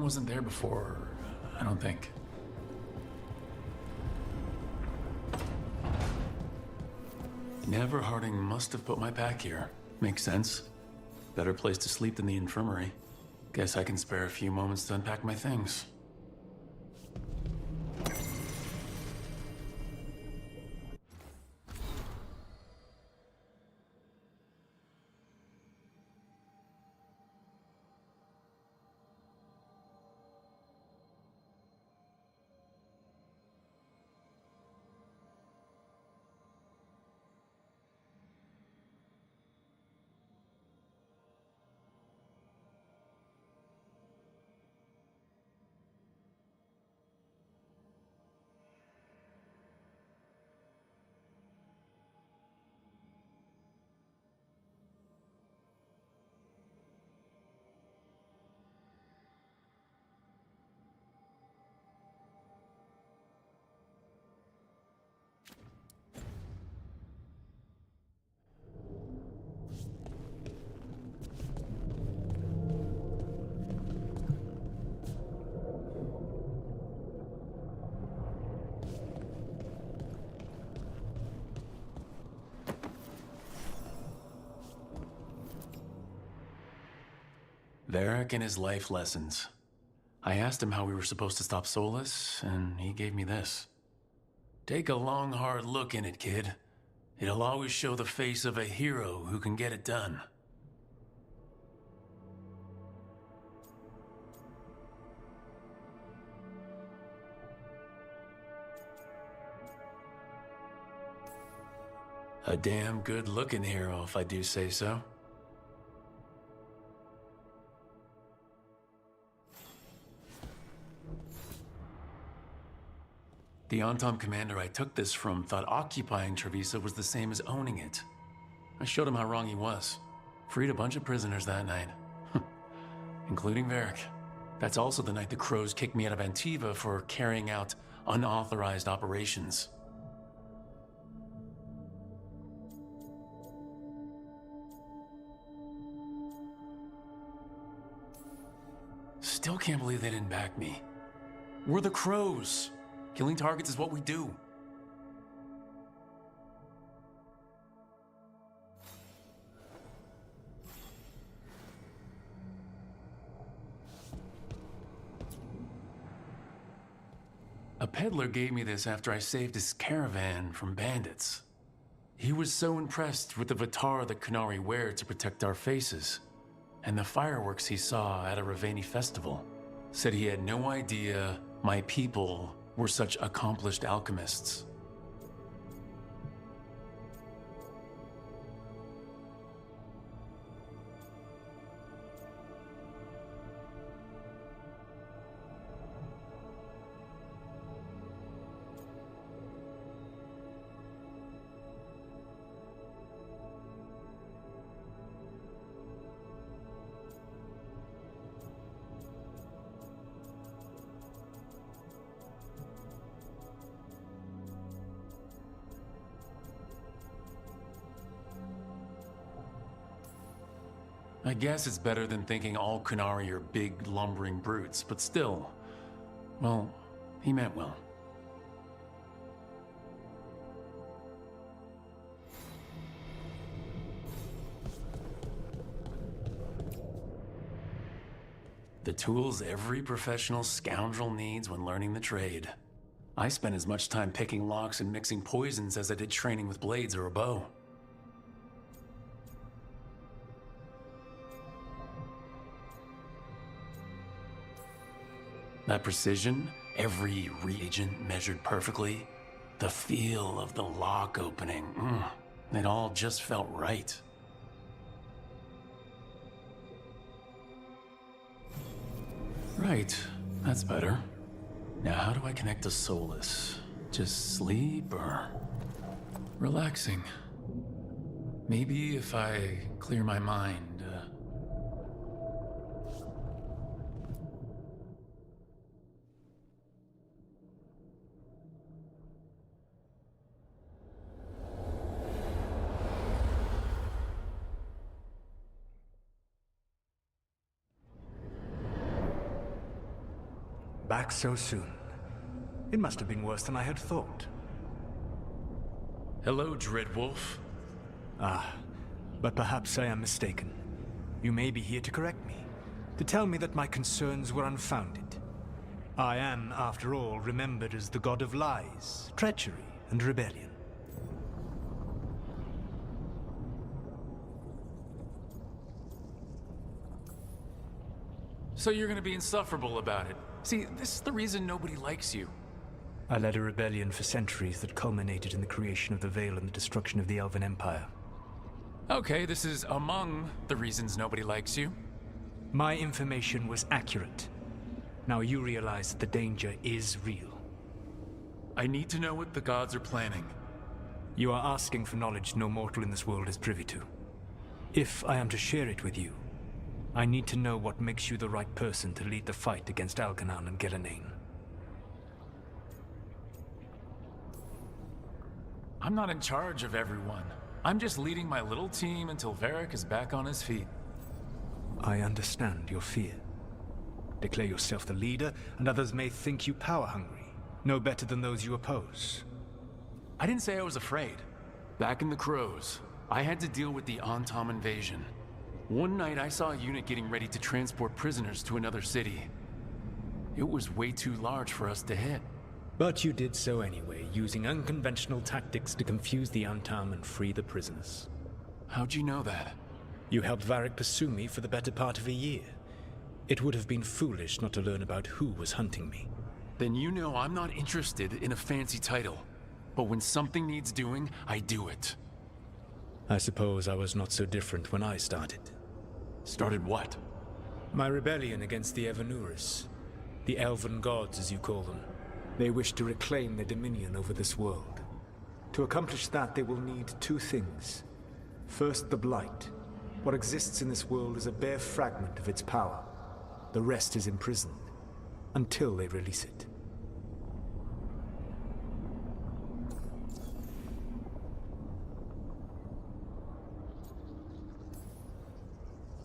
wasn't there before, I don't think. Never Harding must have put my pack here. Makes sense. Better place to sleep than the infirmary. Guess I can spare a few moments to unpack my things. Varric and his life lessons. I asked him how we were supposed to stop Solus, and he gave me this. Take a long, hard look in it, kid. It'll always show the face of a hero who can get it done. A damn good-looking hero, if I do say so. The Antom commander I took this from thought occupying Trevisa was the same as owning it. I showed him how wrong he was. Freed a bunch of prisoners that night. Including Varric. That's also the night the Crows kicked me out of Antiva for carrying out unauthorized operations. Still can't believe they didn't back me. We're the Crows. Killing targets is what we do. A peddler gave me this after I saved his caravan from bandits. He was so impressed with the Vitar that Qunari wear to protect our faces, and the fireworks he saw at a Ravani festival. Said he had no idea my people were such accomplished alchemists. I guess it's better than thinking all Qunari are big, lumbering brutes, but still, well, he meant well. The tools every professional scoundrel needs when learning the trade. I spent as much time picking locks and mixing poisons as I did training with blades or a bow. That precision, every reagent measured perfectly, the feel of the lock opening, it all just felt right. Right, that's better. Now how do I connect to Solus? Just sleep or relaxing? Maybe if I clear my mind. Back so soon. It must have been worse than I had thought. Hello, Dreadwolf. Ah, but perhaps I am mistaken. You may be here to correct me, to tell me that my concerns were unfounded. I am, after all, remembered as the god of lies, treachery, and rebellion. So you're gonna be insufferable about it. See, this is the reason nobody likes you. I led a rebellion for centuries that culminated in the creation of the Veil and the destruction of the Elven Empire. Okay, this is among the reasons nobody likes you. My information was accurate. Now you realize that the danger is real. I need to know what the gods are planning. You are asking for knowledge no mortal in this world is privy to. If I am to share it with you, I need to know what makes you the right person to lead the fight against Algernon and Gillenane. I'm not in charge of everyone. I'm just leading my little team until Varric is back on his feet. I understand your fear. Declare yourself the leader, and others may think you power-hungry, no better than those you oppose. I didn't say I was afraid. Back in the Crows, I had to deal with the Antom invasion. One night I saw a unit getting ready to transport prisoners to another city. It was way too large for us to hit. But you did so anyway, using unconventional tactics to confuse the Antom and free the prisoners. How'd you know that? You helped Varric pursue me for the better part of a year. It would have been foolish not to learn about who was hunting me. Then you know I'm not interested in a fancy title. But when something needs doing, I do it. I suppose I was not so different when I started. Started what? My rebellion against the Evanuris. The Elven gods, as you call them. They wish to reclaim their dominion over this world. To accomplish that, they will need two things. First, the Blight. What exists in this world is a bare fragment of its power. The rest is imprisoned, until they release it.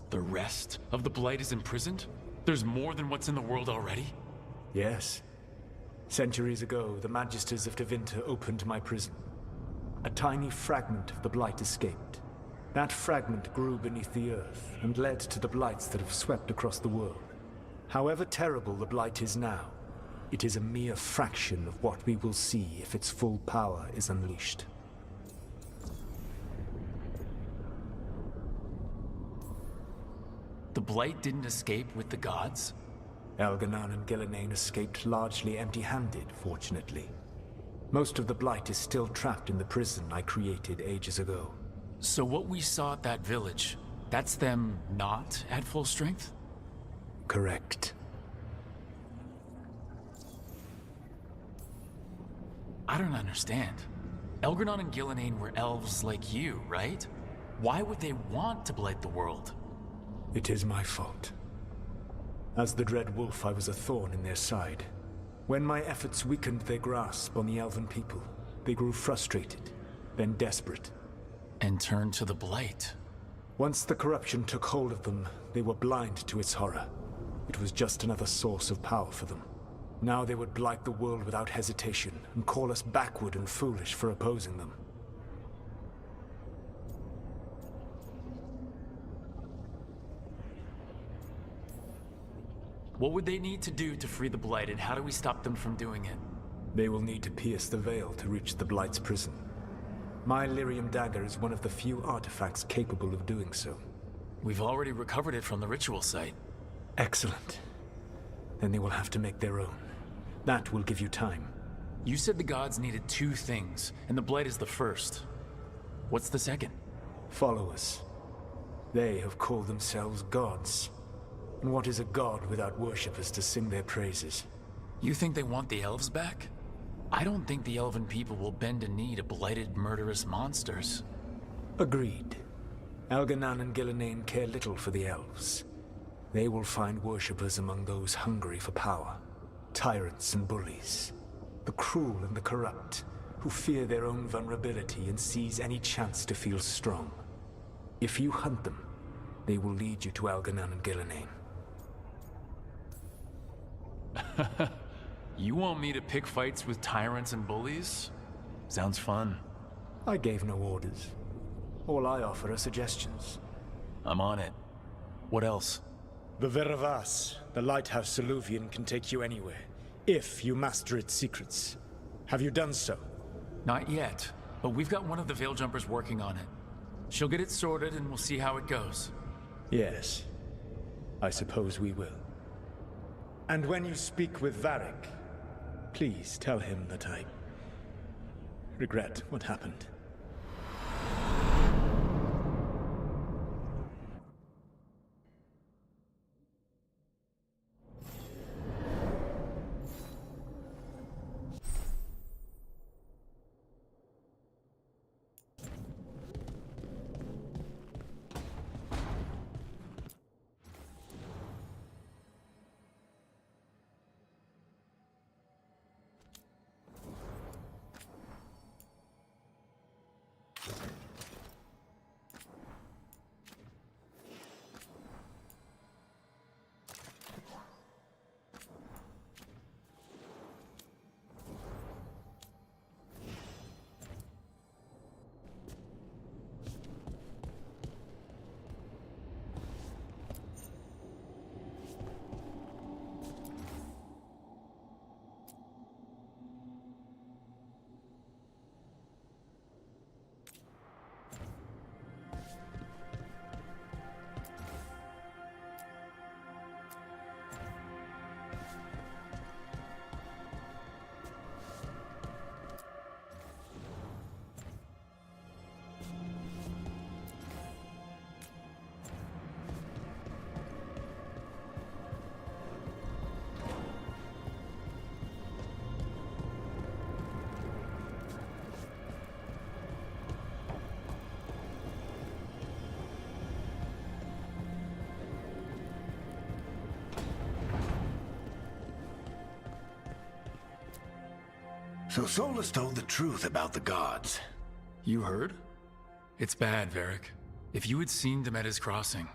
The rest of the Blight is imprisoned? There's more than what's in the world already? Yes. Centuries ago, the Magisters of Tevinter opened my prison. A tiny fragment of the Blight escaped. That fragment grew beneath the earth and led to the Blights that have swept across the world. However terrible the Blight is now, it is a mere fraction of what we will see if its full power is unleashed. The Blight didn't escape with the gods? Algernon and Gillenane escaped largely empty-handed, fortunately. Most of the Blight is still trapped in the prison I created ages ago. So what we saw at that village, that's them not at full strength? Correct. I don't understand. Algernon and Gillenane were elves like you, right? Why would they want to blight the world? It is my fault. As the Dread Wolf, I was a thorn in their side. When my efforts weakened their grasp on the Elven people, they grew frustrated, then desperate. And turned to the Blight. Once the corruption took hold of them, they were blind to its horror. It was just another source of power for them. Now they would blight the world without hesitation, and call us backward and foolish for opposing them. What would they need to do to free the Blight, and how do we stop them from doing it? They will need to pierce the veil to reach the Blight's prison. My Lyrium dagger is one of the few artifacts capable of doing so. We've already recovered it from the ritual site. Excellent. Then they will have to make their own. That will give you time. You said the gods needed two things, and the Blight is the first. What's the second? Followers. They have called themselves gods. And what is a god without worshippers to sing their praises? You think they want the elves back? I don't think the elven people will bend a knee to blighted, murderous monsters. Agreed. Algernon and Gillenane care little for the elves. They will find worshippers among those hungry for power. Tyrants and bullies. The cruel and the corrupt, who fear their own vulnerability and seize any chance to feel strong. If you hunt them, they will lead you to Algernon and Gillenane. You want me to pick fights with tyrants and bullies? Sounds fun. I gave no orders. All I offer are suggestions. I'm on it. What else? The Veravas, the lighthouse Soluvian, can take you anywhere, if you master its secrets. Have you done so? Not yet, but we've got one of the Veil Jumpers working on it. She'll get it sorted and we'll see how it goes. Yes. I suppose we will. And when you speak with Varric, please tell him that I regret what happened. So Solus told the truth about the gods. You heard? It's bad, Varric. If you had seen them at his crossing.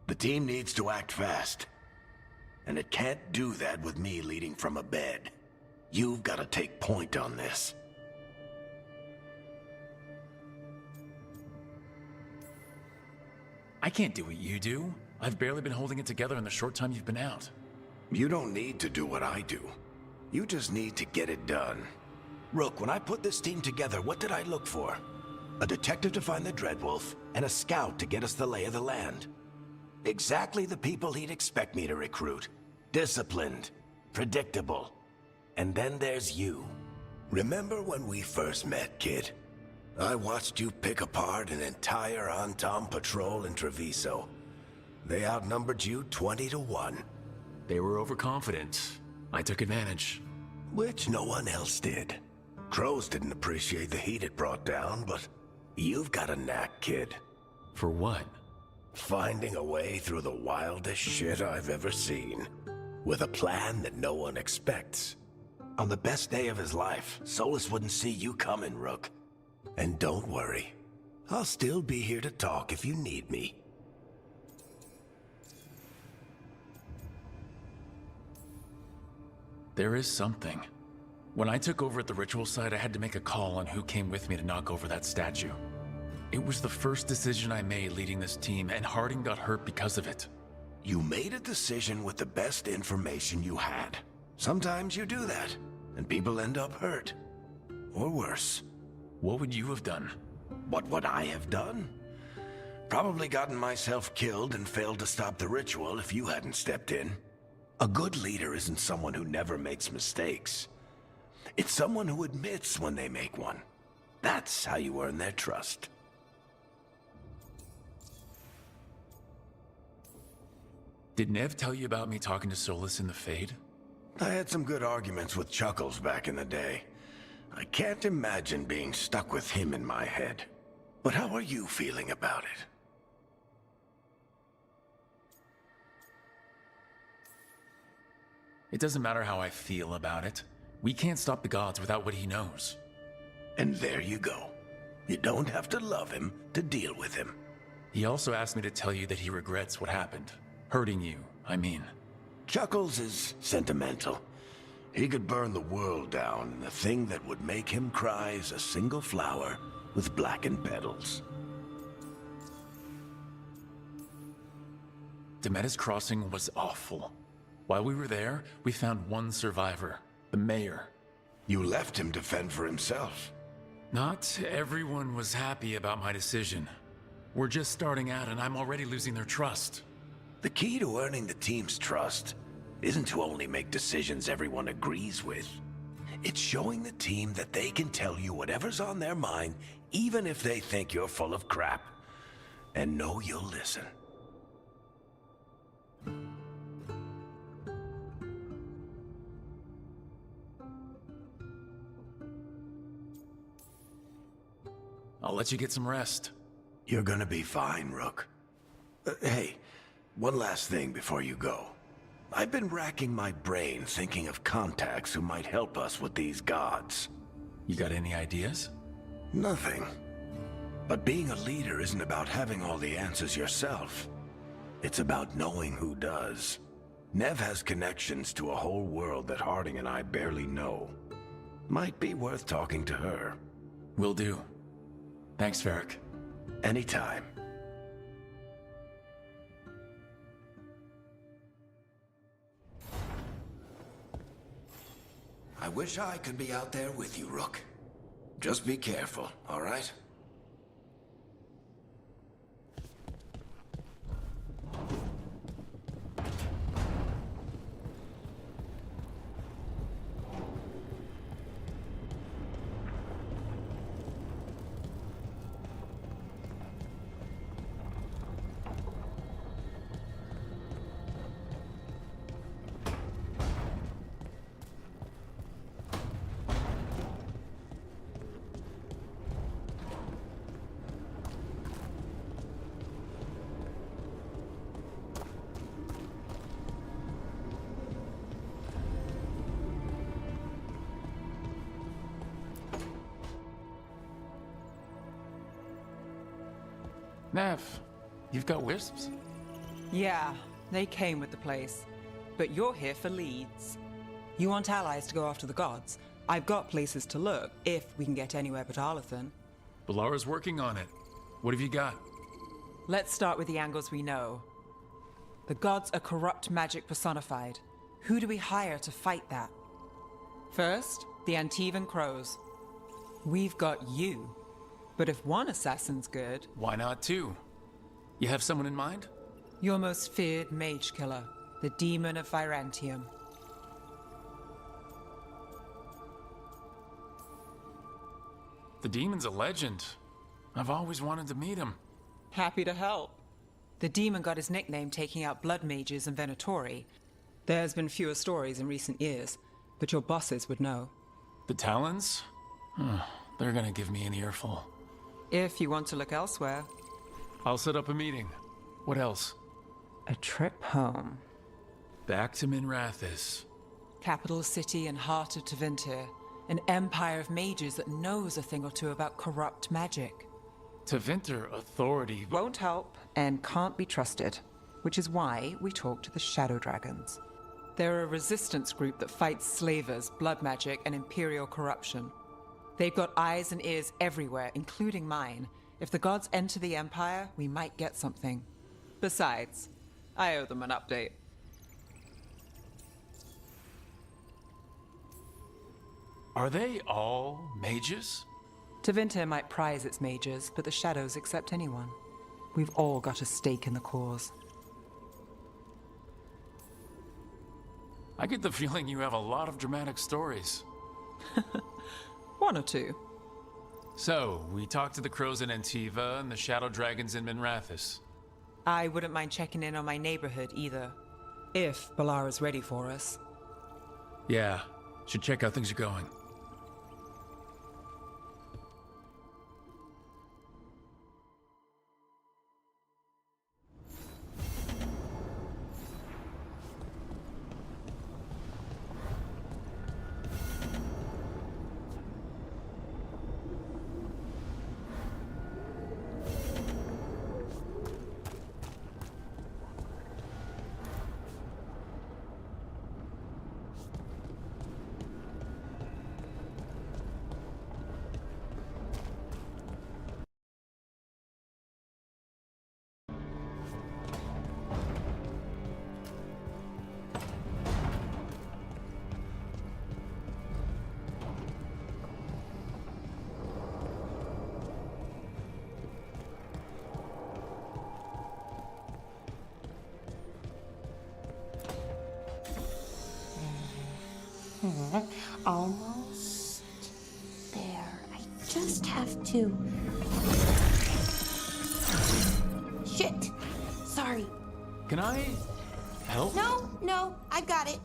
The team needs to act fast. And it can't do that with me leading from a bed. You've got to take point on this. I can't do what you do. I've barely been holding it together in the short time you've been out. You don't need to do what I do. You just need to get it done. Rook, when I put this team together, what did I look for? A detective to find the Dreadwolf, and a scout to get us the lay of the land. Exactly the people he'd expect me to recruit. Disciplined, predictable. And then there's you. Remember when we first met, kid? I watched you pick apart an entire Antom patrol in Treviso. They outnumbered you 20 to 1. They were overconfident. I took advantage. Which no one else did. Crows didn't appreciate the heat it brought down, but you've got a knack, kid. For what? Finding a way through the wildest shit I've ever seen. With a plan that no one expects. On the best day of his life, Solus wouldn't see you coming, Rook. And don't worry. I'll still be here to talk if you need me. There is something. When I took over at the ritual site, I had to make a call on who came with me to knock over that statue. It was the first decision I made leading this team, and Harding got hurt because of it. You made a decision with the best information you had. Sometimes you do that, and people end up hurt. Or worse. What would you have done? What would I have done? Probably gotten myself killed and failed to stop the ritual if you hadn't stepped in. A good leader isn't someone who never makes mistakes. It's someone who admits when they make one. That's how you earn their trust. Did Nev tell you about me talking to Solus in the Fade? I had some good arguments with Chuckles back in the day. I can't imagine being stuck with him in my head. But how are you feeling about it? It doesn't matter how I feel about it. We can't stop the gods without what he knows. And there you go. You don't have to love him to deal with him. He also asked me to tell you that he regrets what happened. Hurting you, I mean. Chuckles is sentimental. He could burn the world down, and the thing that would make him cry is a single flower with blackened petals. Demetis Crossing was awful. While we were there, we found one survivor, the mayor. You left him to fend for himself. Not everyone was happy about my decision. We're just starting out and I'm already losing their trust. The key to earning the team's trust isn't to only make decisions everyone agrees with. It's showing the team that they can tell you whatever's on their mind, even if they think you're full of crap. And know you'll listen. I'll let you get some rest. You're gonna be fine, Rook. Hey, one last thing before you go. I've been racking my brain thinking of contacts who might help us with these gods. You got any ideas? Nothing. But being a leader isn't about having all the answers yourself. It's about knowing who does. Nev has connections to a whole world that Harding and I barely know. Might be worth talking to her. Will do. Thanks, Varric. Anytime. I wish I could be out there with you, Rook. Just be careful, all right? Nev, you've got wisps? Yeah, they came with the place. But you're here for leads. You want allies to go after the gods? I've got places to look, if we can get anywhere but Arlathan. Balara's working on it. What have you got? Let's start with the angles we know. The gods are corrupt magic personified. Who do we hire to fight that? First, the Antivan Crows. We've got you. But if one assassin's good... Why not two? You have someone in mind? Your most feared mage killer, the Demon of Virantium. The demon's a legend. I've always wanted to meet him. Happy to help. The demon got his nickname taking out blood mages and Venatori. There's been fewer stories in recent years, but your bosses would know. The Talons? They're gonna give me an earful. If you want to look elsewhere. I'll set up a meeting. What else? A trip home. Back to Minrathous. Capital city and heart of Tevinter. An empire of mages that knows a thing or two about corrupt magic. Tevinter authority... Won't help and can't be trusted, which is why we talk to the Shadow Dragons. They're a resistance group that fights slavers, blood magic, and imperial corruption. They've got eyes and ears everywhere, including mine. If the gods enter the Empire, we might get something. Besides, I owe them an update. Are they all mages? Tevinter might prize its mages, but the Shadows accept anyone. We've all got a stake in the cause. I get the feeling you have a lot of dramatic stories. One or two. So, we talked to the Crows in Antiva and the Shadow Dragons in Minrathous. I wouldn't mind checking in on my neighborhood either. If Balara's ready for us. Yeah, should check how things are going. Almost there. I just have to... Shit! Sorry. Can I help? No, I've got it.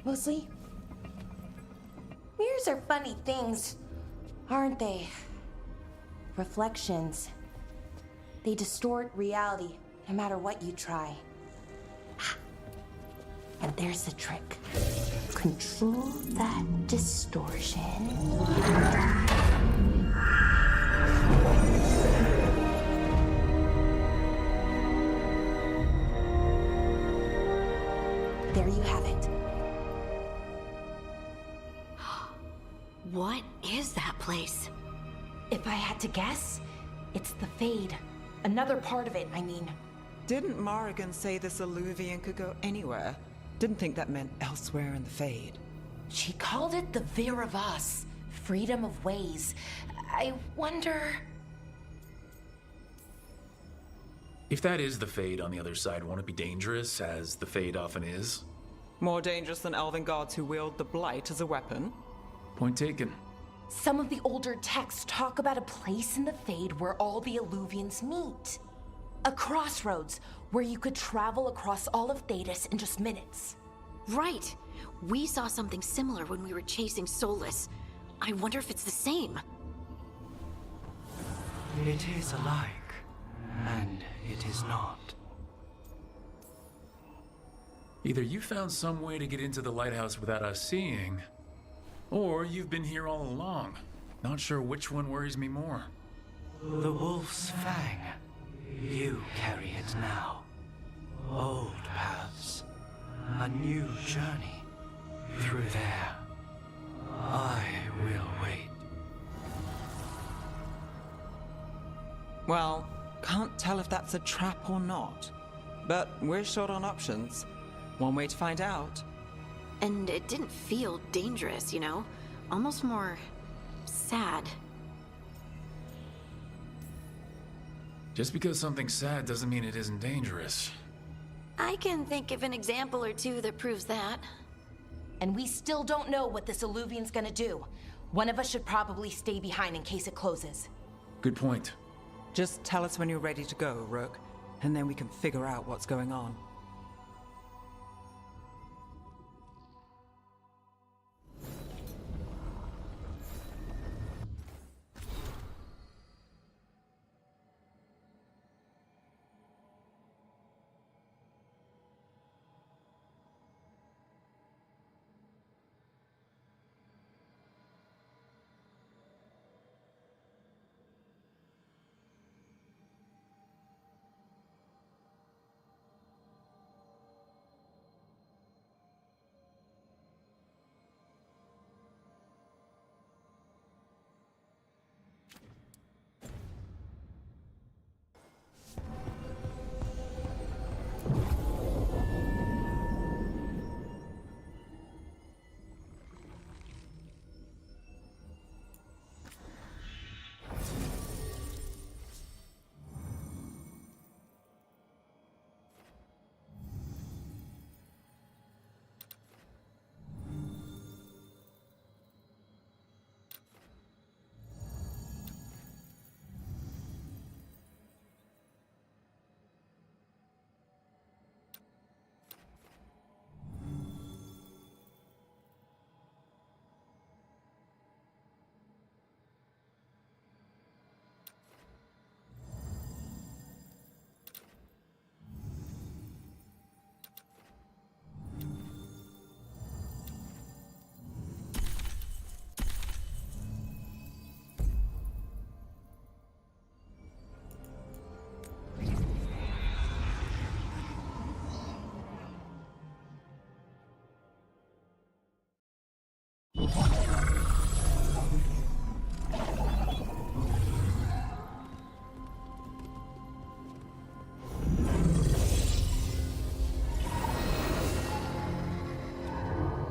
Mostly, mirrors are funny things, aren't they? Reflections. They distort reality, no matter what you try. And there's the trick. Control that distortion. There you have it. What is that place? If I had to guess, it's the Fade. Another part of it, I mean. Didn't Morrigan say this Illuvian could go anywhere? Didn't think that meant elsewhere in the Fade. She called it the Vir of Us, freedom of ways. I wonder... If that is the Fade on the other side, won't it be dangerous, as the Fade often is? More dangerous than elven gods who wield the Blight as a weapon? Point taken. Some of the older texts talk about a place in the Fade where all the Illuvians meet. A crossroads where you could travel across all of Thedas in just minutes. Right. We saw something similar when we were chasing Solus. I wonder if it's the same. It is alike, and it is not. Either you found some way to get into the lighthouse without us seeing, or you've been here all along. Not sure which one worries me more. The Wolf's Fang. You carry it now. Old paths. A new journey. Through there. I will wait. Well, can't tell if that's a trap or not. But we're short on options. One way to find out. And it didn't feel dangerous, you know? Almost more... sad. Just because something's sad doesn't mean it isn't dangerous. I can think of an example or two that proves that. And we still don't know what this Illuvian's gonna do. One of us should probably stay behind in case it closes. Good point. Just tell us when you're ready to go, Rook, and then we can figure out what's going on.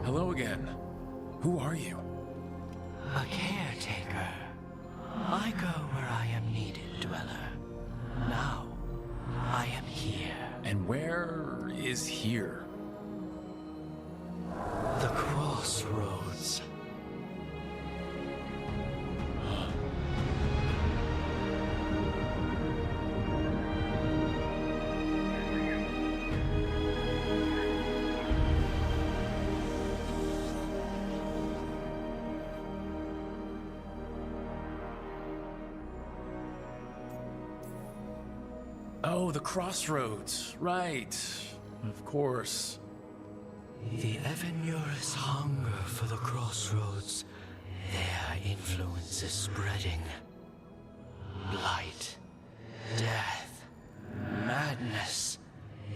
Hello again. Who are you? A caretaker. I go where I am needed, Dweller. Now, I am here. And where is here? The crossroads. Oh, the crossroads. Right. Of course. The Evanurus hunger for the crossroads. Their influence is spreading. Blight, death, madness.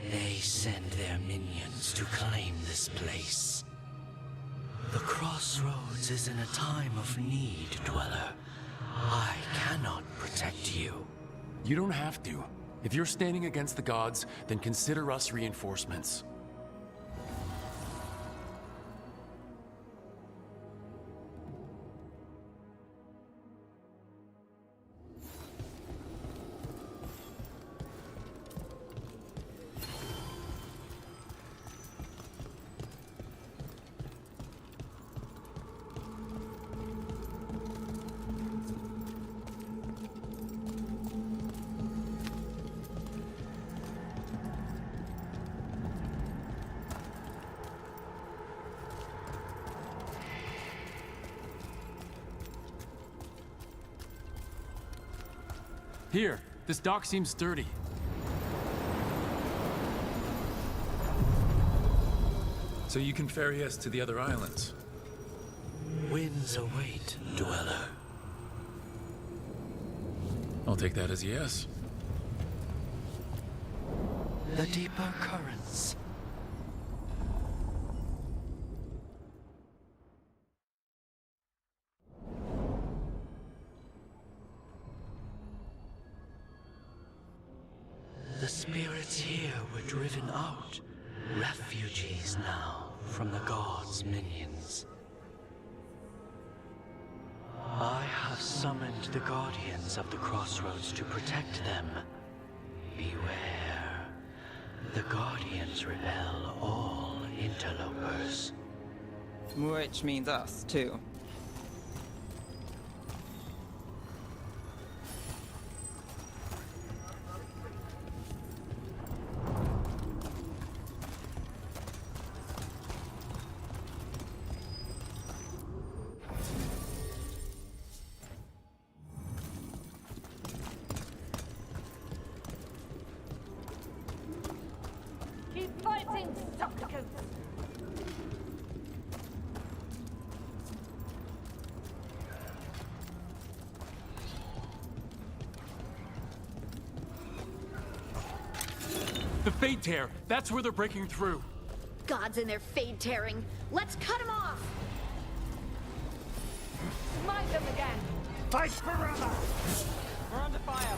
They send their minions to claim this place. The crossroads is in a time of need, Dweller. I cannot protect you. You don't have to. If you're standing against the gods, then consider us reinforcements. Here, this dock seems sturdy. So you can ferry us to the other islands? Winds await, Dweller. I'll take that as a yes. The deeper currents. The spirits here were driven out, refugees now from the gods' minions. I have summoned the guardians of the crossroads to protect them. Beware. The guardians repel all interlopers. Which means us, too. Keep fighting, supplicants! The Fade Tear! That's where they're breaking through! Gods and their fade tearing. Let's cut them off! Smite them again! Fight forever! We're under fire.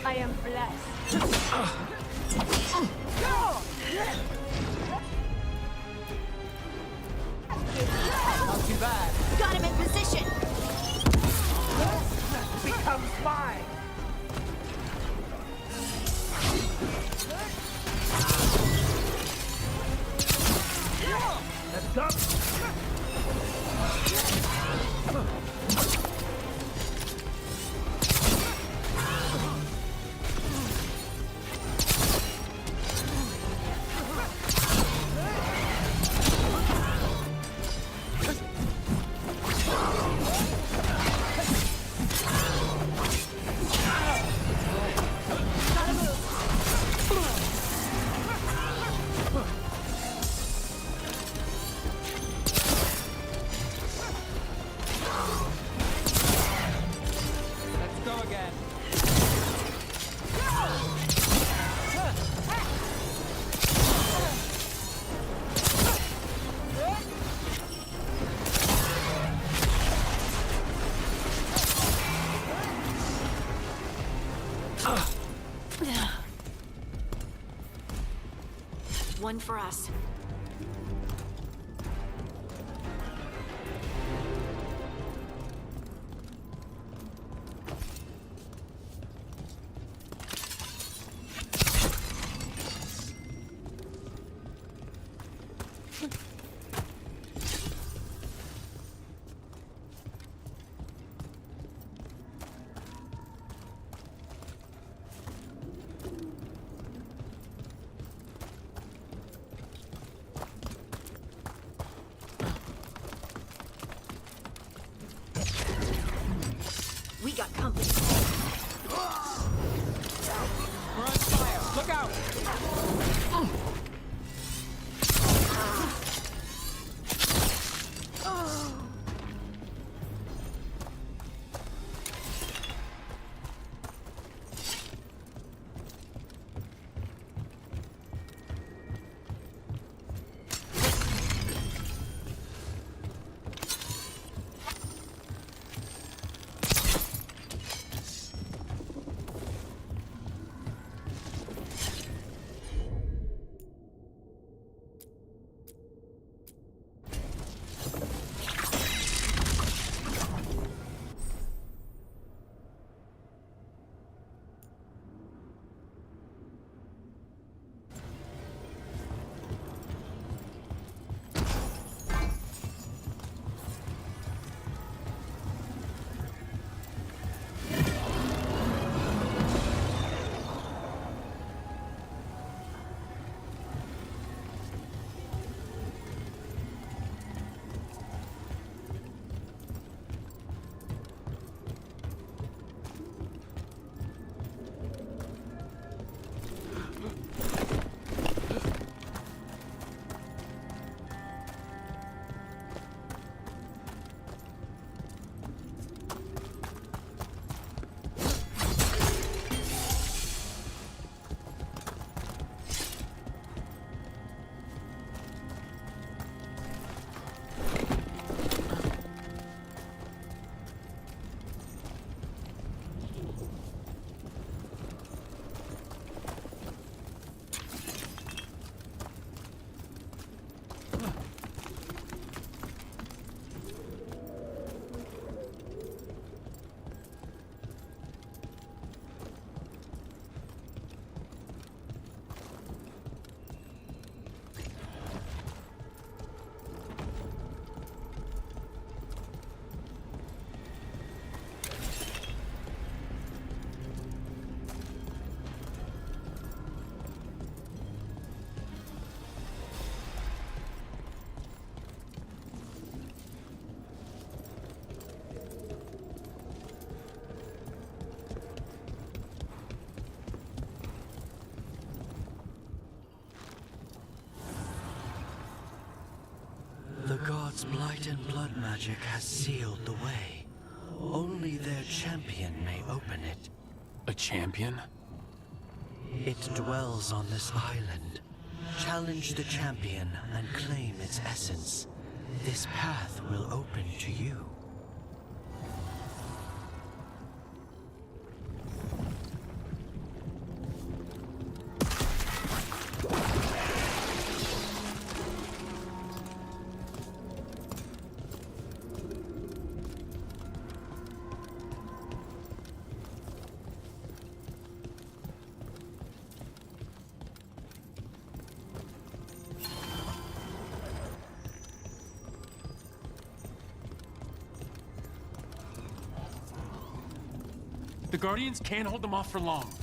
I am blessed. Not too bad. Got him in position! Becomes mine! Let's go! Let's go again. One for us. company. We're on fire! Look out! The gods' blight and blood magic has sealed the way. Only their champion may open it. A champion? It dwells on this island. Challenge the champion and claim its essence. This path will open to you. The Guardians can't hold them off for long.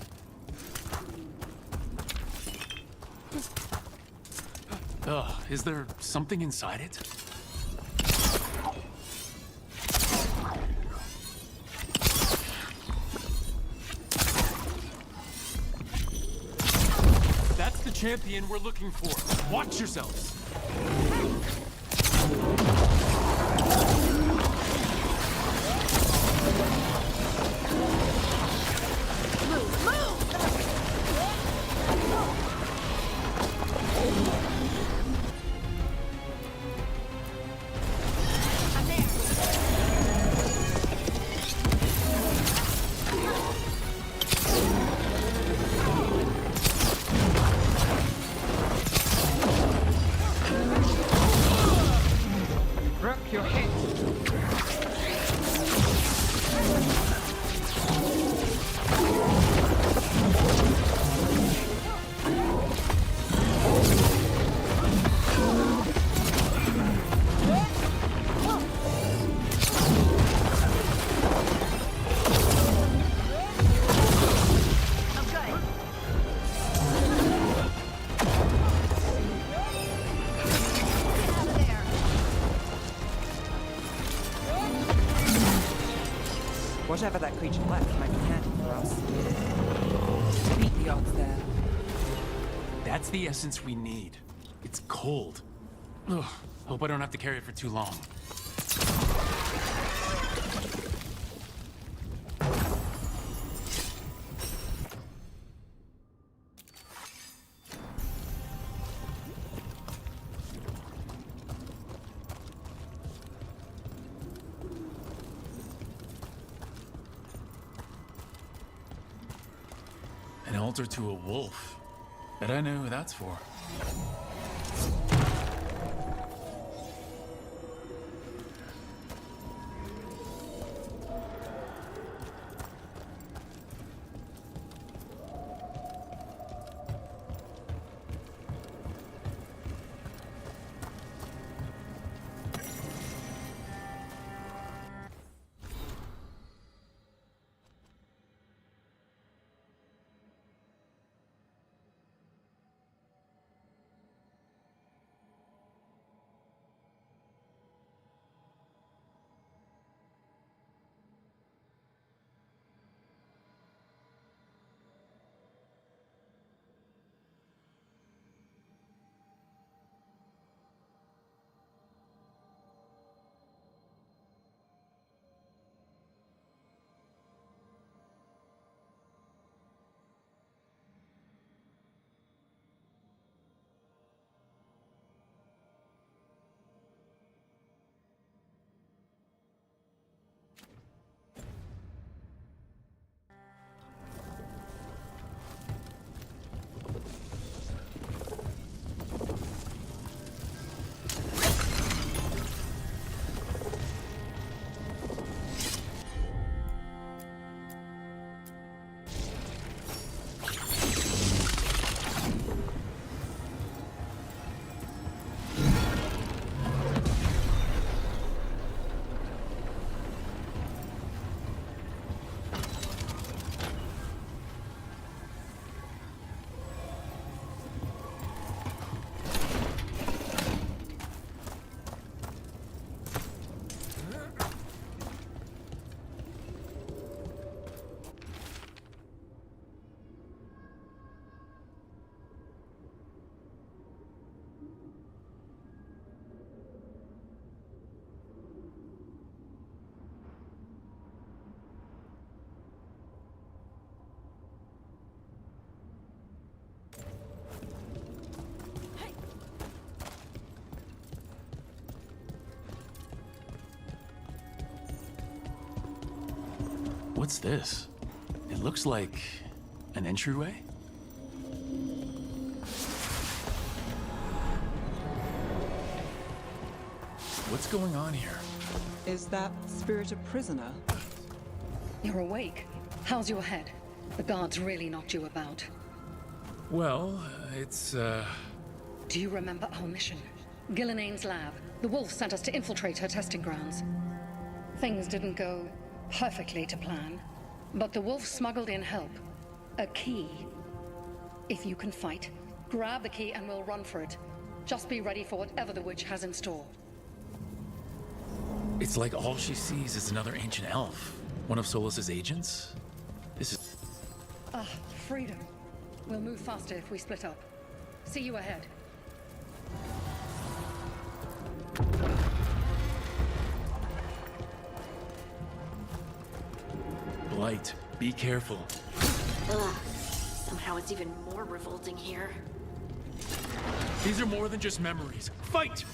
Ugh, is there something inside it? That's the champion we're looking for. Watch yourselves. Whatever that creature left might be handy for us. To beat the odds there. That's the essence we need. It's cold. Ugh, hope I don't have to carry it for too long. An altar to a wolf. Bet I know who that's for. What's this? It looks like an entryway? What's going on here? Is that spirit a prisoner? You're awake. How's your head? The guards really knocked you about. Well, it's, Do you remember our mission? Gillinane's lab. The wolf sent us to infiltrate her testing grounds. Things didn't go perfectly to plan, but the wolf smuggled in help. A key. If you can fight, grab the key and we'll run for it. Just be ready for whatever the witch has in store. It's like all she sees is another ancient elf. One of Solus's agents? This is... Freedom. We'll move faster if we split up. See you ahead. Blight, be careful. Ugh. Somehow it's even more revolting here. These are more than just memories. Fight!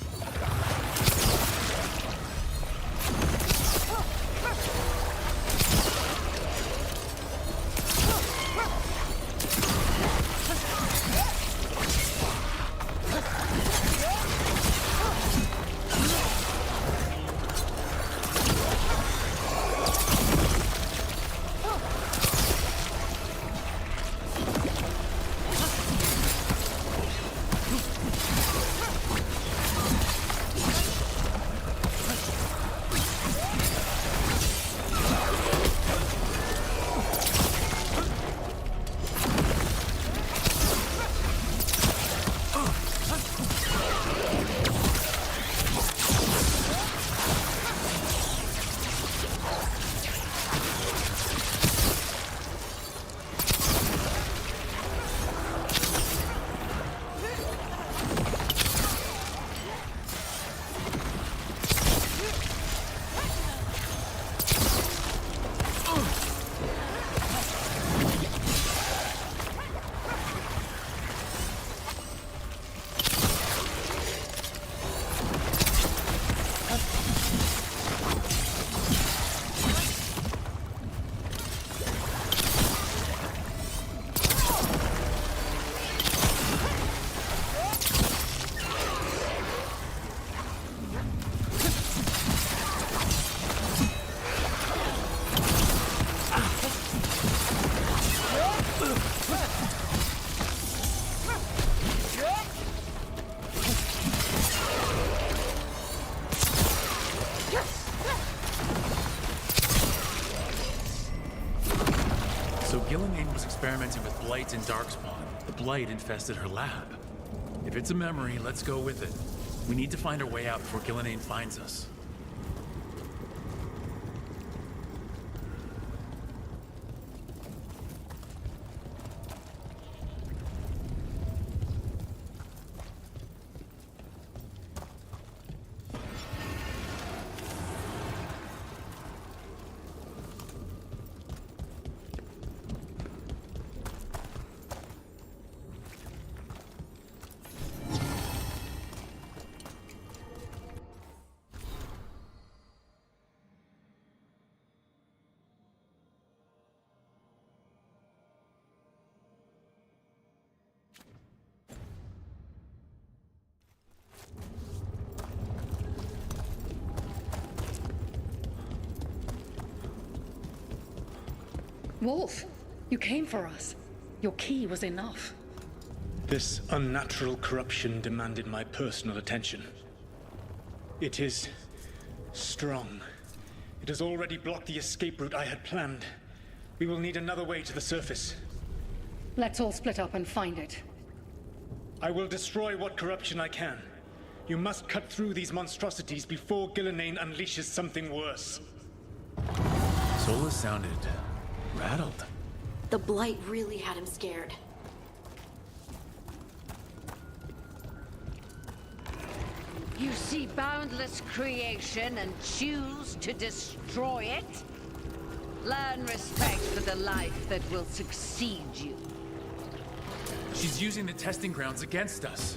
So Gillenane was experimenting with blight in Darkspawn. The blight infested her lab. If it's a memory, let's go with it. We need to find our way out before Gillenane finds us. Wolf, you came for us. Your key was enough. This unnatural corruption demanded my personal attention. It is strong. It has already blocked the escape route I had planned. We will need another way to the surface. Let's all split up and find it. I will destroy what corruption I can. You must cut through these monstrosities before Gillenane unleashes something worse. Solus sounded rattled. The blight really had him scared. You see boundless creation and choose to destroy it? Learn respect for the life that will succeed you. She's using the testing grounds against us.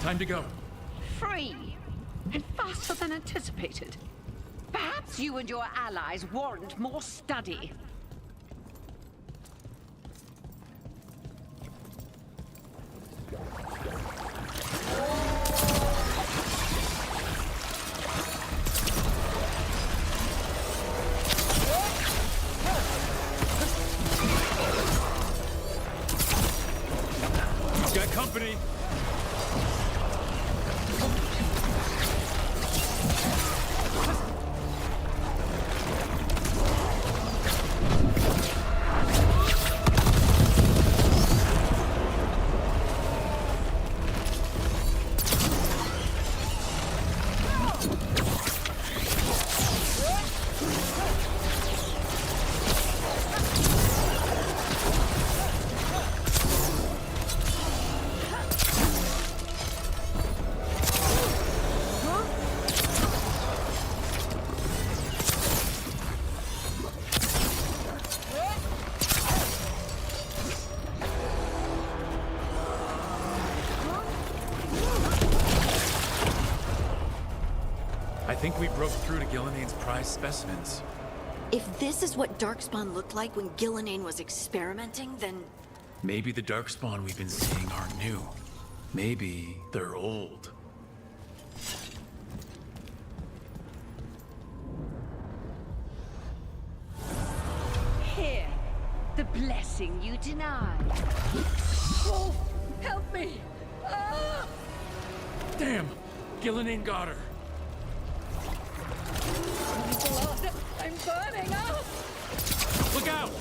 Time to go. Free! And faster than anticipated. Perhaps you and your allies warrant more study. Got company. think we broke through to Gillinean's prized specimens. If this is what Darkspawn looked like when Gillinane was experimenting, then... Maybe the Darkspawn we've been seeing aren't new. Maybe they're old. Here, the blessing you denied. Oh, help me! Ah! Damn! Gillinane got her! Blood! I'm burning up! Look out!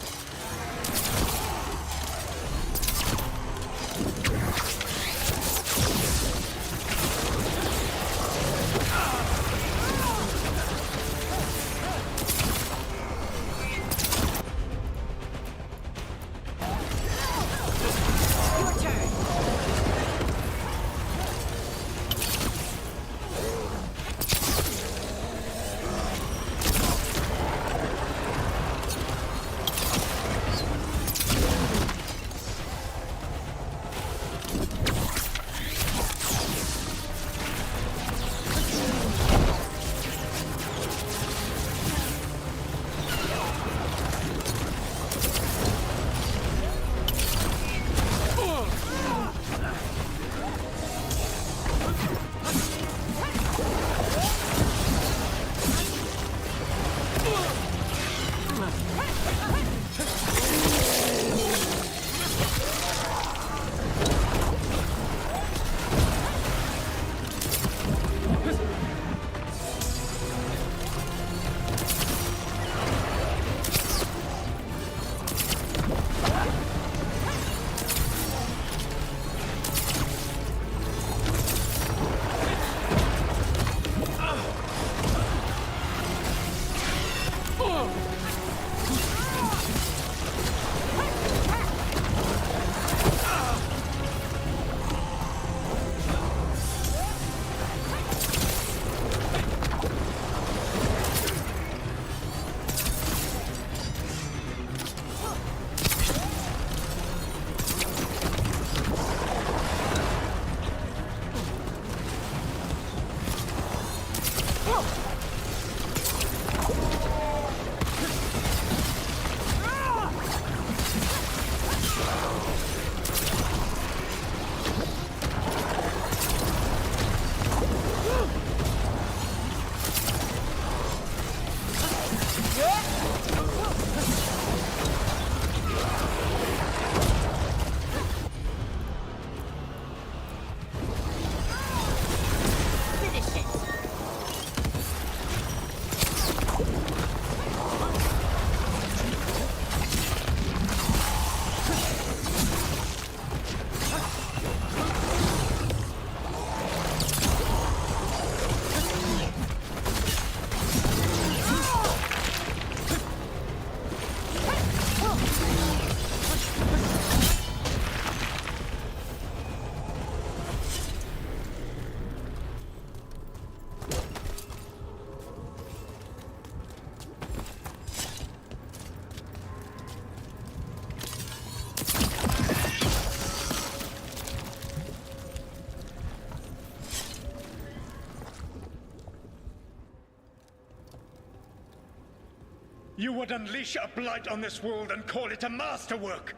You would unleash a blight on this world and call it a masterwork!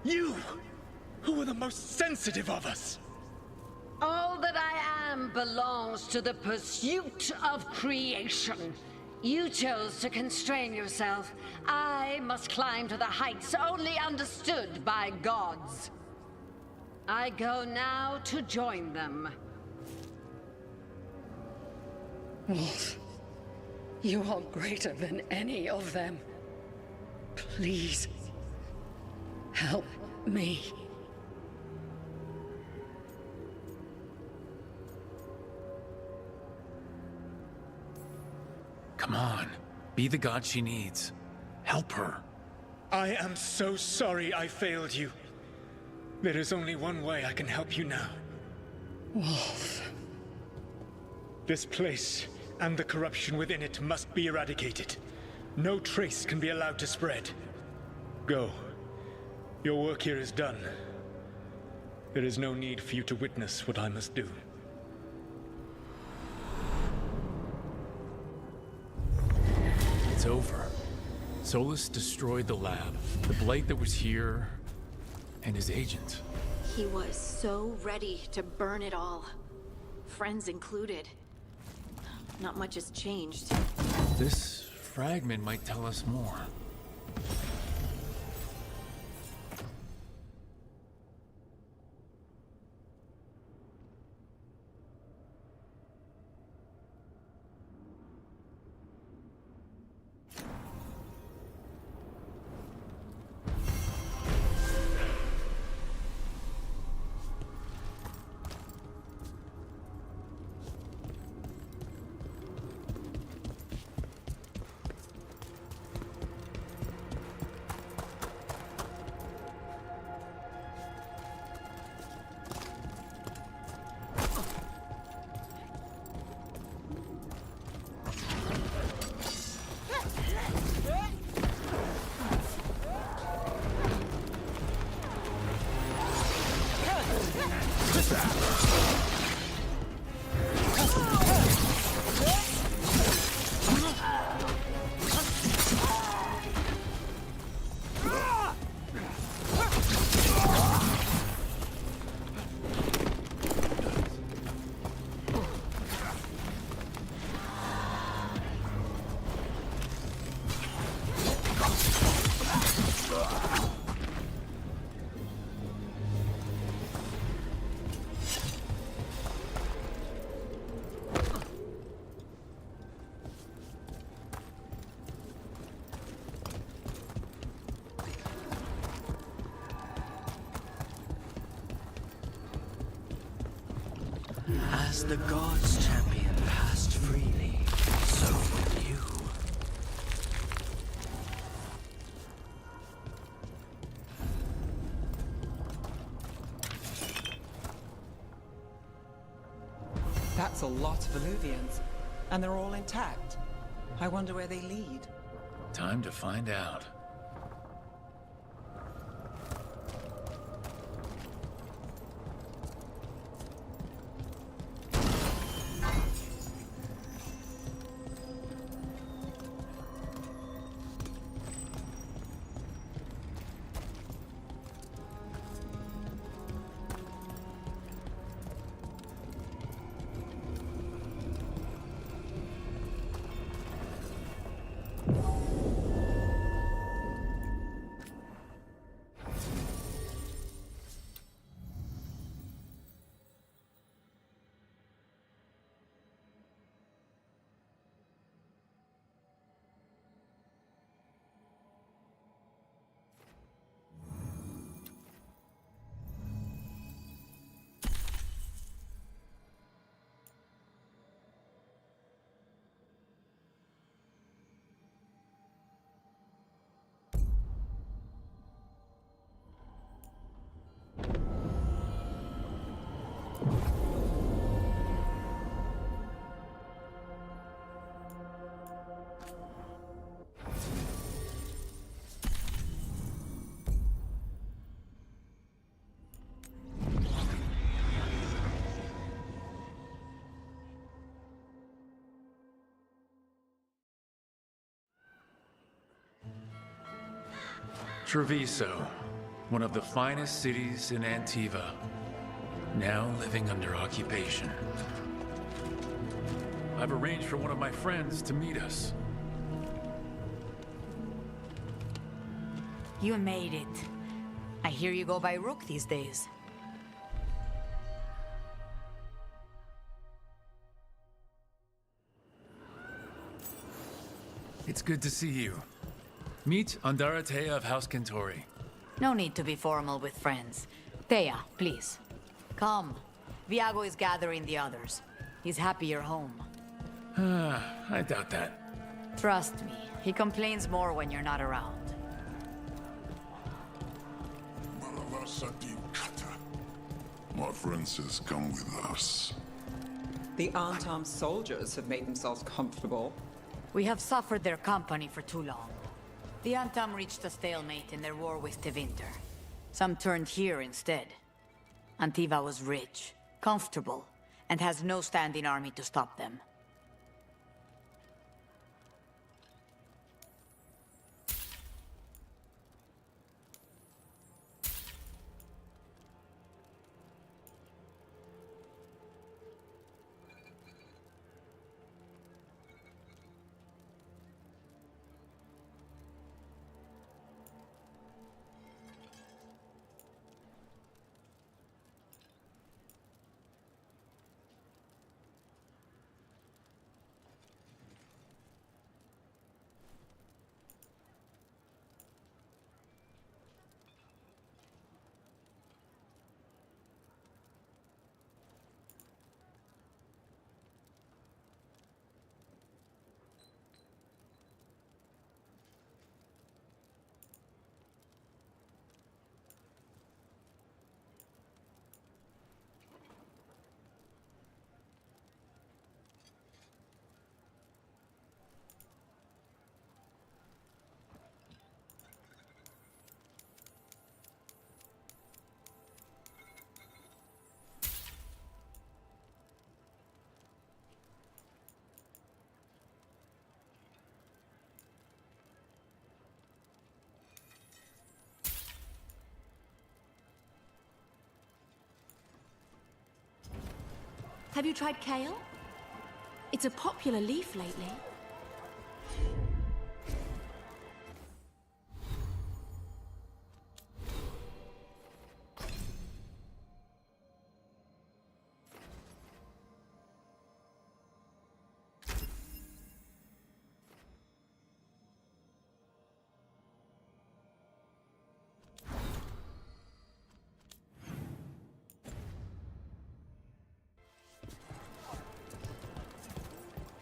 You, who are the most sensitive of us! All that I am belongs to the pursuit of creation. You chose to constrain yourself. I must climb to the heights only understood by gods. I go now to join them. Wolf, you are greater than any of them. Please, help me. Come on. Be the god she needs. Help her. I am so sorry I failed you. There is only one way I can help you now. Wolf. This place and the corruption within it must be eradicated. No trace can be allowed to spread. Go. Your work here is done. There is no need for you to witness what I must do. It's over. Solus destroyed the lab, the Blight that was here, and his agent. He was so ready to burn it all. Friends included. Not much has changed. This fragment might tell us more. As the gods' champion passed freely, so will you. That's a lot of Illuvians, and they're all intact. I wonder where they lead. Time to find out. Treviso, one of the finest cities in Antiva, now living under occupation. I've arranged for one of my friends to meet us. You made it. I hear you go by Rook these days. It's good to see you. Meet Andaratea of House Kentori. No need to be formal with friends. Thea, please. Come. Viago is gathering the others. He's happy you're home. I doubt that. Trust me, he complains more when you're not around. My friend says come with us. The unarmed soldiers have made themselves comfortable. We have suffered their company for too long. The Antam reached a stalemate in their war with Tevinter. Some turned here instead. Antiva was rich, comfortable, and has no standing army to stop them. Have you tried kale? It's a popular leaf lately.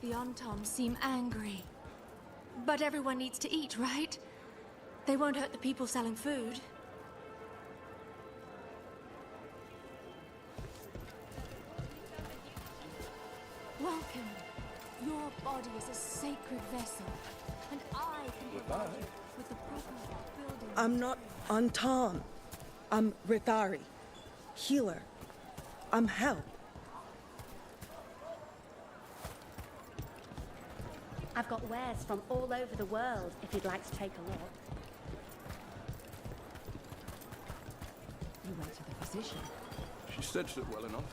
The Ontoms seem angry. But everyone needs to eat, right? They won't hurt the people selling food. Welcome. Your body is a sacred vessel, and I can provide you with the proper building. I'm not Anton. I'm Rithari. Healer. I'm help. I've got wares from all over the world, if you'd like to take a look. You went to the physician. She stitched it well enough.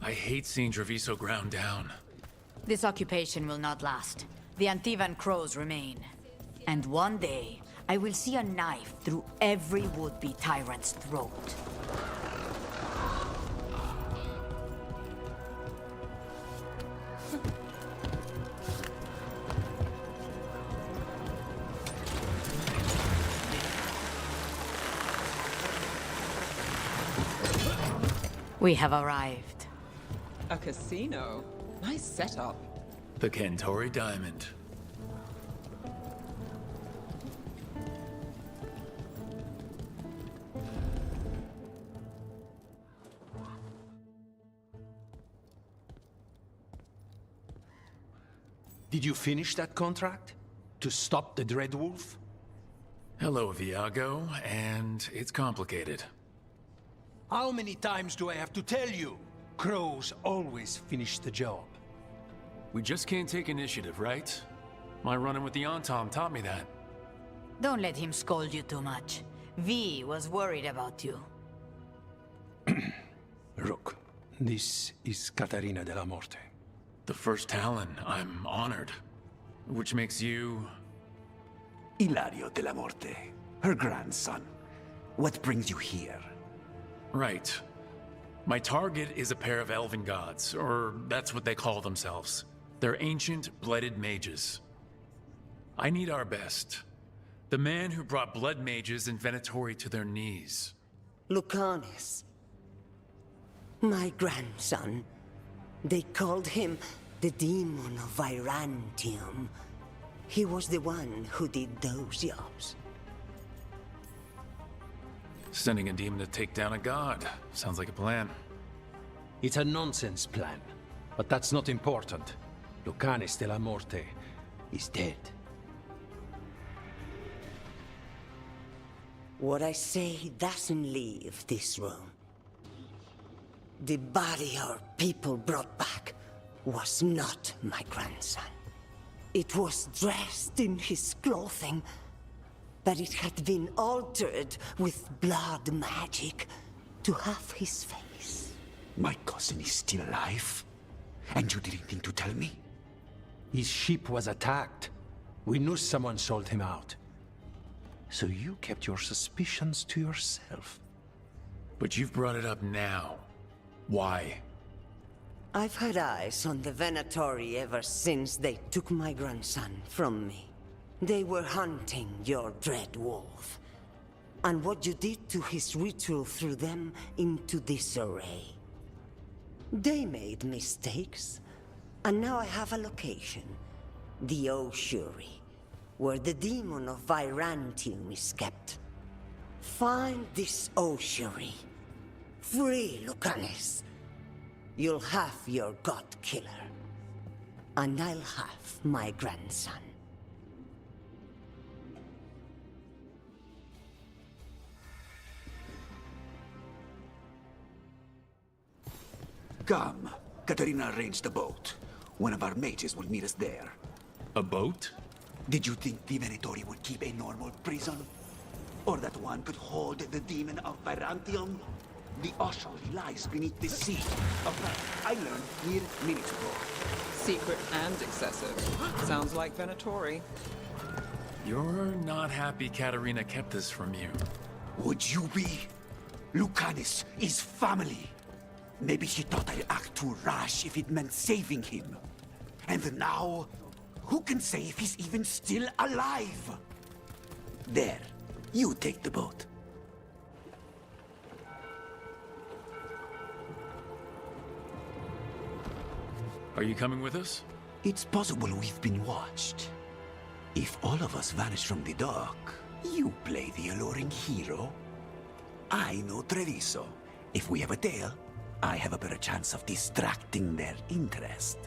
I hate seeing Treviso ground down. This occupation will not last. The Antivan crows remain. And one day, I will see a knife through every would-be tyrant's throat. We have arrived. A casino? Nice setup. The Kentori Diamond. Did you finish that contract? To stop the Dreadwolf? Hello, Viago, and it's complicated. How many times do I have to tell you? Crows always finish the job. We just can't take initiative, right? My run-in with the Antom taught me that. Don't let him scold you too much. V was worried about you. Rook, this is Catarina de la Morte. The first Talon. I'm honored. Which makes you... Ilario de la Morte, her grandson. What brings you here? Right. My target is a pair of elven gods, or that's what they call themselves. They're ancient, blooded mages. I need our best. The man who brought blood mages in Venatori to their knees. Lucanus. My grandson. They called him the Demon of Virantium. He was the one who did those jobs. Sending a demon to take down a god. Sounds like a plan. It's a nonsense plan, but that's not important. Lucanus de la Morte is dead. What I say doesn't leave this room. The body our people brought back was not my grandson. It was dressed in his clothing, but it had been altered with blood magic to have his face. My cousin is still alive? And you didn't think to tell me? His ship was attacked. We knew someone sold him out. So you kept your suspicions to yourself. But you've brought it up now. Why? I've had eyes on the Venatori ever since they took my grandson from me. They were hunting your dread wolf. And what you did to his ritual threw them into disarray. They made mistakes, and now I have a location. The Ossuary, where the demon of Virantium is kept. Find this Ossuary. Free Lucanus. You'll have your god killer. And I'll have my grandson. Come. Katarina arranged the boat. One of our mages will meet us there. A boat? Did you think the Venatori would keep a normal prison? Or that one could hold the demon of Byzantium? The ossuary lies beneath the sea. Of that, I learned mere minutes ago. Secret and excessive. Sounds like Venatori. You're not happy Katerina kept this from you. Would you be? Lucanus is family. Maybe she thought I'd act too rash if it meant saving him. And now, who can say if he's even still alive? There, you take the boat. Are you coming with us? It's possible we've been watched. If all of us vanish from the dock, you play the alluring hero. I know Treviso. If we have a tail, I have a better chance of distracting their interest.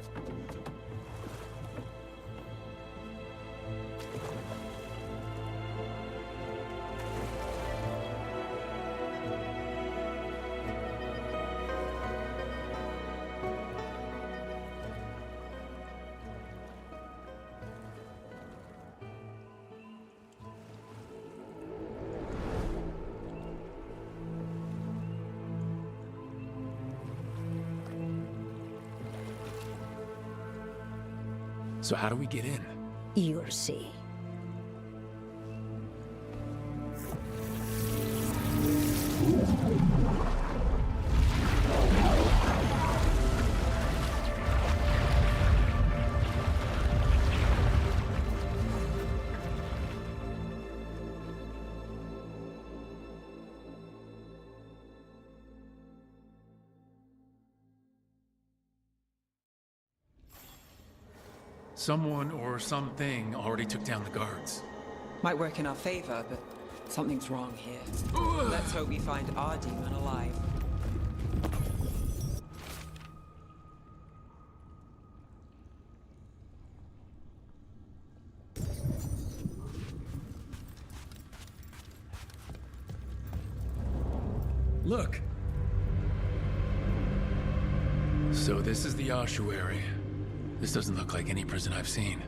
So how do we get in? You'll see. Someone or something already took down the guards. Might work in our favor, but something's wrong here. Let's hope we find our demon alive. Look! So this is the ossuary. This doesn't look like any prison I've seen.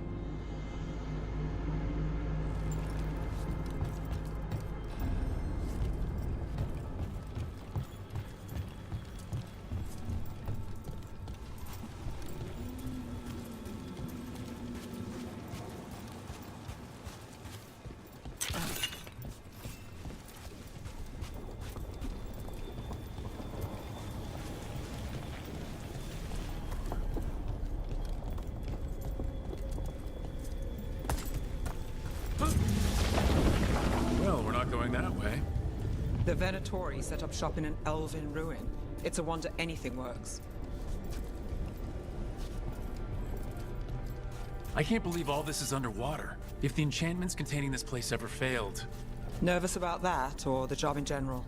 Well, we're not going that way. The Venatori set up shop in an elven ruin. It's a wonder anything works. I can't believe all this is underwater. If the enchantments containing this place ever failed... Nervous about that, or the job in general?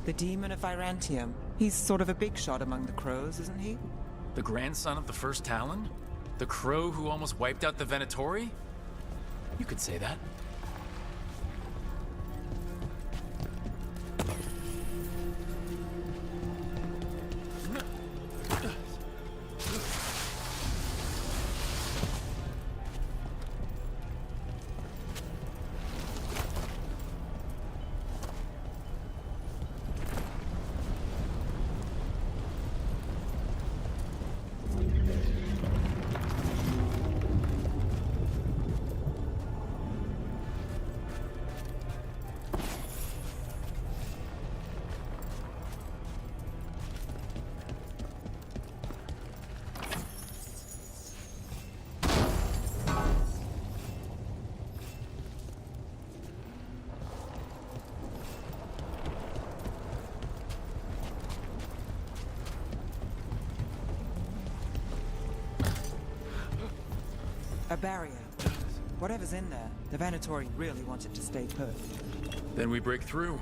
The demon of Byzantium. He's sort of a big shot among the crows, isn't he? The grandson of the first Talon? The crow who almost wiped out the Venatori? You could say that. A barrier. Whatever's in there, the Venatori really want it to stay put. Then we break through.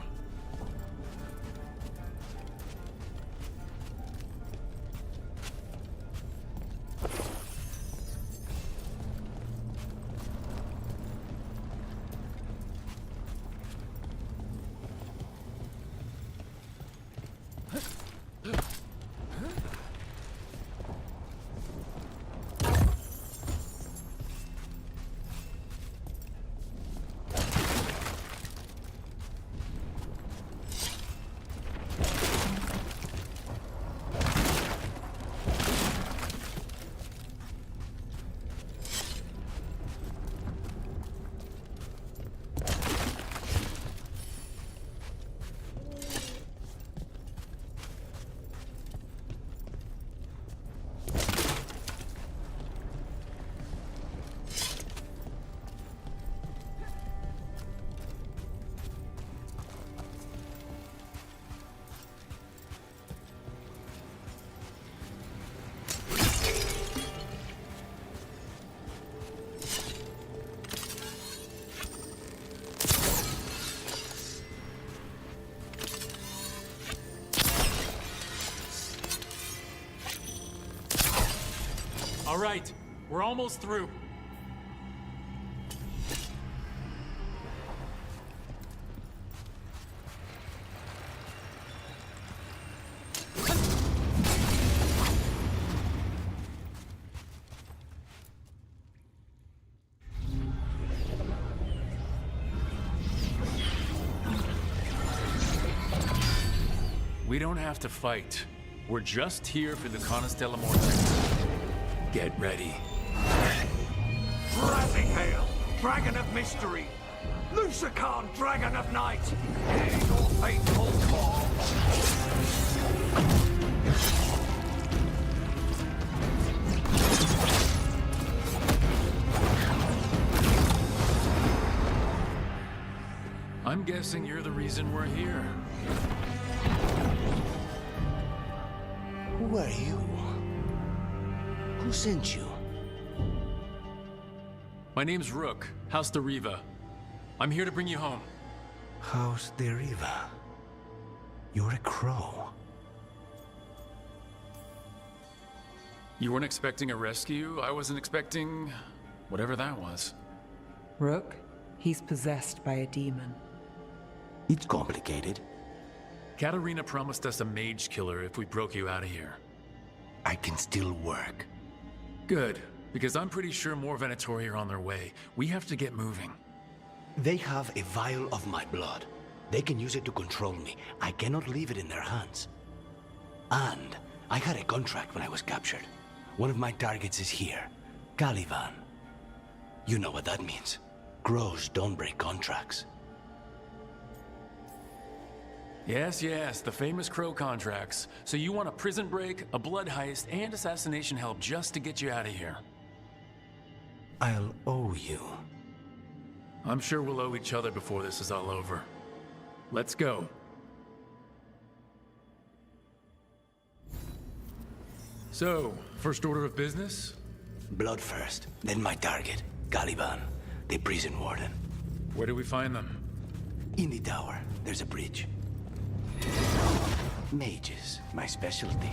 All right, we're almost through. We don't have to fight. We're just here for the Conestella Morte. Get ready. Rising Hail, Dragon of Mystery! Lucican, Dragon of Night! Hear your fateful call! I'm guessing you're the reason we're here. Who are you? Who sent you? My name's Rook, House Deriva. I'm here to bring you home. House Deriva. You're a crow. You weren't expecting a rescue? I wasn't expecting... whatever that was. Rook, he's possessed by a demon. It's complicated. Katarina promised us a mage killer if we broke you out of here. I can still work. Good, because I'm pretty sure more Venatori are on their way. We have to get moving. They have a vial of my blood. They can use it to control me. I cannot leave it in their hands. And I had a contract when I was captured. One of my targets is here, Caliban. You know what that means. Crows don't break contracts. Yes, the famous crow contracts. So you want a prison break, a blood heist, and assassination help just to get you out of here. I'll owe you. I'm sure we'll owe each other before this is all over. Let's go. So, first order of business? Blood first, then my target, Caliban, the prison warden. Where do we find them? In the tower, there's a bridge. Mages, my specialty.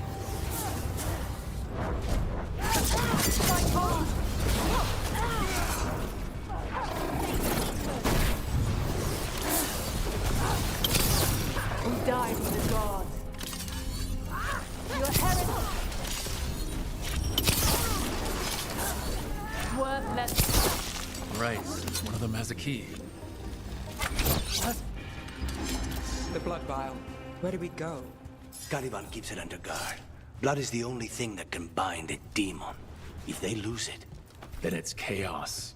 Who died for the gods? You're heretic. Worthless. Right, one of them has a key. The blood vial. Where do we go? Caliban keeps it under guard. Blood is the only thing that can bind a demon. If they lose it, then it's chaos.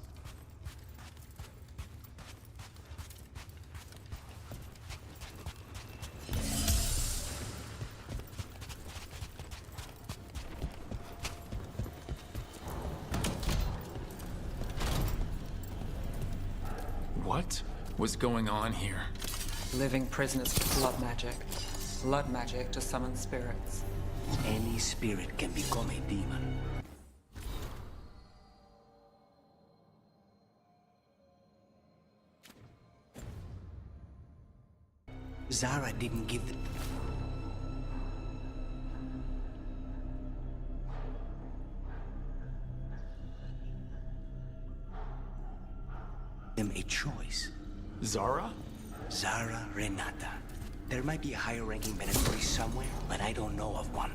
What was going on here? Living prisoners for blood magic. Blood magic to summon spirits. Any spirit can become a demon. Zara didn't give them a choice. Zara? Zara Renata. There might be a higher-ranking Venatori somewhere, but I don't know of one.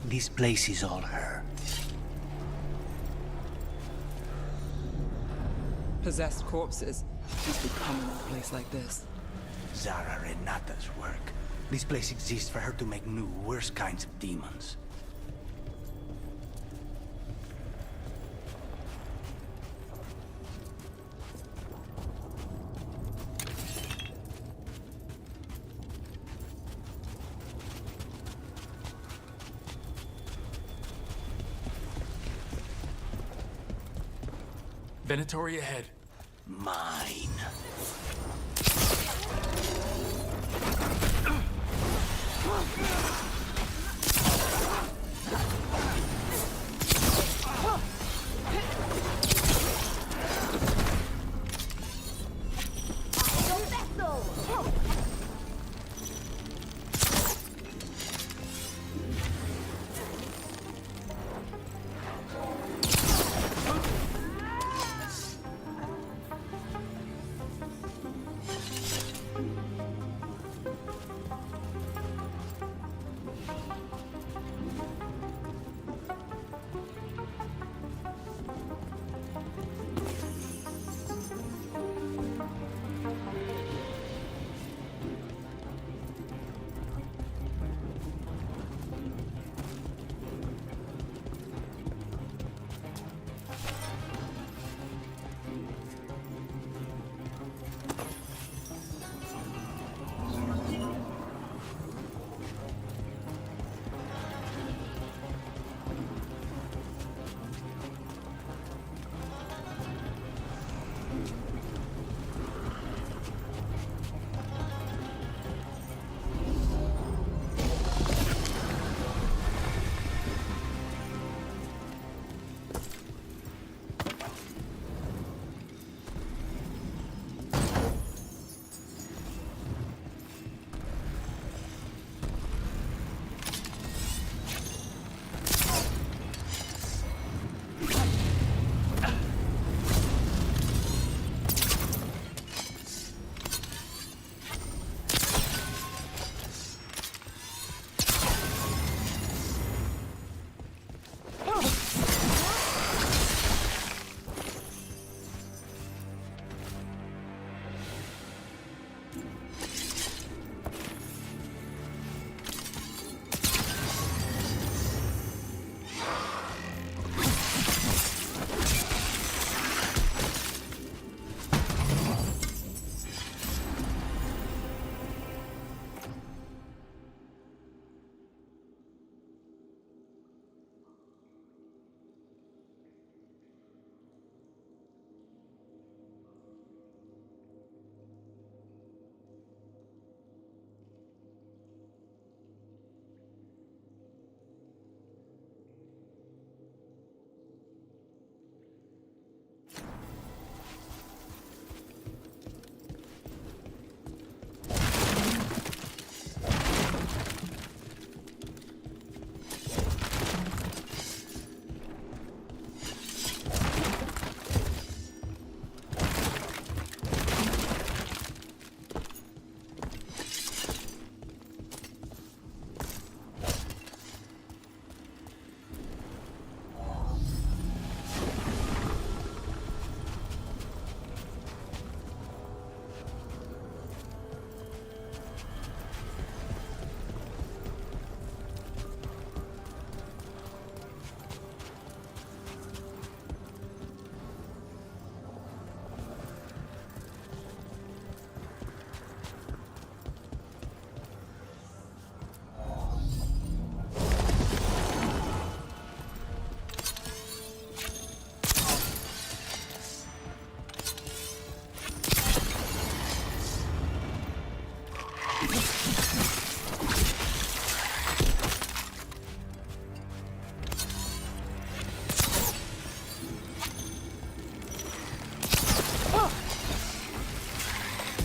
This place is all her. Possessed corpses must be common in a place like this. Zara Renata's work. This place exists for her to make new, worse kinds of demons. Venatori ahead. Mine.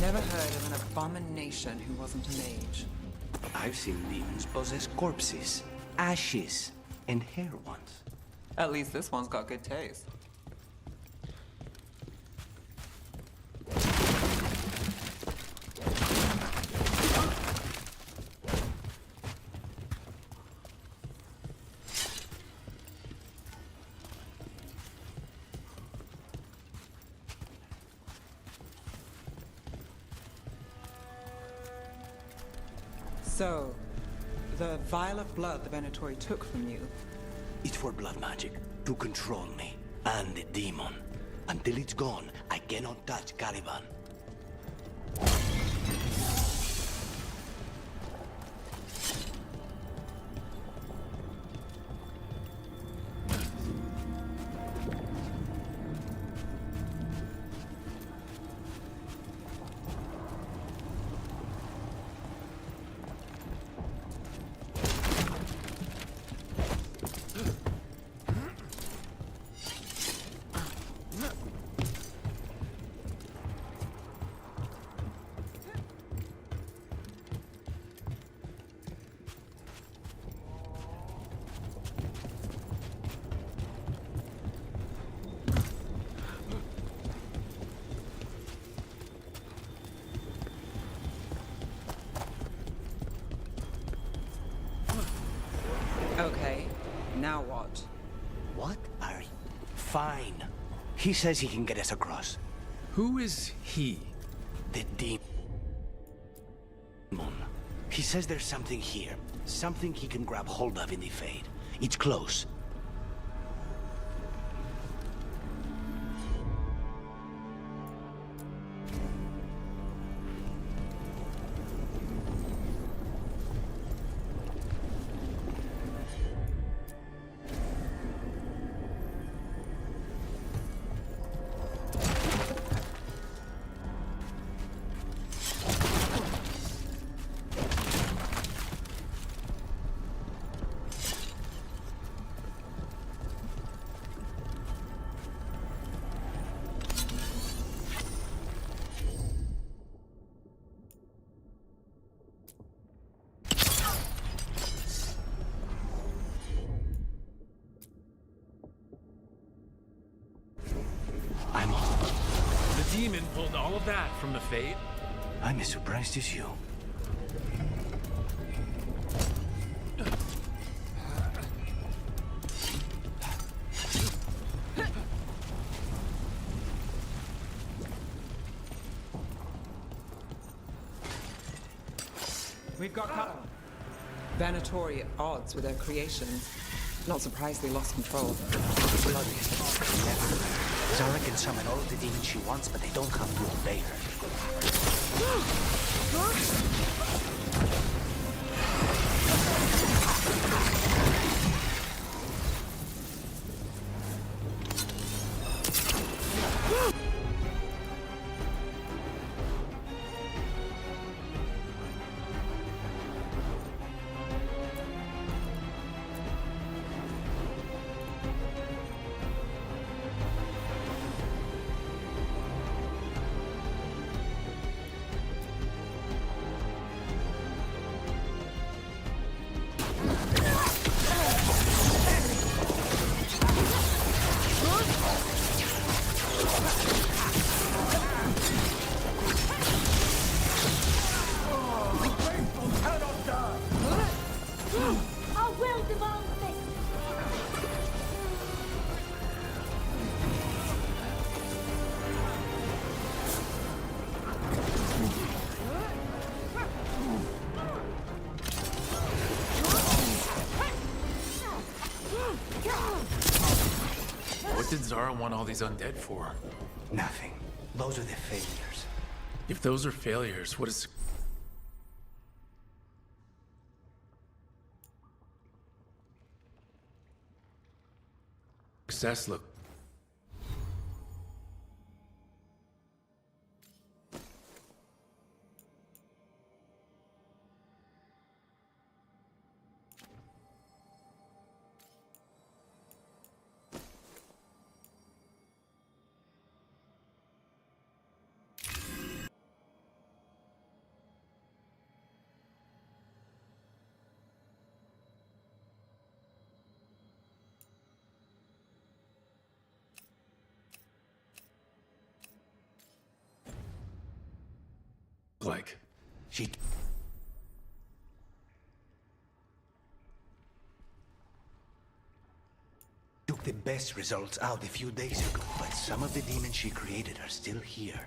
Never heard of an abomination who wasn't a mage. I've seen demons possess corpses, ashes, and hair ones. At least this one's got good taste. So, the vial of blood the Venatori took from you. It's for blood magic, to control me, and the demon. Until it's gone, I cannot touch Caliban. Okay, now what? What are you? Fine. He says he can get us across. Who is he? The demon. He says there's something here. Something he can grab hold of in the Fade. It's close. I'm on. The demon pulled all of that from the Fade? I'm as surprised as you. We've got Venatori at odds with their creations. Not surprised they lost control. Blood is everywhere. Zara can summon all the demons she wants, but they don't come to obey her. I will devour this! What did Zara want all these undead for? Nothing. Those are the failures. If those are failures, what is... success look? like? She... took the best results out a few days ago, but some of the demons she created are still here.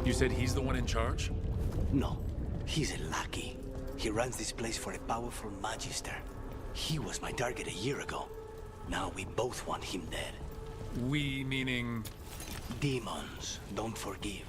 You said he's the one in charge? No, he's a lackey. He runs this place for a powerful magister. He was my target a year ago. Now we both want him dead. We meaning... Demons don't forgive.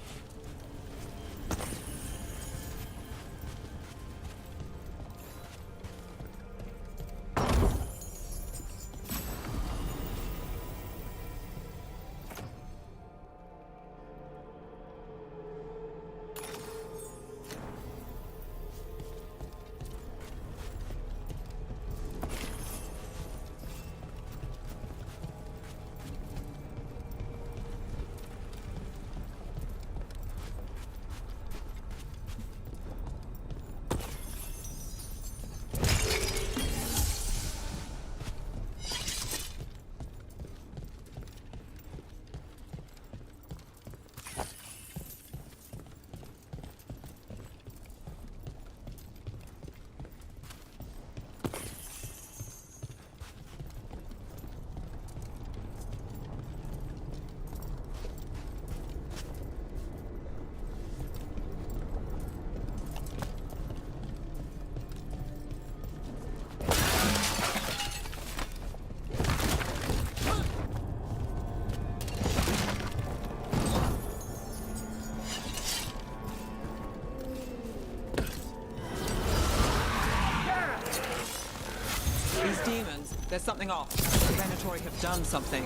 There's something off. The Venatori have done something.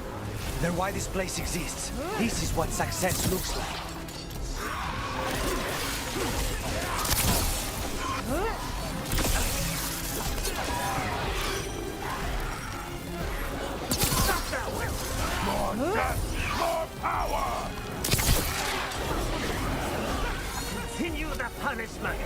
Then why this place exists? This is what success looks like. More death, more power! Continue the punishment!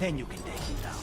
Then you can take him down.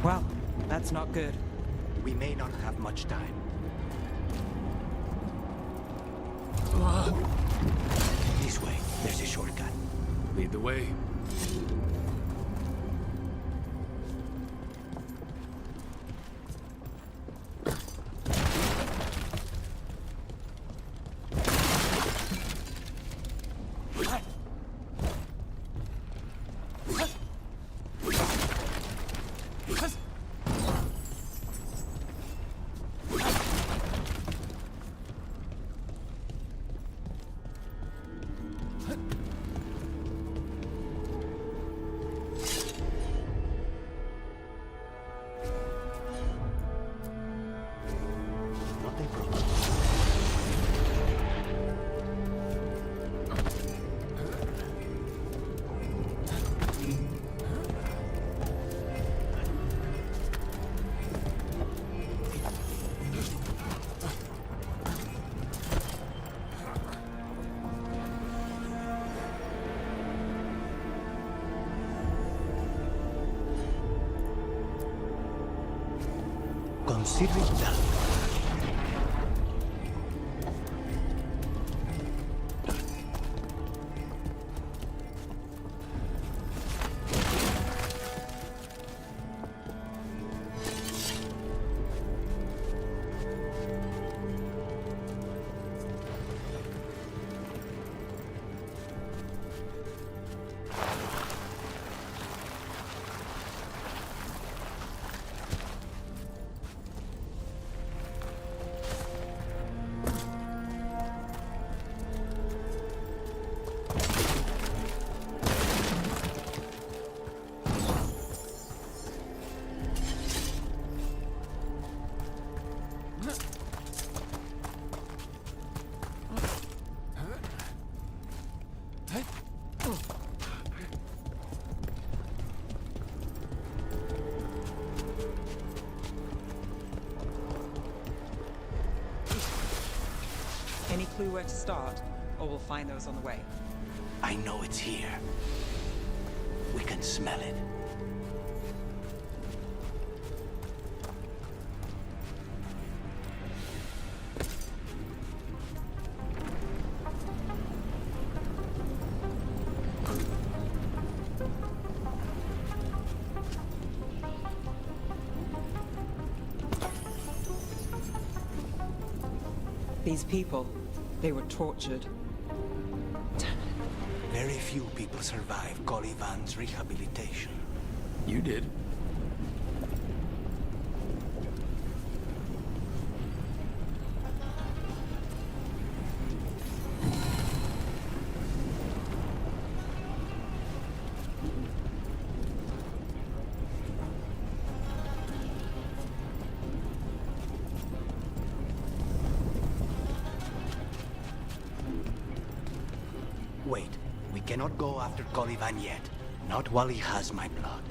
Well, that's not good. We may not have much time. This way. There's a shortcut. Lead the way. Consider it done. Any clue where to start? Or we'll find those on the way. I know it's here. We can smell it. These people, they were tortured. Very few people survive Colivan's rehabilitation. You did. Wait, we cannot go after Colivan yet. Not while he has my blood.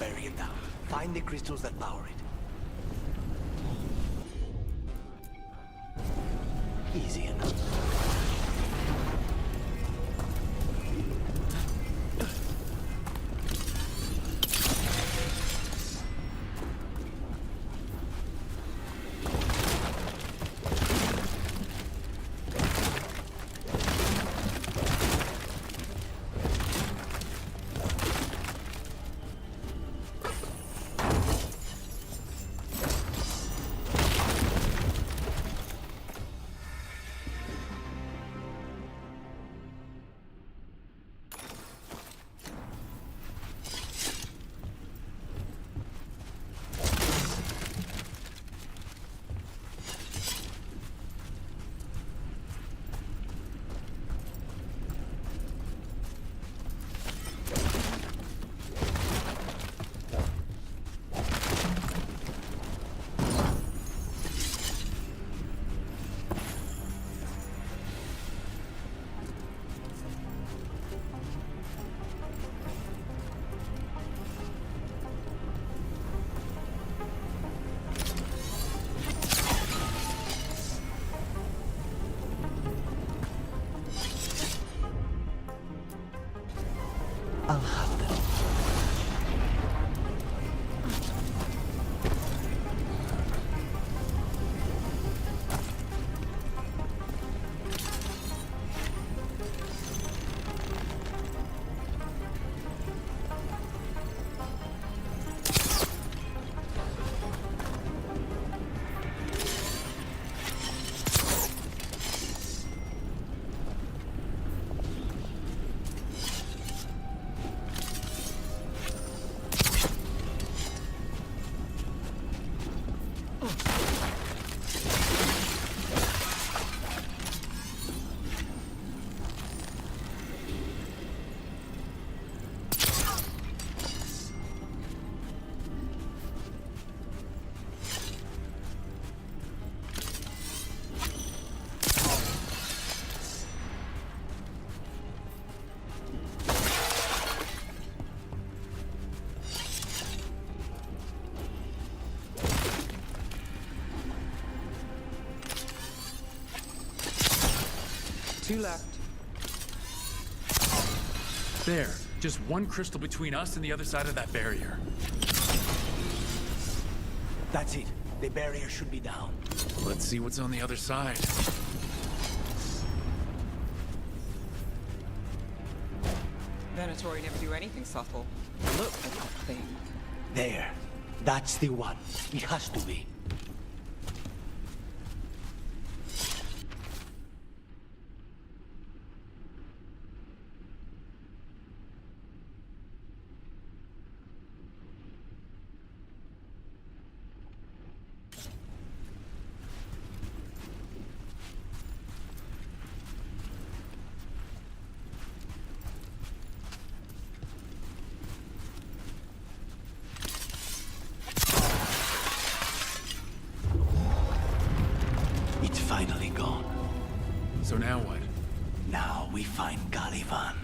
bury it down. Find the crystals that power it. Easy enough. I'll have them. Two left. There. Just one crystal between us and the other side of that barrier. That's it. The barrier should be down. Let's see what's on the other side. Venatori never do anything subtle. Look at that thing. There. That's the one. It has to be. It's finally gone. So now what? Now we find Caliban.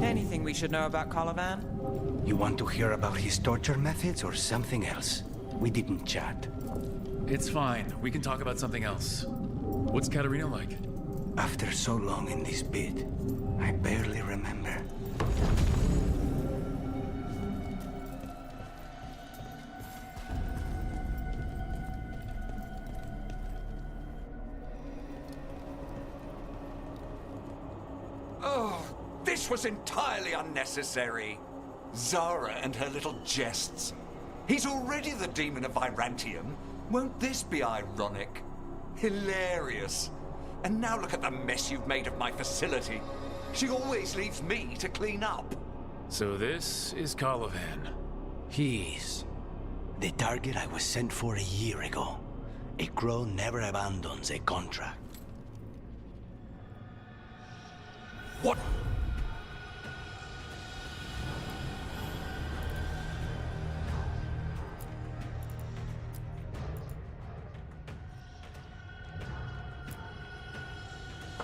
Anything we should know about Caliban? You want to hear about his torture methods or something else? We didn't chat. It's fine. We can talk about something else. What's Katerina like? After so long in this pit, This was entirely unnecessary. Zara and her little jests. He's already the demon of Virantium. Won't this be ironic? Hilarious. And now look at the mess you've made of my facility. She always leaves me to clean up. So this is Caliban. He's the target I was sent for a year ago. A crow never abandons a contract. What?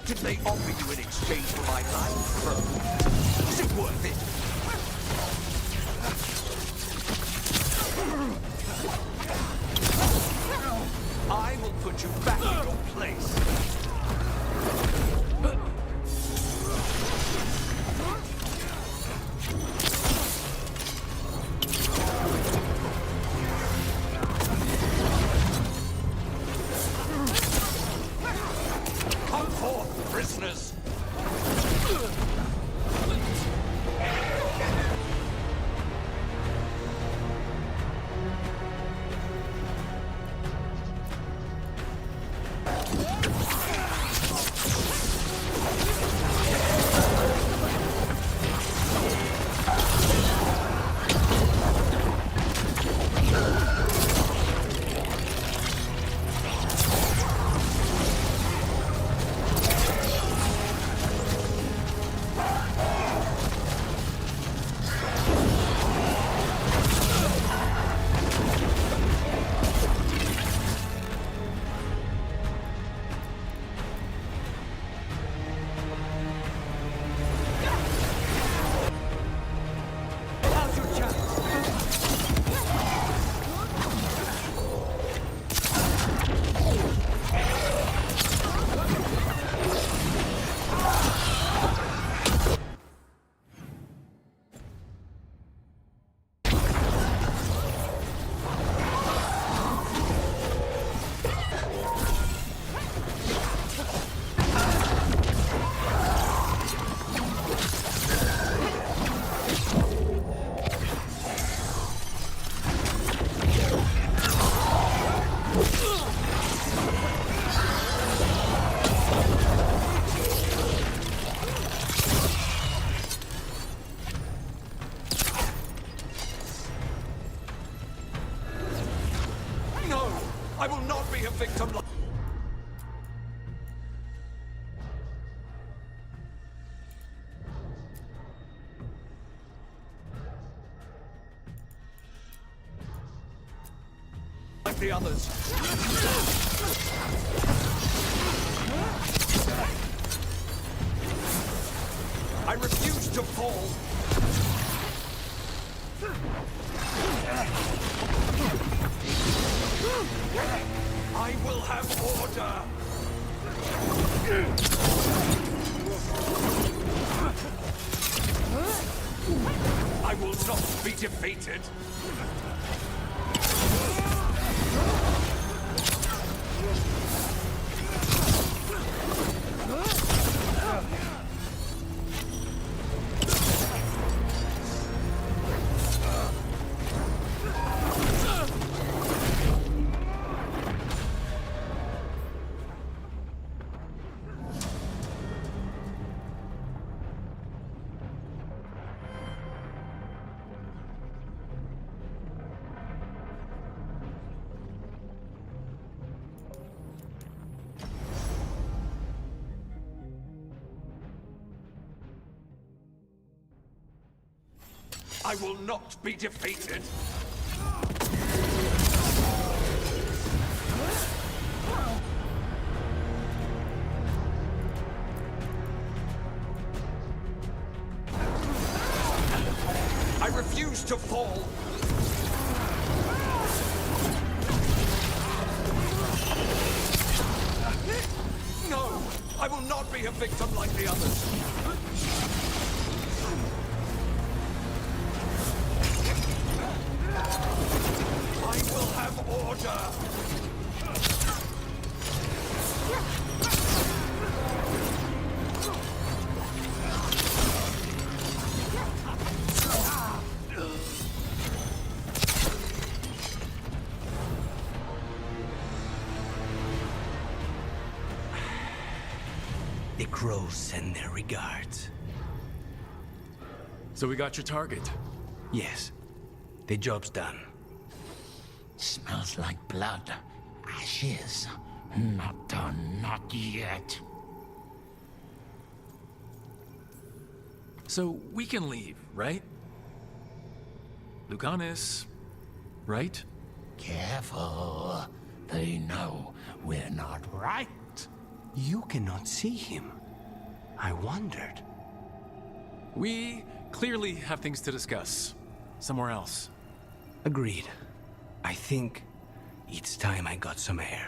Did they offer you in exchange for my life, bro? Was it worth it? I will put you back in your place. Come forth, prisoners! I will not be a victim like the others. I refuse to fall. I will have order. I will not be defeated. I will not be defeated. I refuse to fall. No, I will not be a victim like the others. I will have order! crows send their regards. So we got your target? Yes. The job's done. Smells like blood. Ashes. Not done, not yet. So we can leave, right? Lucanis, right? Careful. They know we're not right. You cannot see him. I wondered. We clearly have things to discuss. Somewhere else. Agreed. I think it's time I got some air.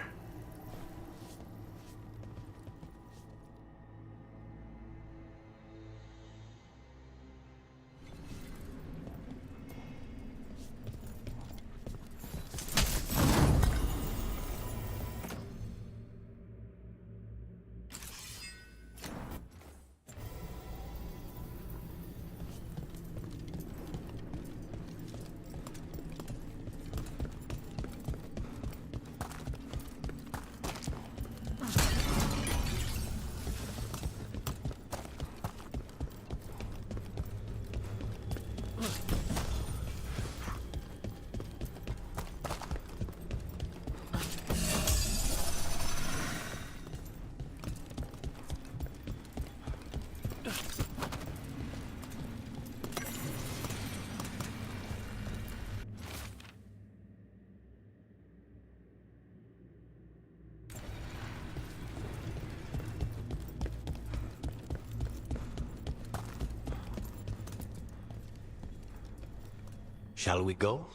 Shall we go?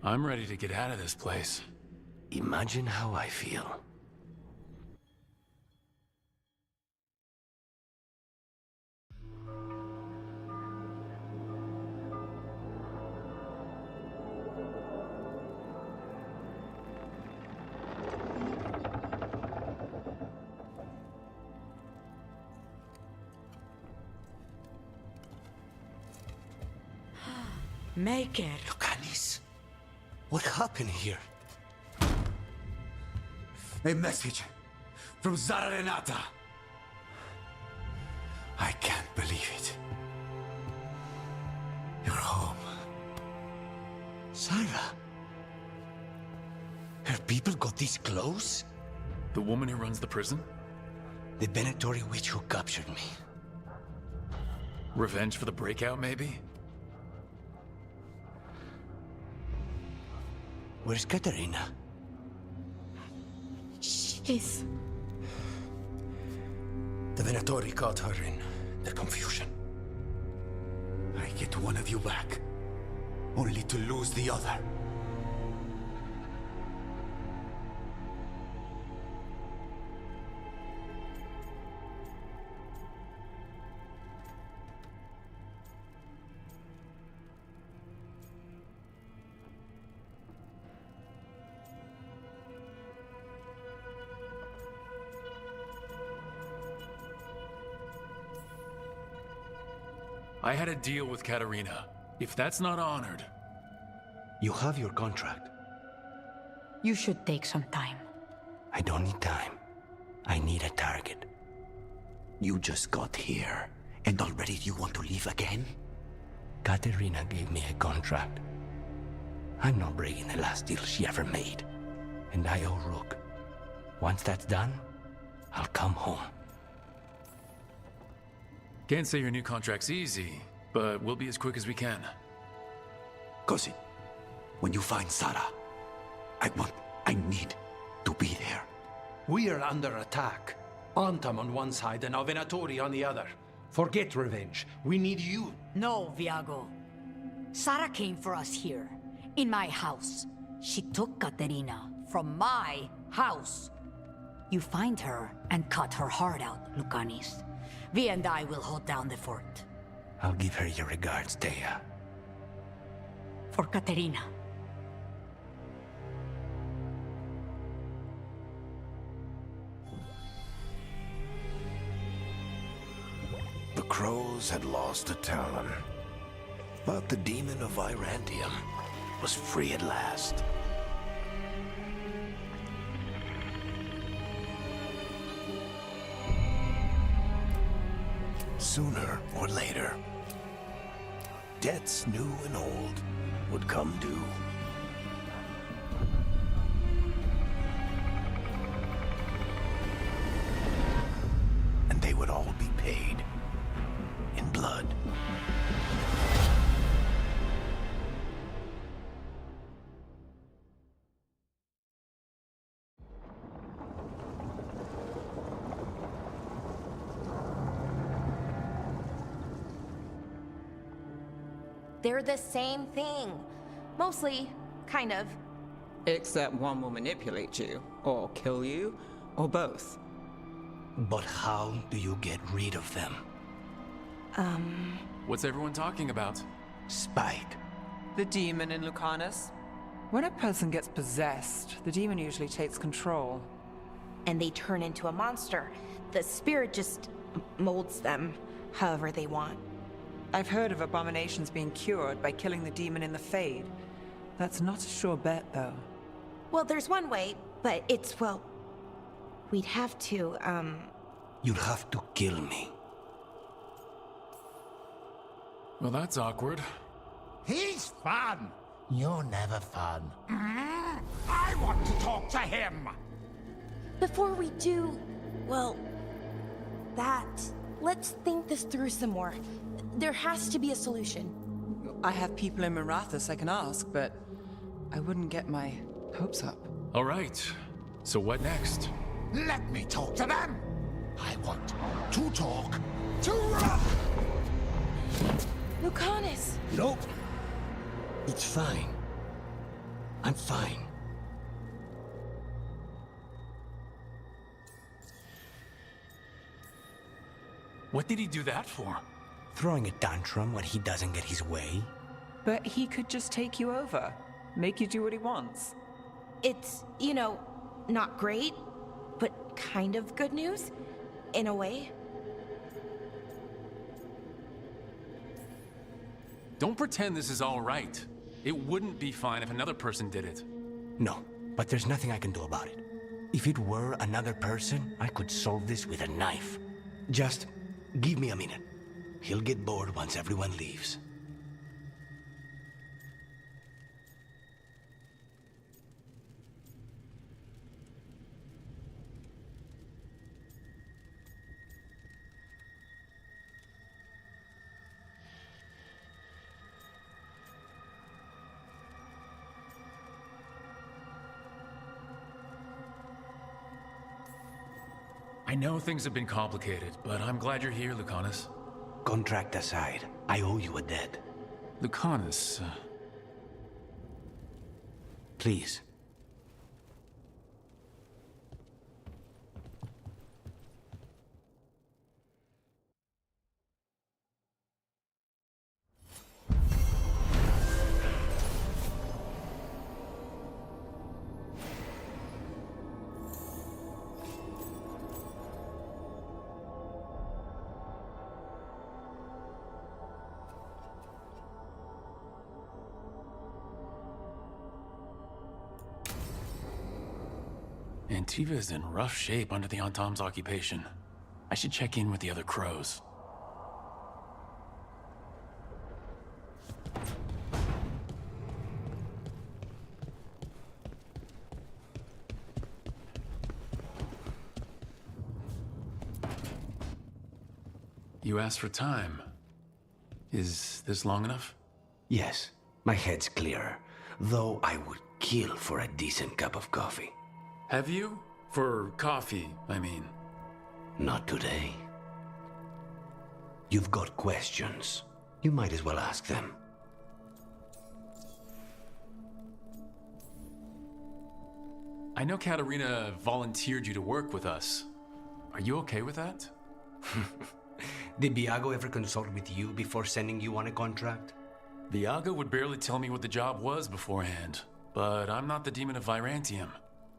I'm ready to get out of this place. Imagine how I feel. Make it. Lucanis, what happened here? A message from Zara Renata. I can't believe it. You're home. Sarah? Her people got this close? The woman who runs the prison? The Venatori witch who captured me. Revenge for the breakout, maybe? Where's Katerina? She's... The Venatori caught her in their confusion. I get one of you back, only to lose the other. I had a deal with Katerina. If that's not honored... You have your contract. You should take some time. I don't need time. I need a target. You just got here, and already you want to leave again? Katerina gave me a contract. I'm not breaking the last deal she ever made. And I owe Rook. Once that's done, I'll come home. Can't say your new contract's easy, but we'll be as quick as we can. Cousin, when you find Sarah, I need to be there. We are under attack. Antam on one side and our Venatori on the other. Forget revenge. We need you. No, Viago. Sarah came for us here, in my house. She took Katerina from my house. You find her and cut her heart out, Lucanis. Vi and I will hold down the fort. I'll give her your regards, Thea. For Katerina. The crows had lost a talon, but the demon of Irantium was free at last. Sooner or later, debts new and old would come due. And they would all be paid in blood. They're the same thing. Mostly, kind of. Except one will manipulate you, or kill you, or both. But how do you get rid of them? What's everyone talking about? Spite. The demon in Lucanus. When a person gets possessed, the demon usually takes control. And they turn into a monster. The spirit just molds them however they want. I've heard of abominations being cured by killing the demon in the Fade. That's not a sure bet, though. Well, there's one way, but it's, well... We'd have to, You'd have to kill me. Well, that's awkward. He's fun. You're never fun. I want to talk to him. Before we do, well... that... Let's think this through some more. There has to be a solution. I have people in Marathas I can ask, but I wouldn't get my hopes up. All right. So what next? Let me talk to them. I want to talk to Rook. Lucanus! Nope. It's fine. I'm fine. What did he do that for? Throwing a tantrum when he doesn't get his way? But he could just take you over, make you do what he wants. It's, you know, not great, but kind of good news, in a way. Don't pretend this is all right. It wouldn't be fine if another person did it. No, but there's nothing I can do about it. If it were another person, I could solve this with a knife. Just give me a minute. He'll get bored once everyone leaves. I know things have been complicated, but I'm glad you're here, Lucanus. Contract aside, I owe you a debt. Lucanus, Please. Antiva is in rough shape under the Antam's occupation. I should check in with the other crows. You asked for time. Is this long enough? Yes, my head's clearer. Though I would kill for a decent cup of coffee. Have you? For coffee, I mean. Not today. You've got questions. You might as well ask them. I know Katerina volunteered you to work with us. Are you okay with that? Did Biago ever consult with you before sending you on a contract? Biago would barely tell me what the job was beforehand, but I'm not the demon of Virantium.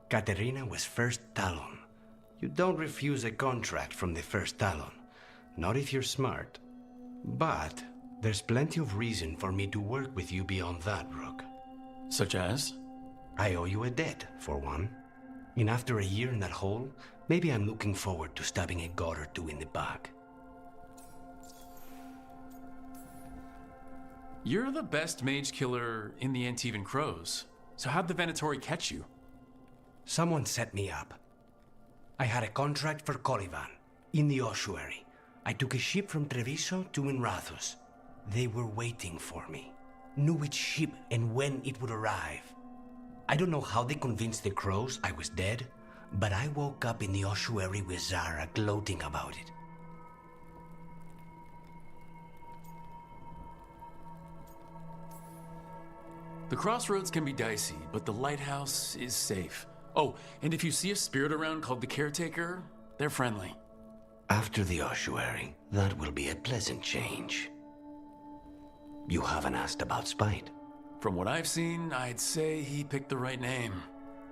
Katerina was First Talon. You don't refuse a contract from the First Talon. Not if you're smart. But there's plenty of reason for me to work with you beyond that, Rook. Such as? I owe you a debt, for one. And after a year in that hole, maybe I'm looking forward to stabbing a god or two in the back. You're the best mage killer in the Antivan Crows. So how'd the Venatori catch you? Someone set me up. I had a contract for Colivan, in the ossuary. I took a ship from Treviso to Minrathus. They were waiting for me. Knew which ship and when it would arrive. I don't know how they convinced the Crows I was dead, but I woke up in the ossuary with Zara gloating about it. The crossroads can be dicey, but the lighthouse is safe. Oh, and if you see a spirit around called the Caretaker, they're friendly. After the ossuary, that will be a pleasant change. You haven't asked about Spite. From what I've seen, I'd say he picked the right name.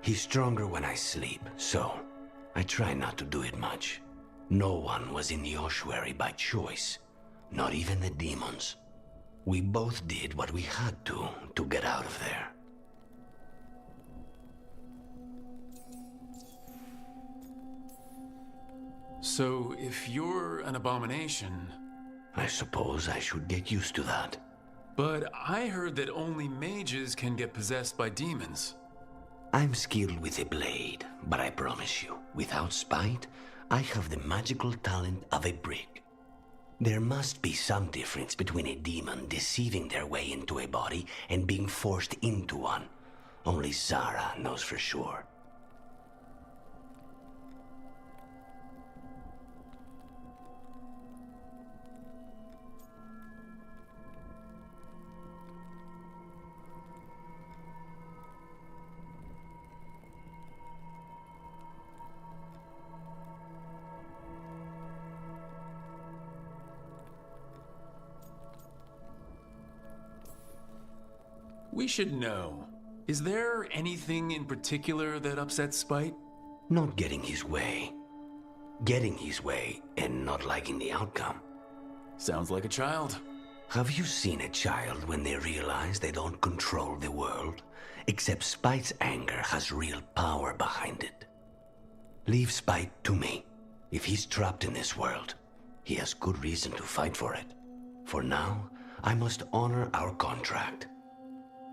He's stronger when I sleep, so I try not to do it much. No one was in the ossuary by choice, not even the demons. We both did what we had to get out of there. So, if you're an abomination... I suppose I should get used to that. But I heard that only mages can get possessed by demons. I'm skilled with a blade, but I promise you, without Spite, I have the magical talent of a brick. There must be some difference between a demon deceiving their way into a body and being forced into one. Only Zara knows for sure. We should know. Is there anything in particular that upsets Spite? Not getting his way. Getting his way and not liking the outcome. Sounds like a child. Have you seen a child when they realize they don't control the world? Except Spite's anger has real power behind it. Leave Spite to me. If he's trapped in this world, he has good reason to fight for it. For now, I must honor our contract.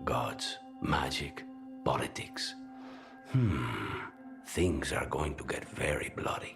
Gods, magic, politics. Things are going to get very bloody.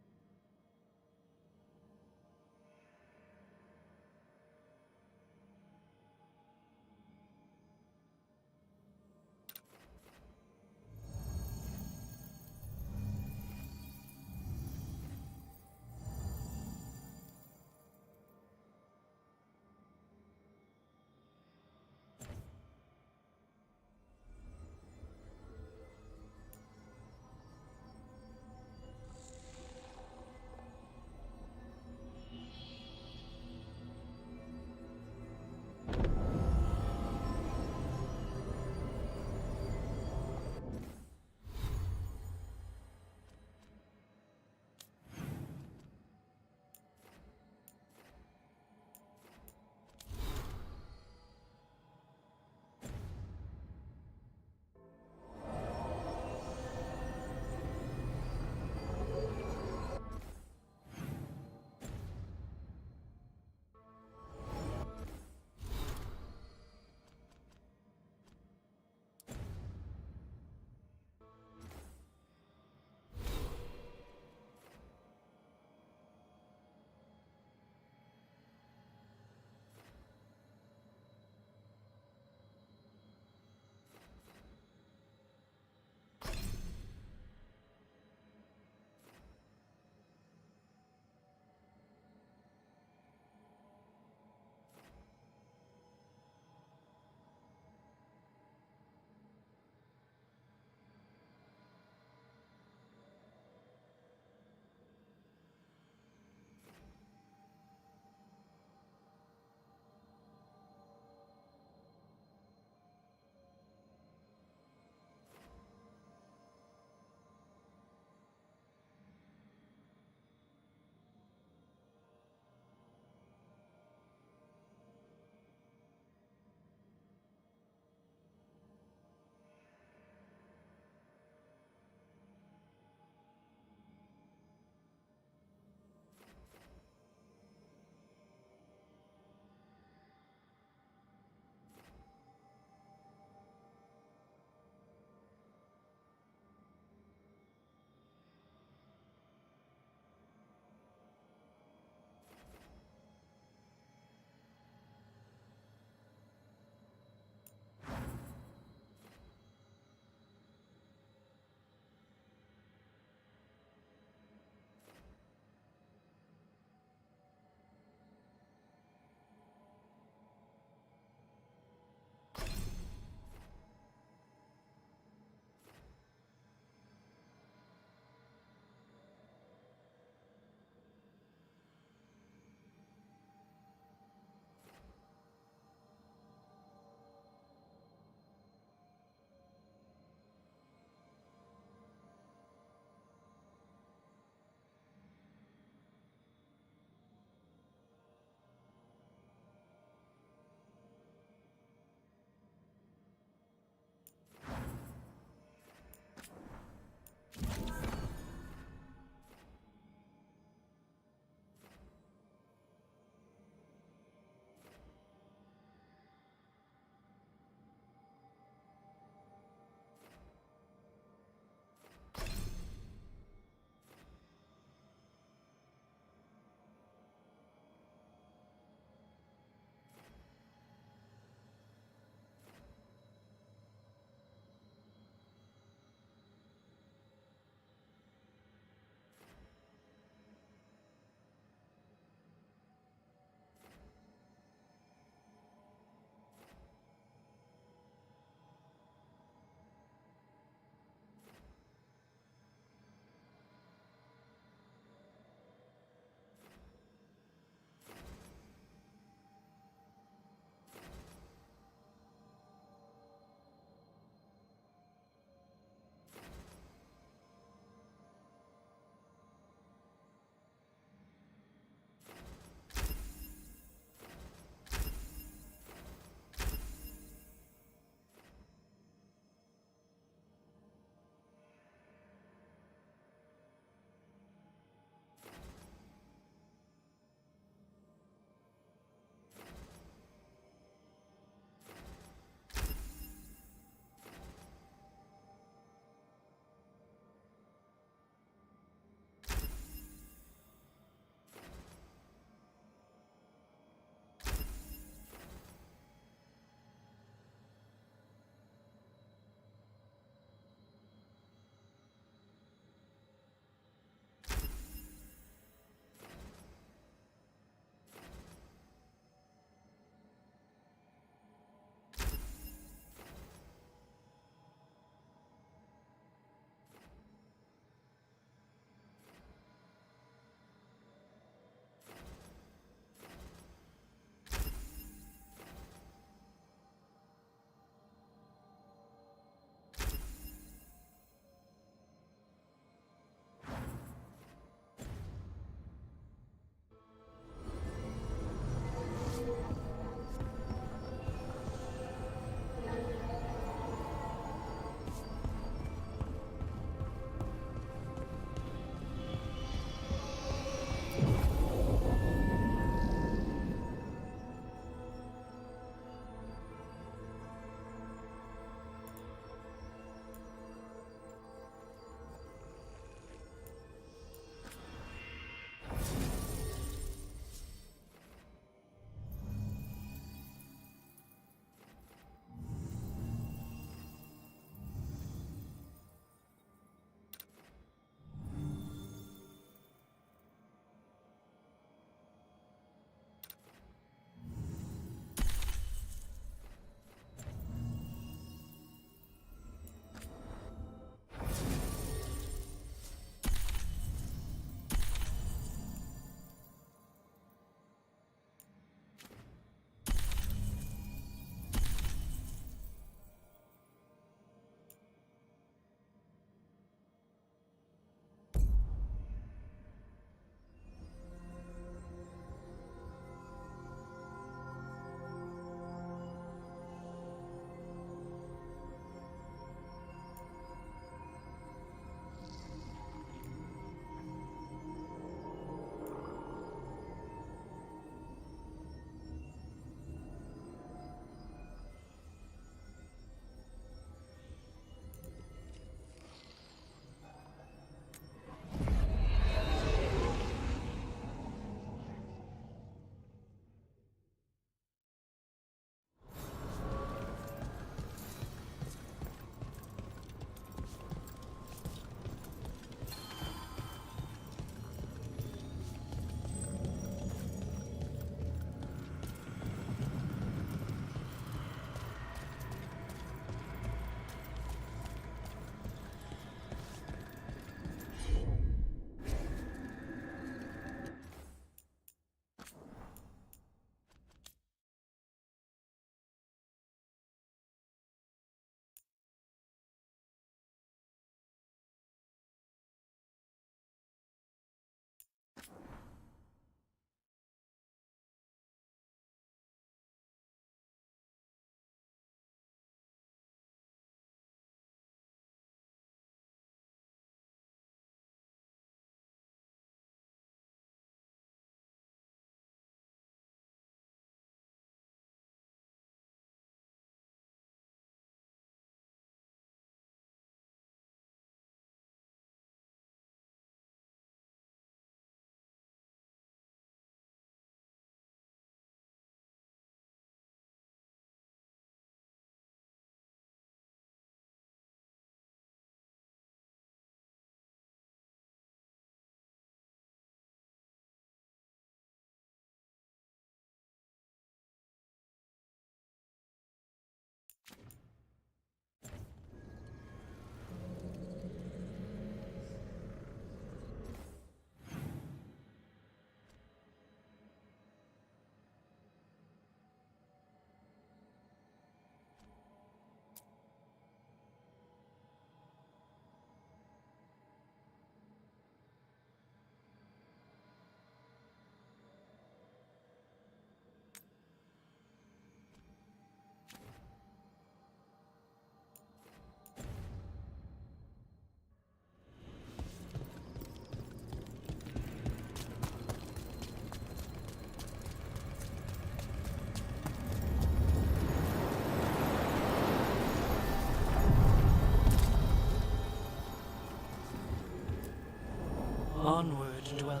Vault Dweller.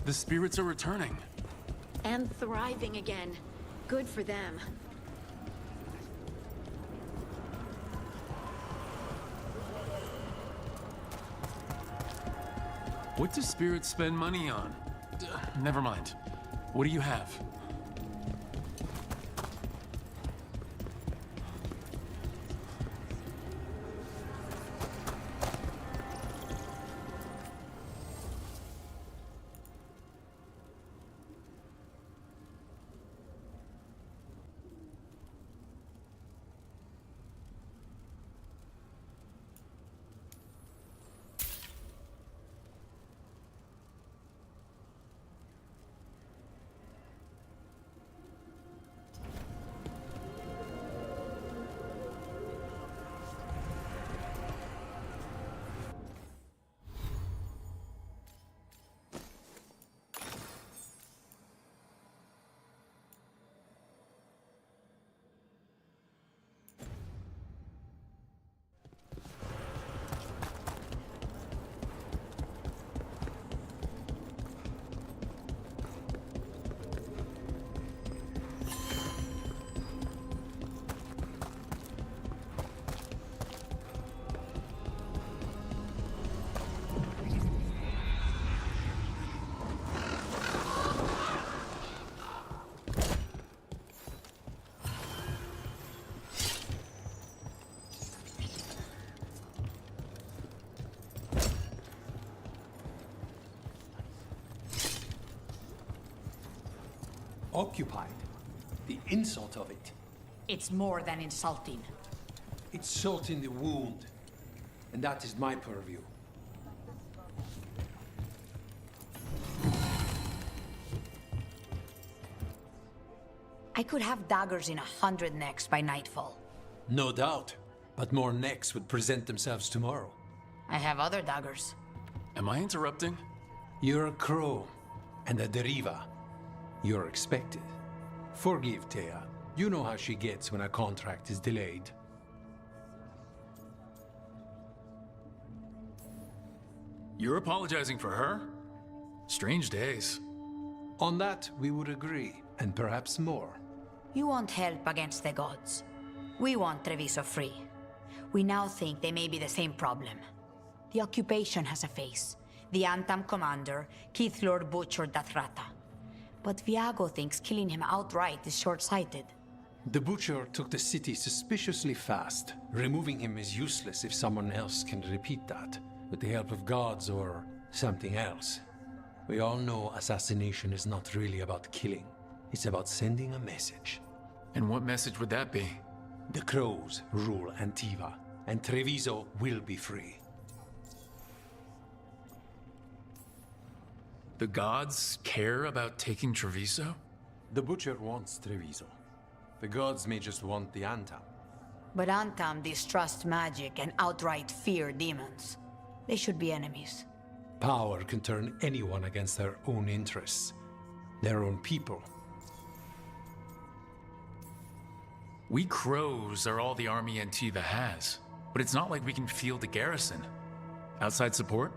The spirits are returning. And thriving again. Good for them. What do spirits spend money on? Never mind. What do you have? Occupied. The insult of it. It's more than insulting. It's salt in the wound. And that is my purview. I could have daggers in 100 necks by nightfall. No doubt. But more necks would present themselves tomorrow. I have other daggers. Am I interrupting? You're a crow. And a deriva. You're expected. Forgive Thea. You know how she gets when a contract is delayed. You're apologizing for her? Strange days. On that, we would agree, and perhaps more. You want help against the gods. We want Treviso free. We now think they may be the same problem. The occupation has a face. The Antam commander, Keith Lord Butcher Dathrata. But Viago thinks killing him outright is short-sighted. The Butcher took the city suspiciously fast. Removing him is useless if someone else can repeat that, with the help of gods or something else. We all know assassination is not really about killing. It's about sending a message. And what message would that be? The crows rule Antiva, and Treviso will be free. The gods care about taking Treviso? The Butcher wants Treviso. The gods may just want the Antam. But Antam distrust magic and outright fear demons. They should be enemies. Power can turn anyone against their own interests, their own people. We crows are all the army Antiva has, but it's not like we can field a garrison. Outside support?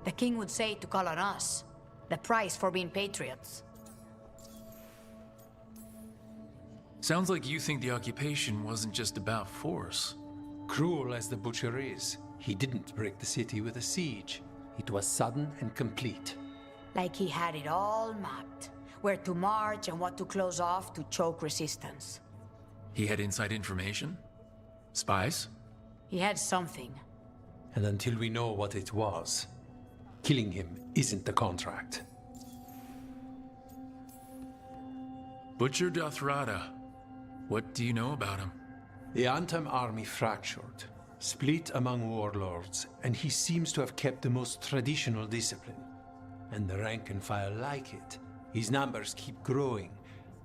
The king would say to call on us. The price for being patriots. Sounds like you think the occupation wasn't just about force. Cruel as the Butcher is, he didn't break the city with a siege. It was sudden and complete. Like he had it all mapped. Where to march and what to close off to choke resistance. He had inside information? Spies? He had something. And until we know what it was, killing him isn't the contract. Butcher Dathrata. What do you know about him? The Antam army fractured, split among warlords, and he seems to have kept the most traditional discipline. And the rank and file like it, His numbers keep growing,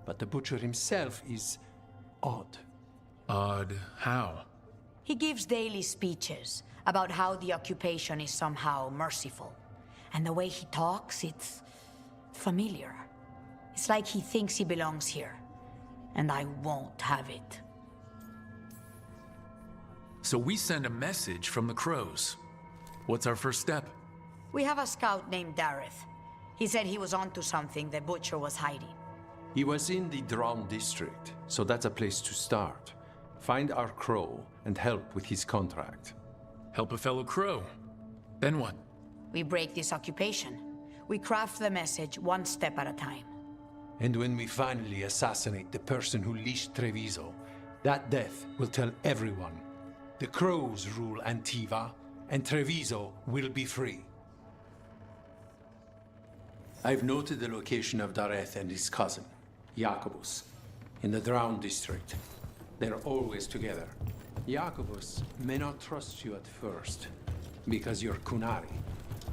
but the Butcher himself is odd. Odd how? He gives daily speeches about how the occupation is somehow merciful. And the way he talks, it's familiar. It's like he thinks he belongs here. And I won't have it. So we send a message from the Crows. What's our first step? We have a scout named Dareth. He said he was onto something the Butcher was hiding. He was in the Drown district, so that's a place to start. Find our Crow and help with his contract. Help a fellow Crow. Then what? We break this occupation. We craft the message one step at a time. And when we finally assassinate the person who leashed Treviso, that death will tell everyone. The Crows rule Antiva, and Treviso will be free. I've noted the location of Dareth and his cousin, Jacobus, in the Drown district. They're always together. Jacobus may not trust you at first, because you're Kunari.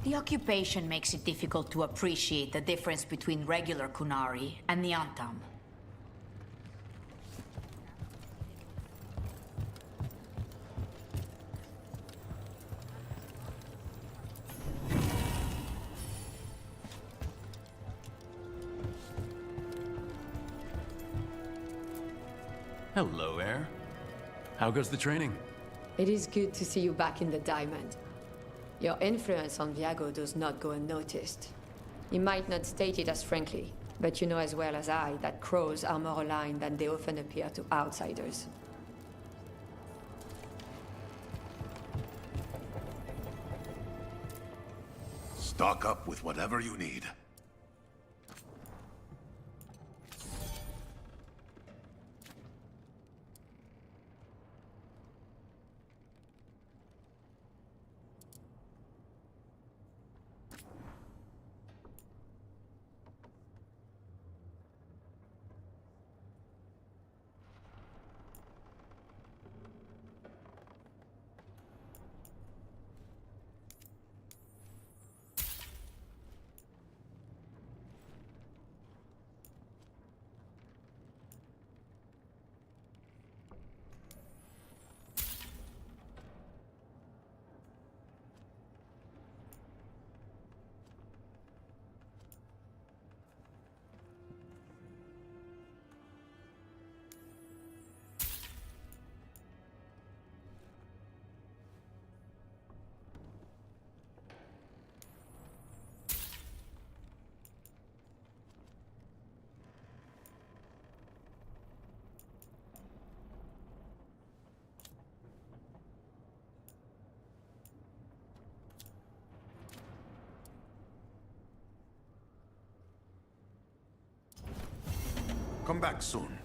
The occupation makes it difficult to appreciate the difference between regular Kunari and the Antam. Hello, Air. How goes the training? It is good to see you back in the Diamond. Your influence on Viago does not go unnoticed. You might not state it as frankly, but you know as well as I that Crows are more aligned than they often appear to outsiders. Stock up with whatever you need. Come back soon.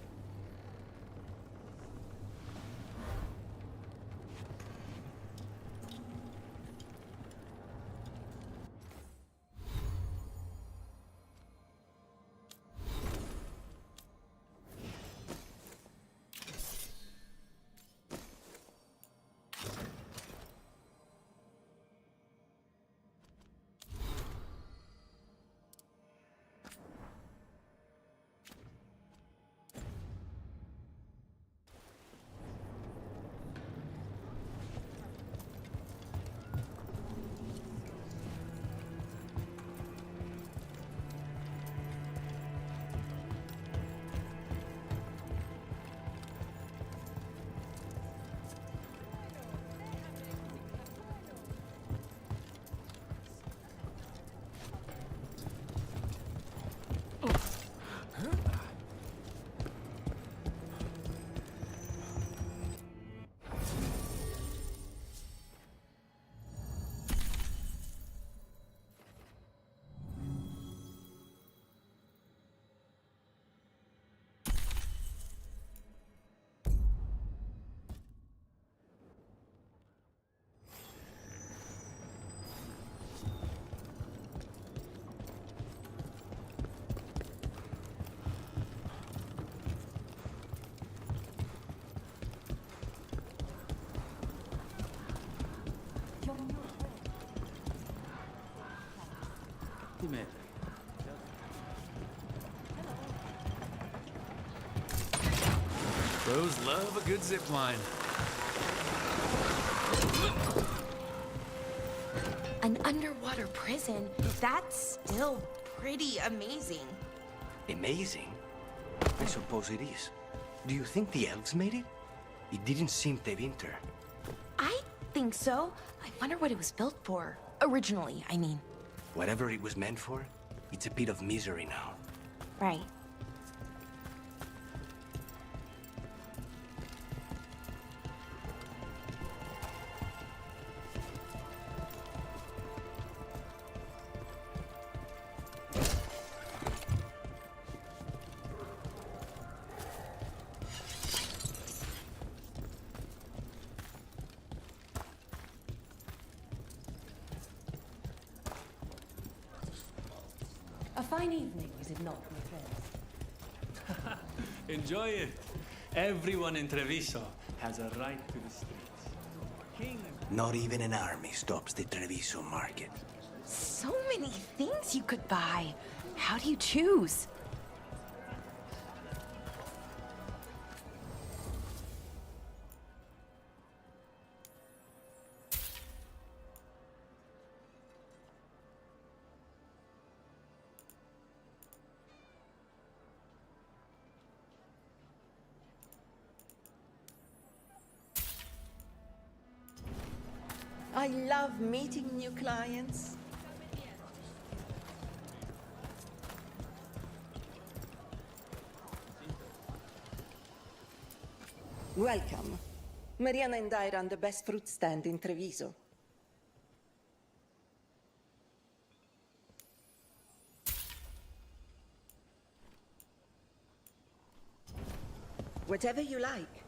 Pros love a good zip line. An underwater prison? That's still pretty amazing. Amazing? I suppose it is. Do you think the elves made it? It didn't seem Tevinter. I think so. I wonder what it was built for. Originally, I mean. Whatever it was meant for, it's a pit of misery now. Right. A fine evening, is it not, my friends? Enjoy it. Everyone in Treviso has a right to the streets. King. Not even an army stops the Treviso market. So many things you could buy. How do you choose? I love meeting new clients. Welcome. Mariana and I run the best fruit stand in Treviso. Whatever you like.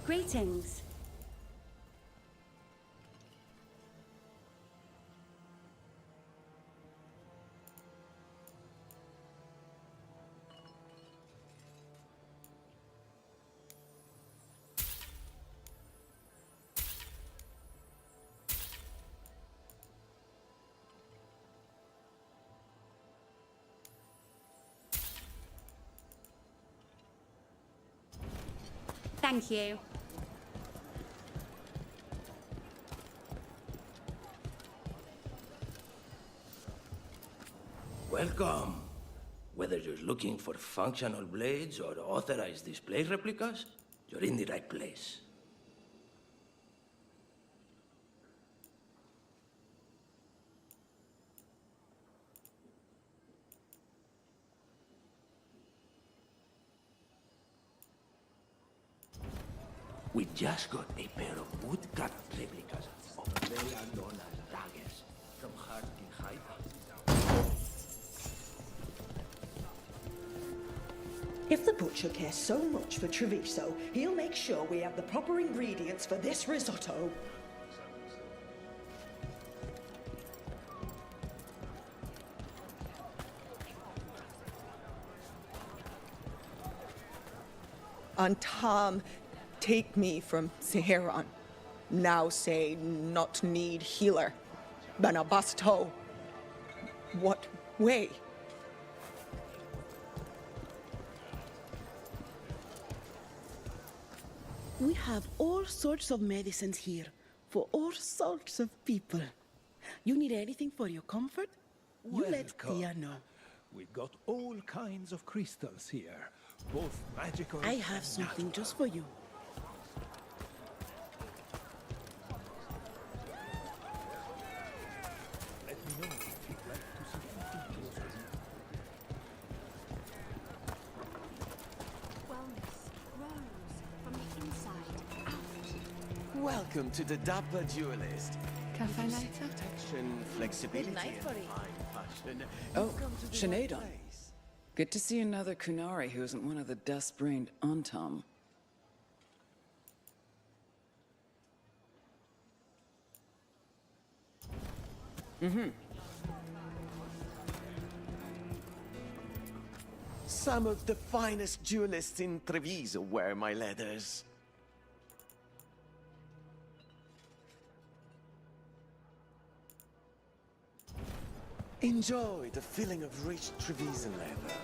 Greetings. Thank you. Welcome. Whether you're looking for functional blades or authorized display replicas, you're in the right place. We just got a pair of woodcut replicas of they are known as daggers from Hart in Hyde. If the butcher cares so much for Treviso, he'll make sure we have the proper ingredients for this risotto. And Tom, take me from Seheron. Now say not need healer. Banabasto. What way? We have all sorts of medicines here for all sorts of people. You need anything for your comfort? You let Tia know. We got all kinds of crystals here, both magical. I have something just for you. Welcome to the Dapper Duelist. Cafe later? Protection, flexibility, Good night, and buddy. fine fashion. Oh, You've come to the Sinead right on. place. Good to see another Kunari who isn't one of the dust-brained Untom. Some of the finest duelists in Treviso wear my leathers. Enjoy the feeling of rich Trevisan leather.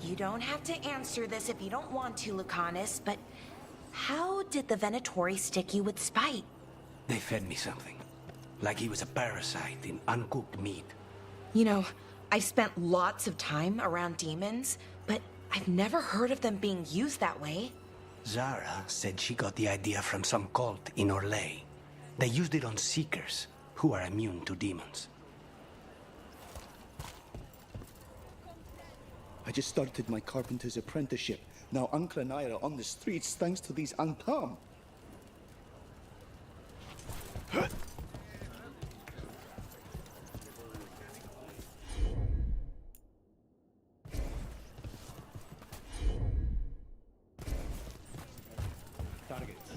You don't have to answer this if you don't want to, Lucanus, but how did the Venatori stick you with spite? They fed me something. Like he was a parasite in uncooked meat. You know, I've spent lots of time around demons, but I've never heard of them being used that way. Zara said she got the idea from some cult in Orlais. They used it on seekers, who are immune to demons. I just started my carpenter's apprenticeship. Now Uncle and I are on the streets thanks to these Antam. Targets.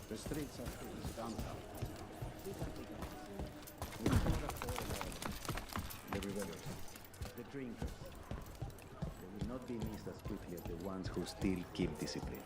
The streets are free downtown. The rebellions. The drinkers. They will not be missed as quickly as the ones who still keep discipline.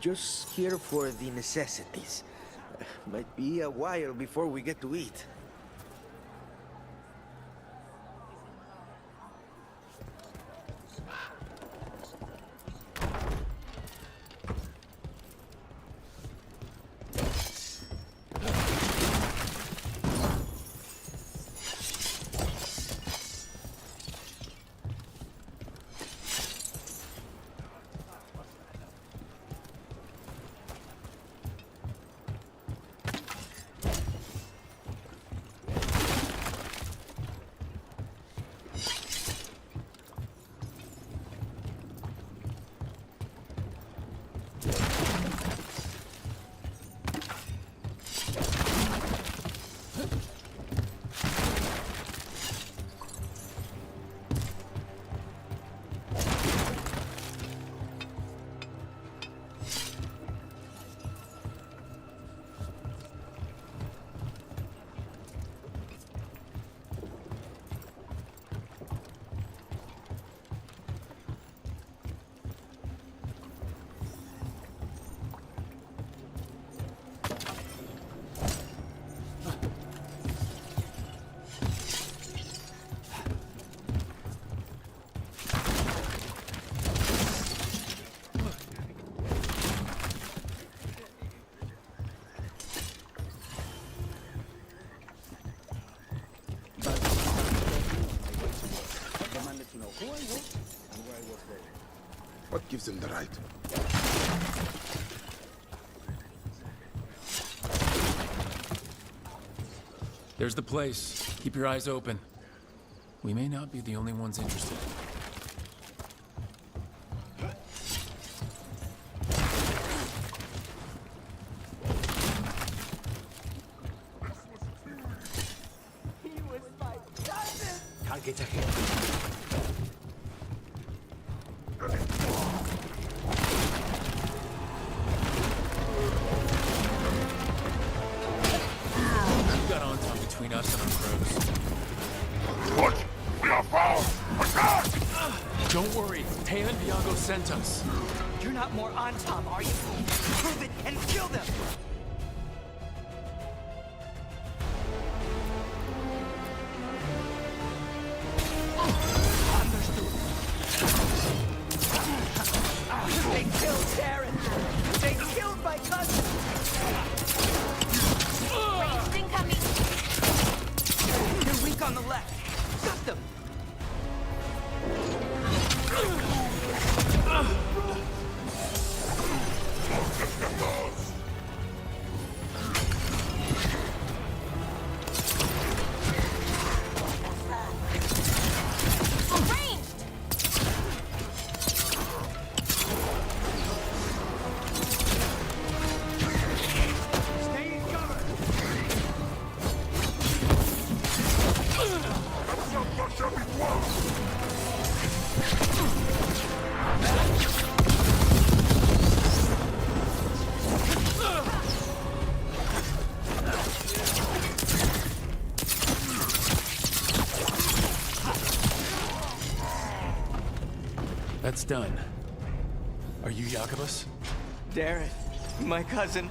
just here for the necessities. Might be a while before we get to eat. What gives them the right? There's the place. Keep your eyes open. We may not be the only ones interested. He was my cousin! Target ahead. We've got on time between us and our crows. What? We are found! Attack! Don't worry. Teo and Viago sent us. You're not more on Tom, are you? Prove it and kill them! They killed Darren! They killed my cousin! Ranged incoming! They're weak on the left. Got them! That's done. Are you Jacobus? Darren, my cousin.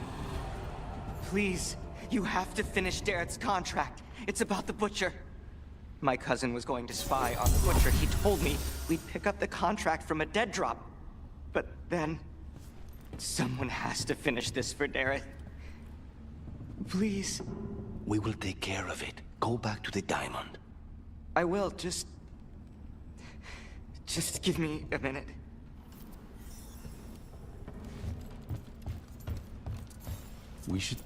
Please, you have to finish Darren's contract. It's about the Butcher. My cousin was going to spy on the Butcher. He told me we'd pick up the contract from a dead drop. But then, someone has to finish this for Darren. Please. We will take care of it. Go back to the diamond. I will, just give me a minute. We should...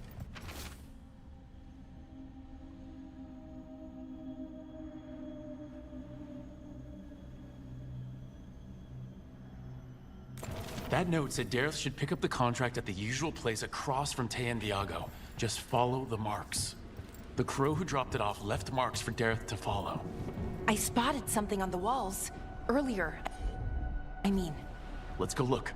That note said Dareth should pick up the contract at the usual place across from Teo and Viago. Just follow the marks. The crow who dropped it off left marks for Dareth to follow. I spotted something on the walls earlier. Let's go look.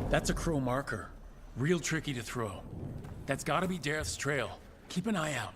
That's a crow marker. Real tricky to throw. That's gotta be Dareth's trail. Keep an eye out.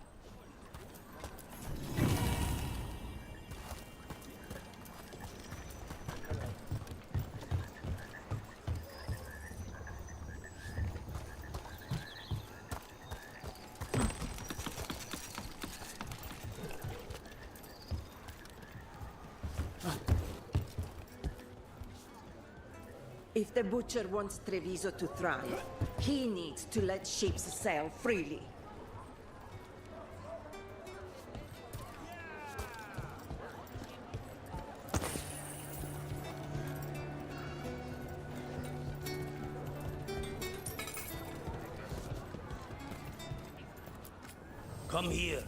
If the Butcher wants Treviso to thrive, he needs to let ships sail freely. Come here.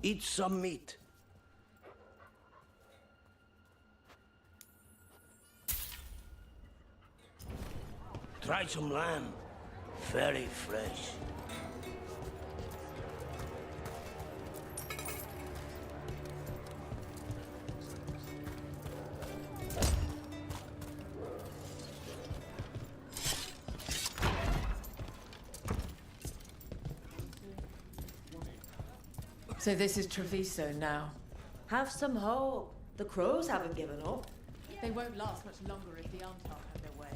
Eat some meat. Try some lamb. Very fresh. So this is Treviso now. Have some hope. The crows haven't given up. They won't last much longer if the Antar have their way.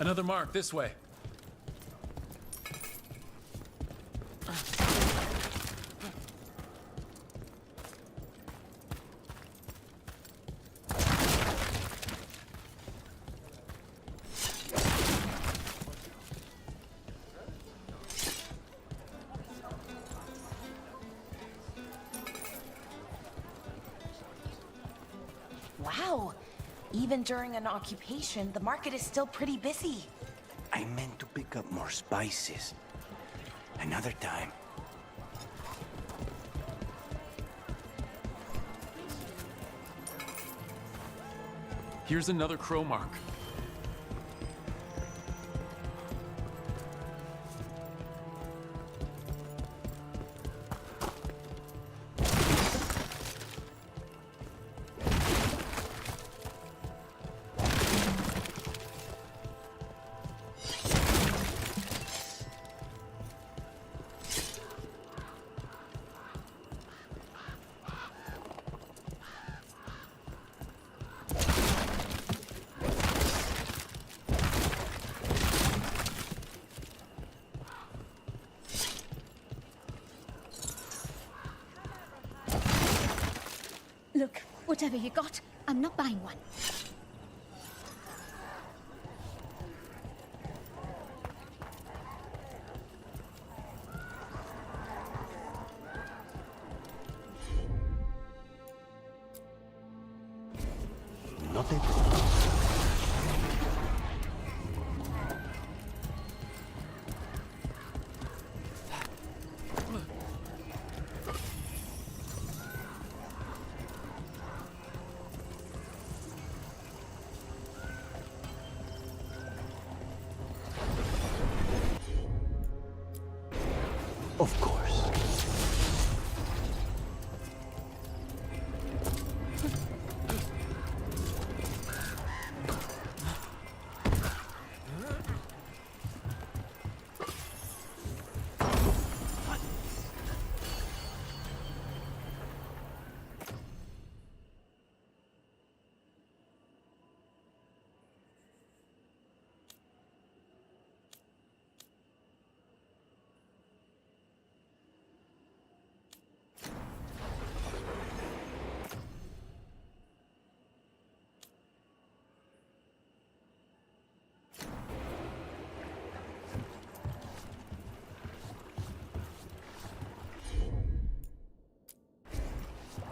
Another mark, this way. Wow. Even during an occupation, the market is still pretty busy. I meant to pick up more spices. Another time. Here's another crow mark. Look, whatever you got, I'm not buying one. No te preocupes. Of course.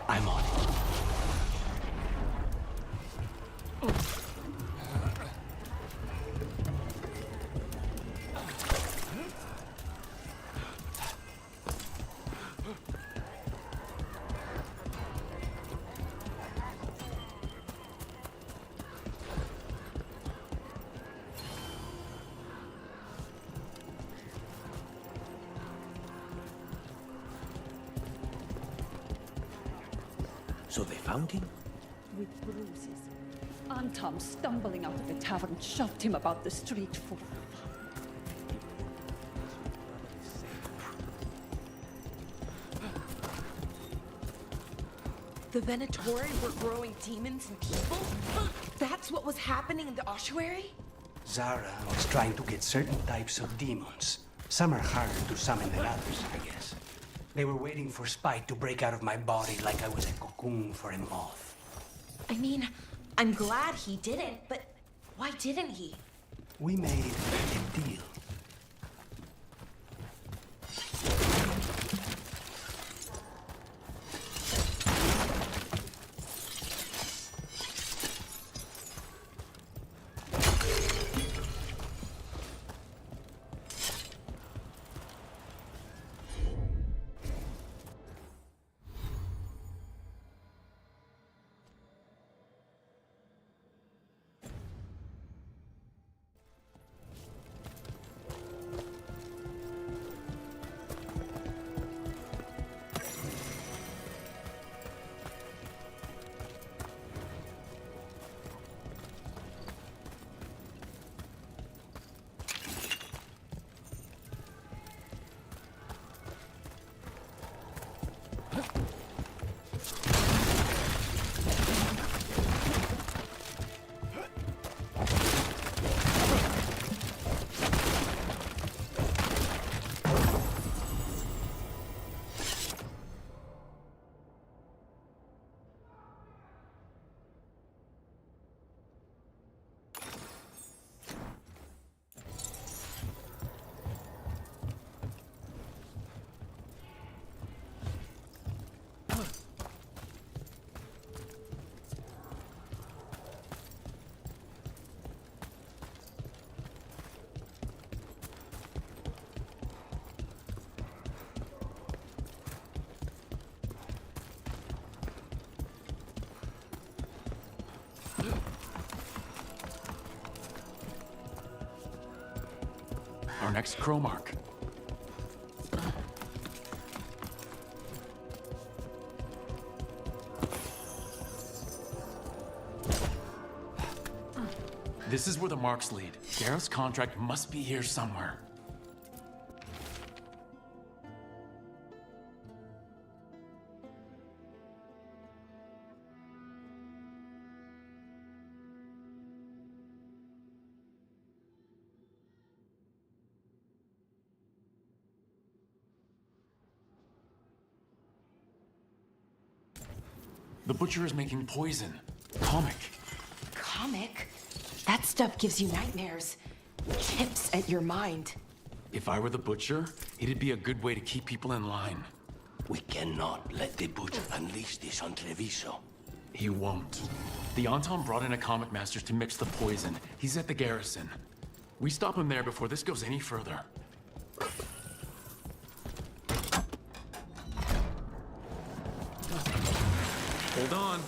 I'm on it. So they found him? With bruises. Anton, stumbling out of the tavern, shoved him about the street for fun. The Venatori were growing demons and people? That's what was happening in the ossuary? Zara was trying to get certain types of demons. Some are harder to summon than others, I guess. They were waiting for Spike to break out of my body like I was a cocoon for a moth. I mean, I'm glad he didn't, but why didn't he? We made a deal. Our next crow mark. This is where the marks lead. Gareth's contract must be here somewhere. The butcher is making poison. Comic. Comic? That stuff gives you nightmares. Chips at your mind. If I were the butcher, it'd be a good way to keep people in line. We cannot let the butcher unleash this on Treviso. He won't. The Anton brought in a comic master to mix the poison. He's at the garrison. We stop him there before this goes any further. Hold on.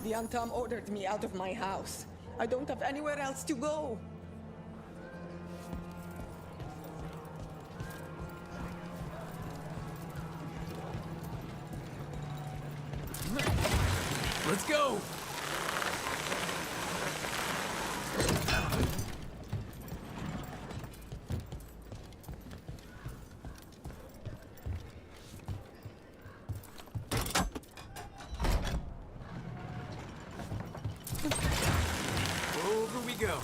The Antam ordered me out of my house. I don't have anywhere else to go. Let's go! Over we go.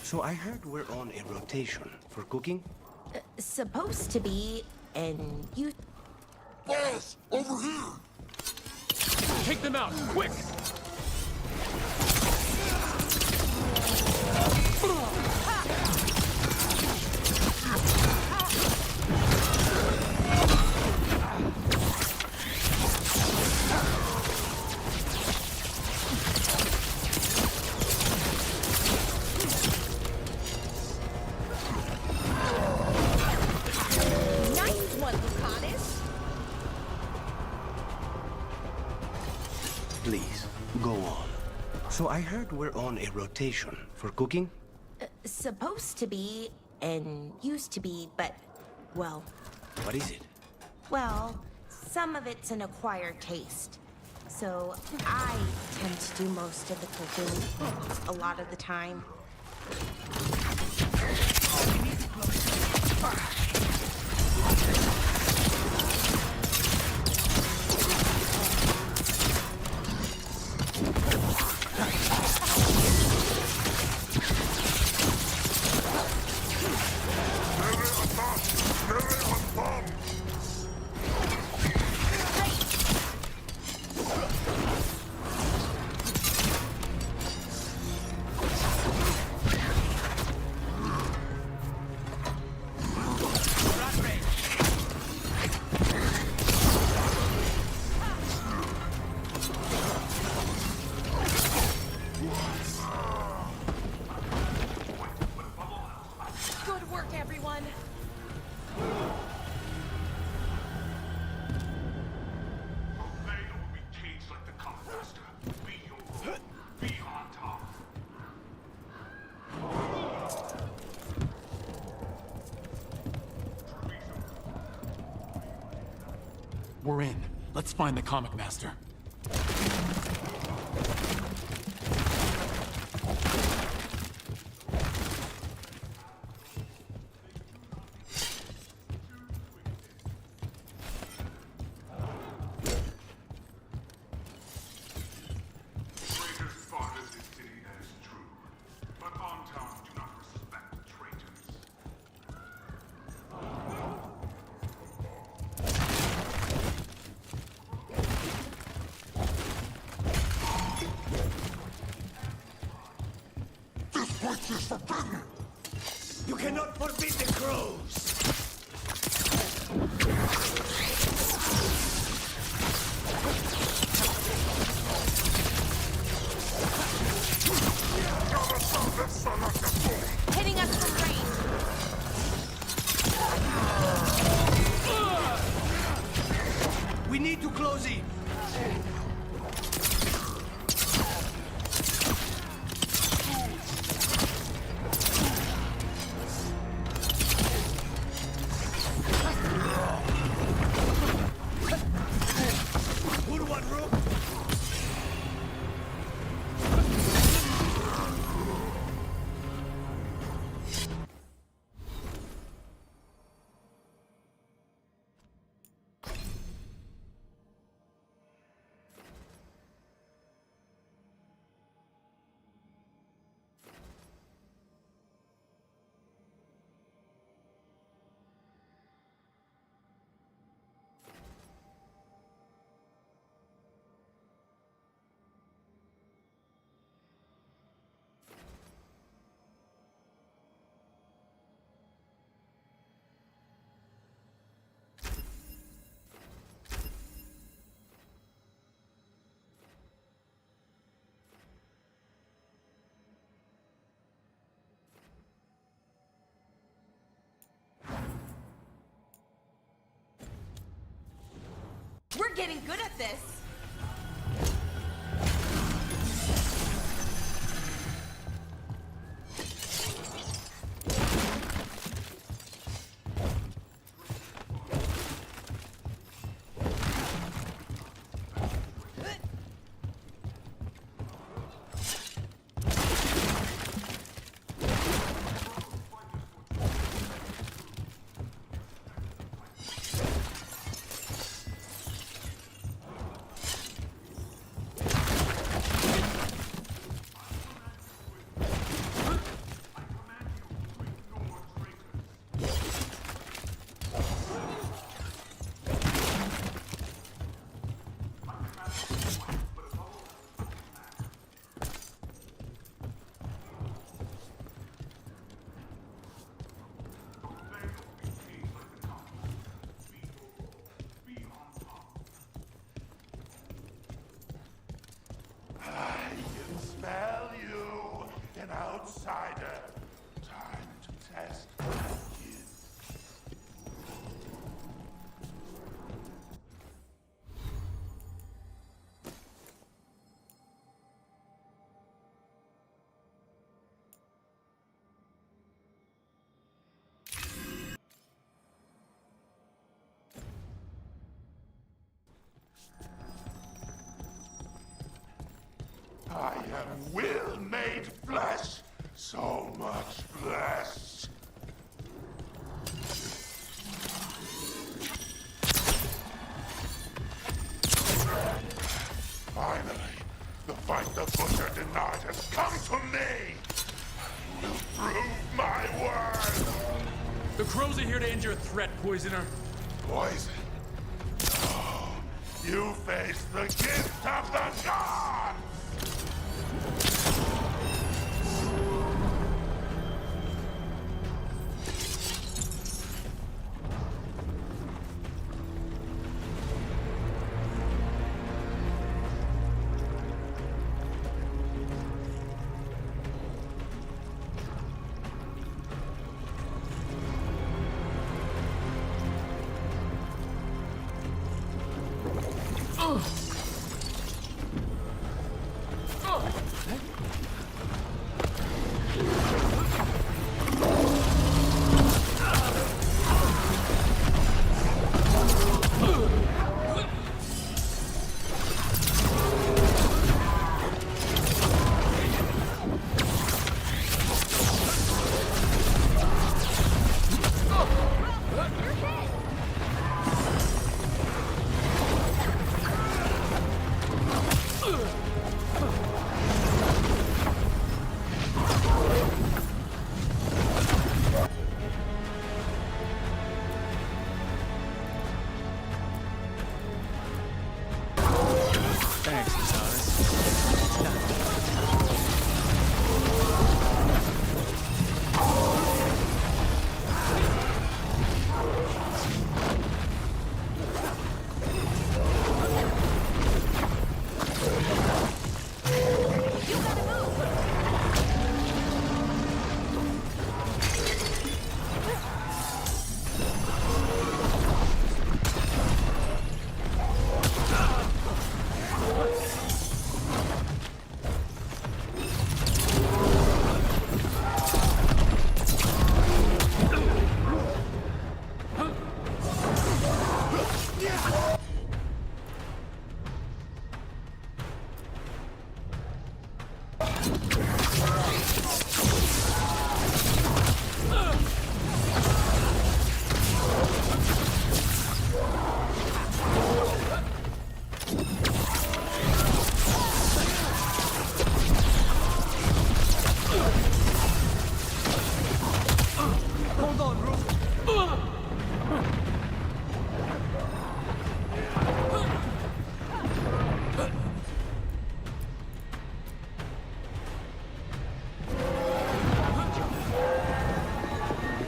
So I heard we're on a rotation for cooking? Supposed to be, and you... Boss, over here! Take them out, quick! Please, go on. So I heard we're on a rotation for cooking? Supposed to be, and used to be, but, well... What is it? Well, some of it's an acquired taste. So I tend to do most of the cooking, a lot of the time. Good work, everyone! We're in. Let's find the comic master. You cannot forbid the crows! Hitting us from range! We need to close in! We're getting good at this. Smell you, an outsider. Time to test my kin. I am will made flesh, so much flesh. Finally, the fight the Butcher denied has come to me. I will prove my worth. The crows are here to end your threat, Poisoner. Poison? No. You face the gift of the gods!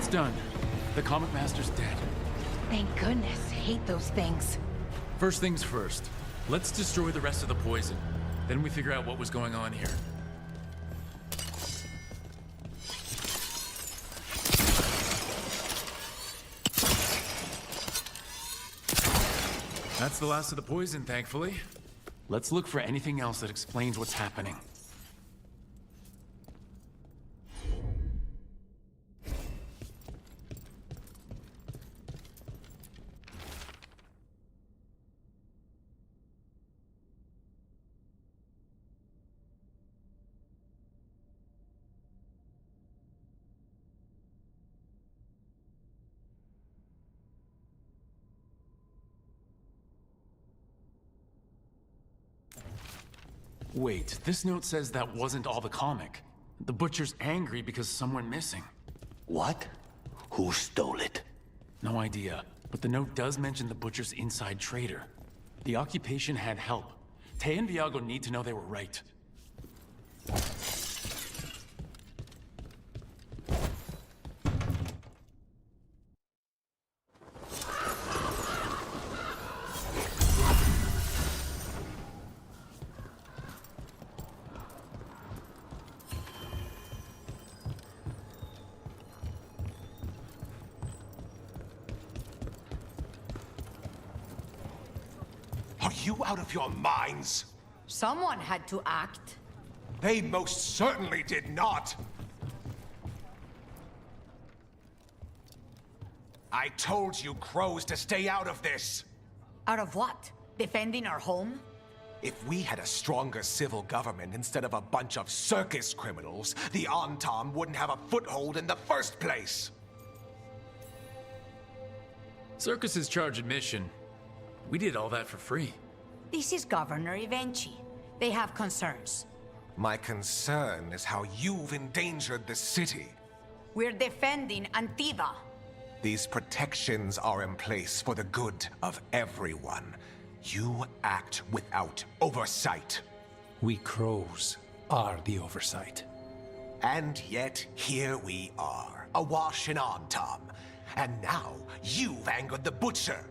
Done. The Comic Master's dead. Thank goodness. Hate those things. First things first. Let's destroy the rest of the poison. Then we figure out what was going on here. That's the last of the poison, thankfully. Let's look for anything else that explains what's happening. Wait, this note says that wasn't all the comic. The Butcher's angry because someone missing. What? Who stole it? No idea, but the note does mention the Butcher's inside trader. The occupation had help. Tay and Viago need to know they were right. Are you out of your minds? Someone had to act. They most certainly did not. I told you crows to stay out of this. Out of what? Defending our home? If we had a stronger civil government instead of a bunch of circus criminals, the Antam wouldn't have a foothold in the first place. Circuses charge admission. We did all that for free. This is Governor Ivenchi. They have concerns. My concern is how you've endangered the city. We're defending Antiva. These protections are in place for the good of everyone. You act without oversight. We crows are the oversight. And yet, here we are, awash in Antam. And now, you've angered the Butcher.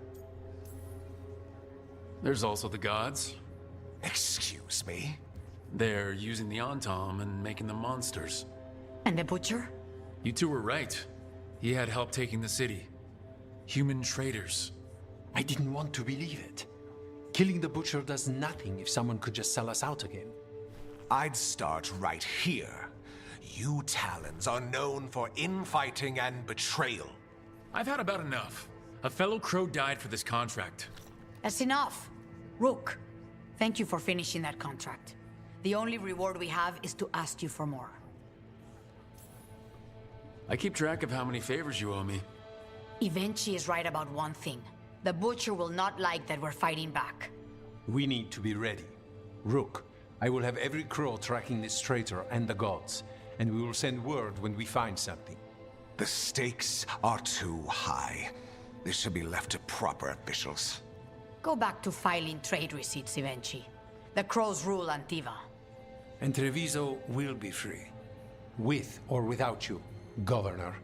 There's also the gods. Excuse me? They're using the Antam and making them monsters. And the Butcher? You two were right. He had help taking the city. Human traitors. I didn't want to believe it. Killing the Butcher does nothing if someone could just sell us out again. I'd start right here. You Talons are known for infighting and betrayal. I've had about enough. A fellow crow died for this contract. That's enough. Rook, thank you for finishing that contract. The only reward we have is to ask you for more. I keep track of how many favors you owe me. Ivenchi is right about one thing. The Butcher will not like that we're fighting back. We need to be ready. Rook, I will have every crow tracking this traitor and the gods, and we will send word when we find something. The stakes are too high. This should be left to proper officials. Go back to filing trade receipts, Ivenchi. The crows rule Antiva. And Treviso will be free. With or without you, Governor.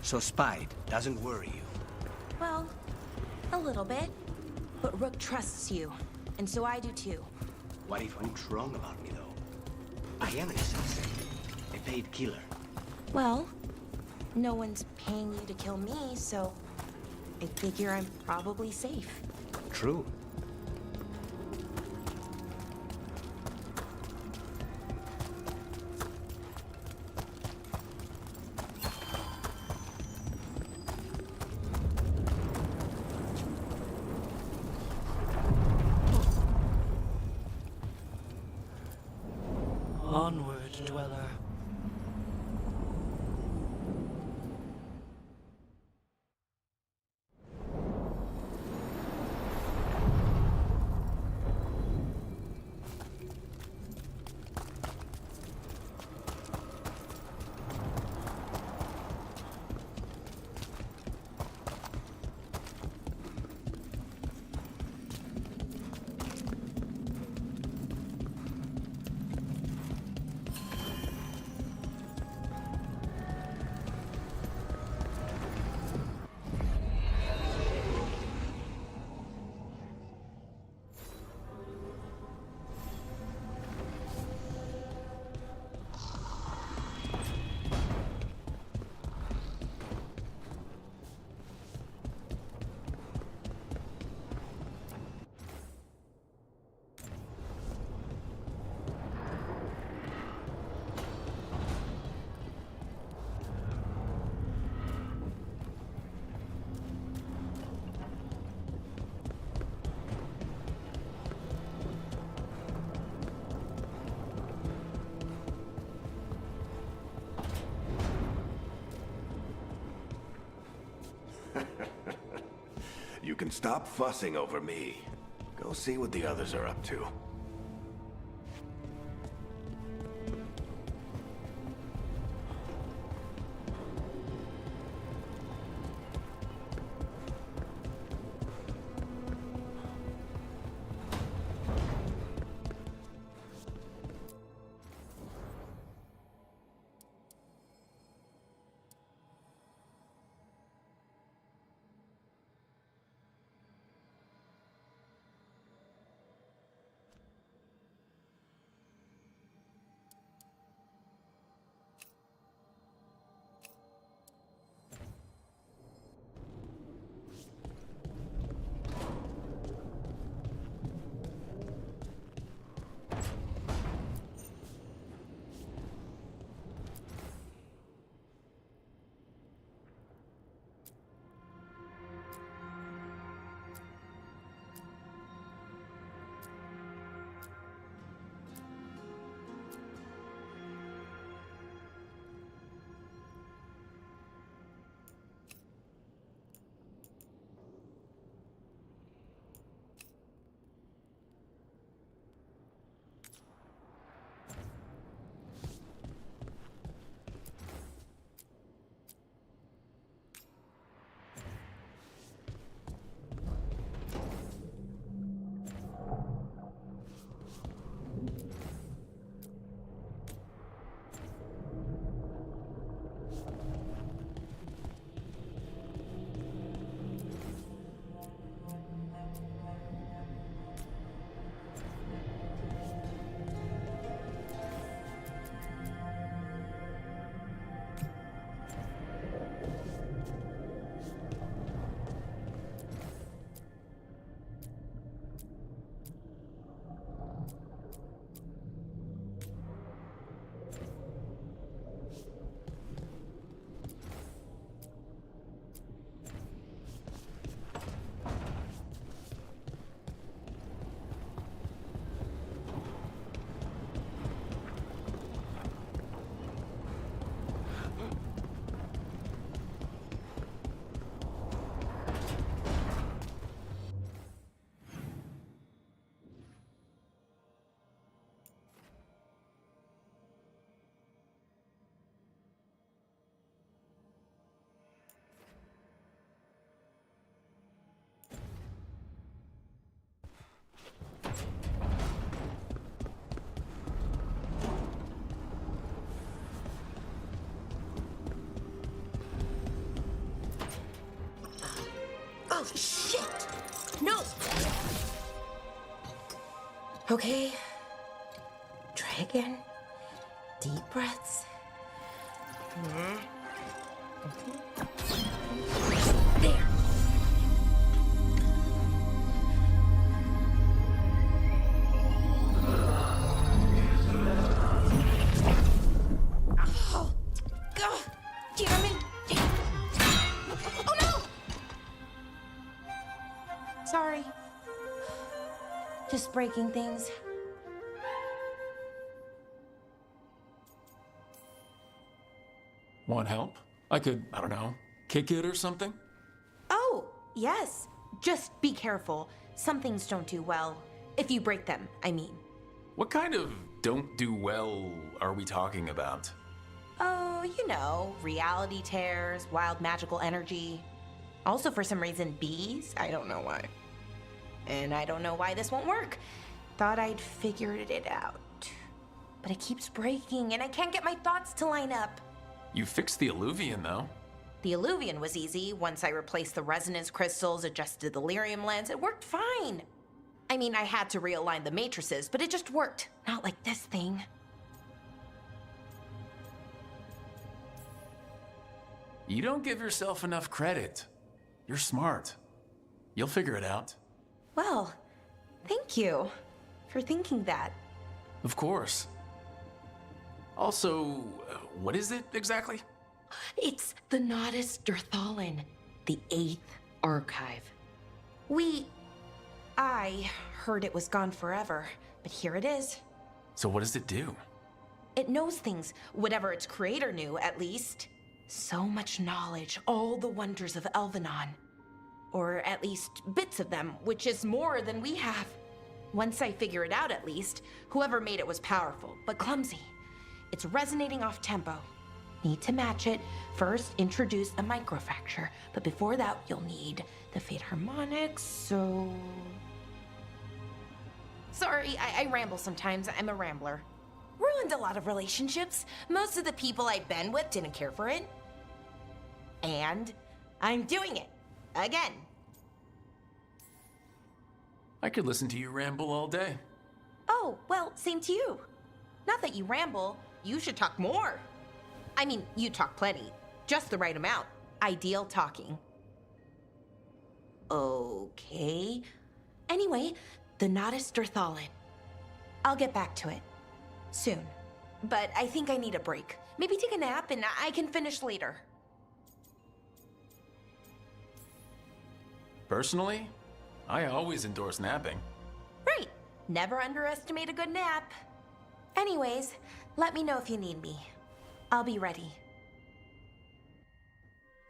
So Spite doesn't worry you? Well, a little bit. But Rook trusts you, and so I do too. What if Rook's wrong about me, though? I am an assassin. A paid killer. Well, no one's paying you to kill me, so I figure I'm probably safe. True. Onward, dweller. You can stop fussing over me. Go see what the others are up to. Shit! No! Okay. Try again. Deep breaths. There. Oh, God, damn it. Oh no! Sorry. Just breaking things. Want help? I could, I don't know, kick it or something? Oh, yes. Just be careful. Some things don't do well. If you break them, I mean. What kind of don't do well are we talking about? Oh, you know, reality tears, wild magical energy. Also, for some reason, bees. I don't know why. And I don't know why this won't work. Thought I'd figured it out. But it keeps breaking, and I can't get my thoughts to line up. You fixed the Illuvian, though. The Illuvian was easy. Once I replaced the resonance crystals, adjusted the lyrium lens, it worked fine. I mean, I had to realign the matrices, but it just worked. Not like this thing. You don't give yourself enough credit. You're smart. You'll figure it out. Well, thank you for thinking that. Of course. Also, what is it exactly? It's the Nodus Durthalin, the 8th archive. I heard it was gone forever, but here it is. So what does it do? It knows things, whatever its creator knew, at least. So much knowledge, all the wonders of Elvenon. Or at least bits of them, which is more than we have. Once I figure it out, at least, whoever made it was powerful, but clumsy. It's resonating off tempo. Need to match it. First, introduce a microfracture, but before that, you'll need the Fate harmonics, so... Sorry, I ramble sometimes. I'm a rambler. Ruined a lot of relationships. Most of the people I've been with didn't care for it. And I'm doing it. Again. I could listen to you ramble all day. Oh, well, same to you. Not that you ramble, you should talk more. I mean, you talk plenty. Just the right amount. Ideal talking. Okay. Anyway, the Nodus Durthalin. I'll get back to it. Soon. But I think I need a break. Maybe take a nap and I can finish later. Personally, I always endorse napping. Right. Never underestimate a good nap. Anyways, let me know if you need me. I'll be ready.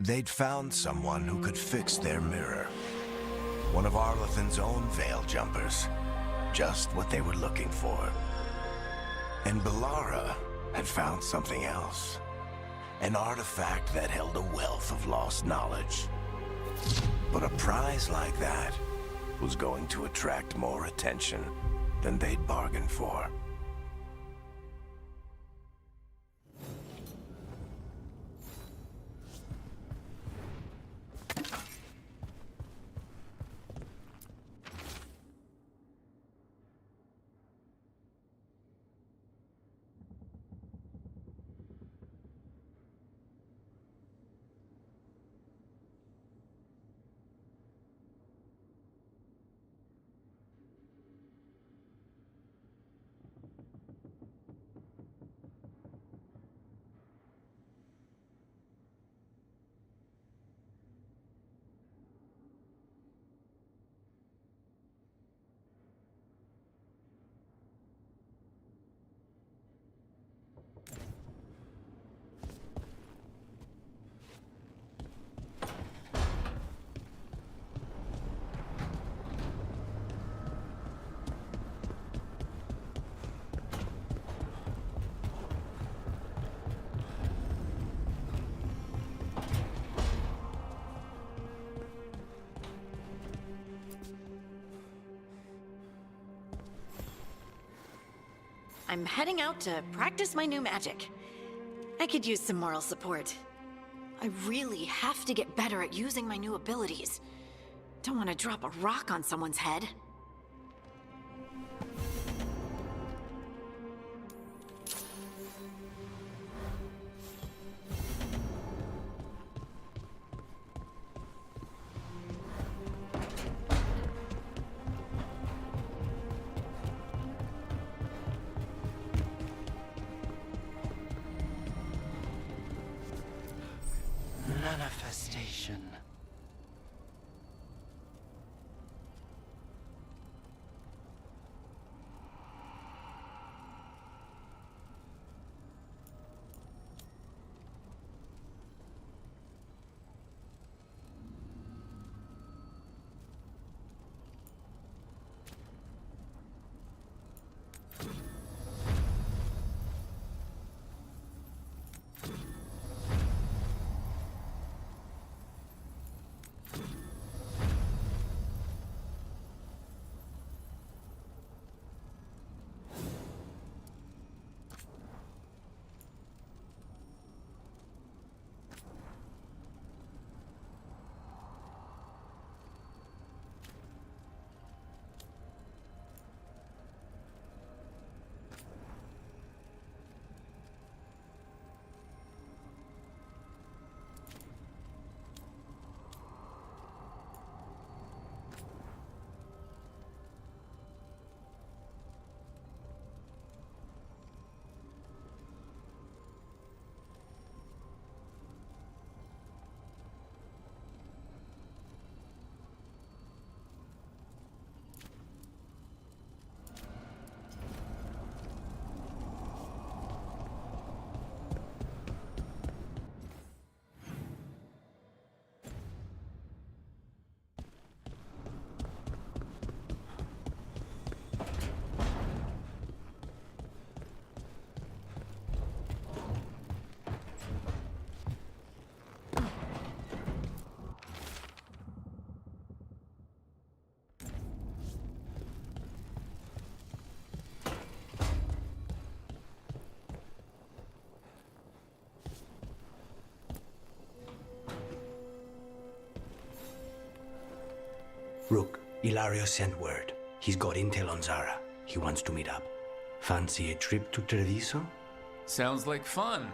They'd found someone who could fix their mirror. One of Arlathan's own veil jumpers. Just what they were looking for. And Bellara had found something else. An artifact that held a wealth of lost knowledge. But a prize like that was going to attract more attention than they'd bargained for. I'm heading out to practice my new magic. I could use some moral support. I really have to get better at using my new abilities. Don't want to drop a rock on someone's head. Manifestation. Rook, Ilario sent word. He's got intel on Zara. He wants to meet up. Fancy a trip to Treviso? Sounds like fun.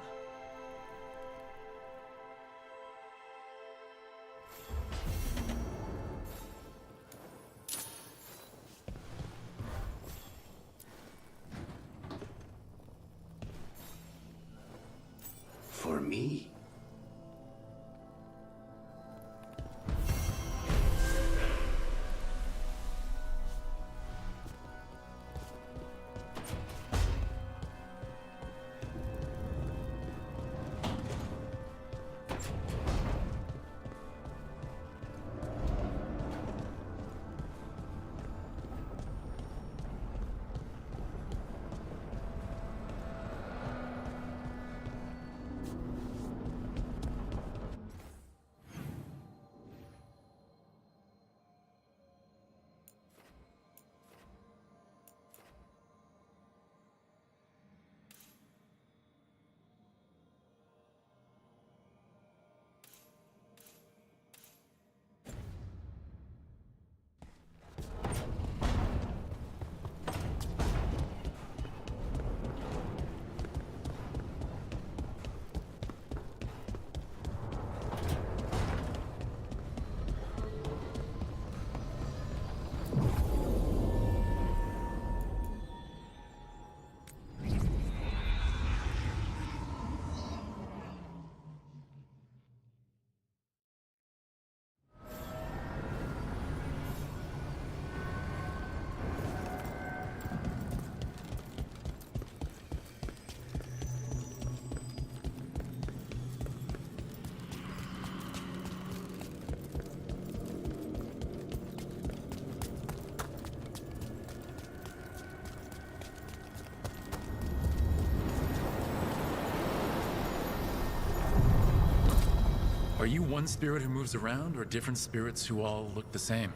For me? Are you one spirit who moves around, or different spirits who all look the same?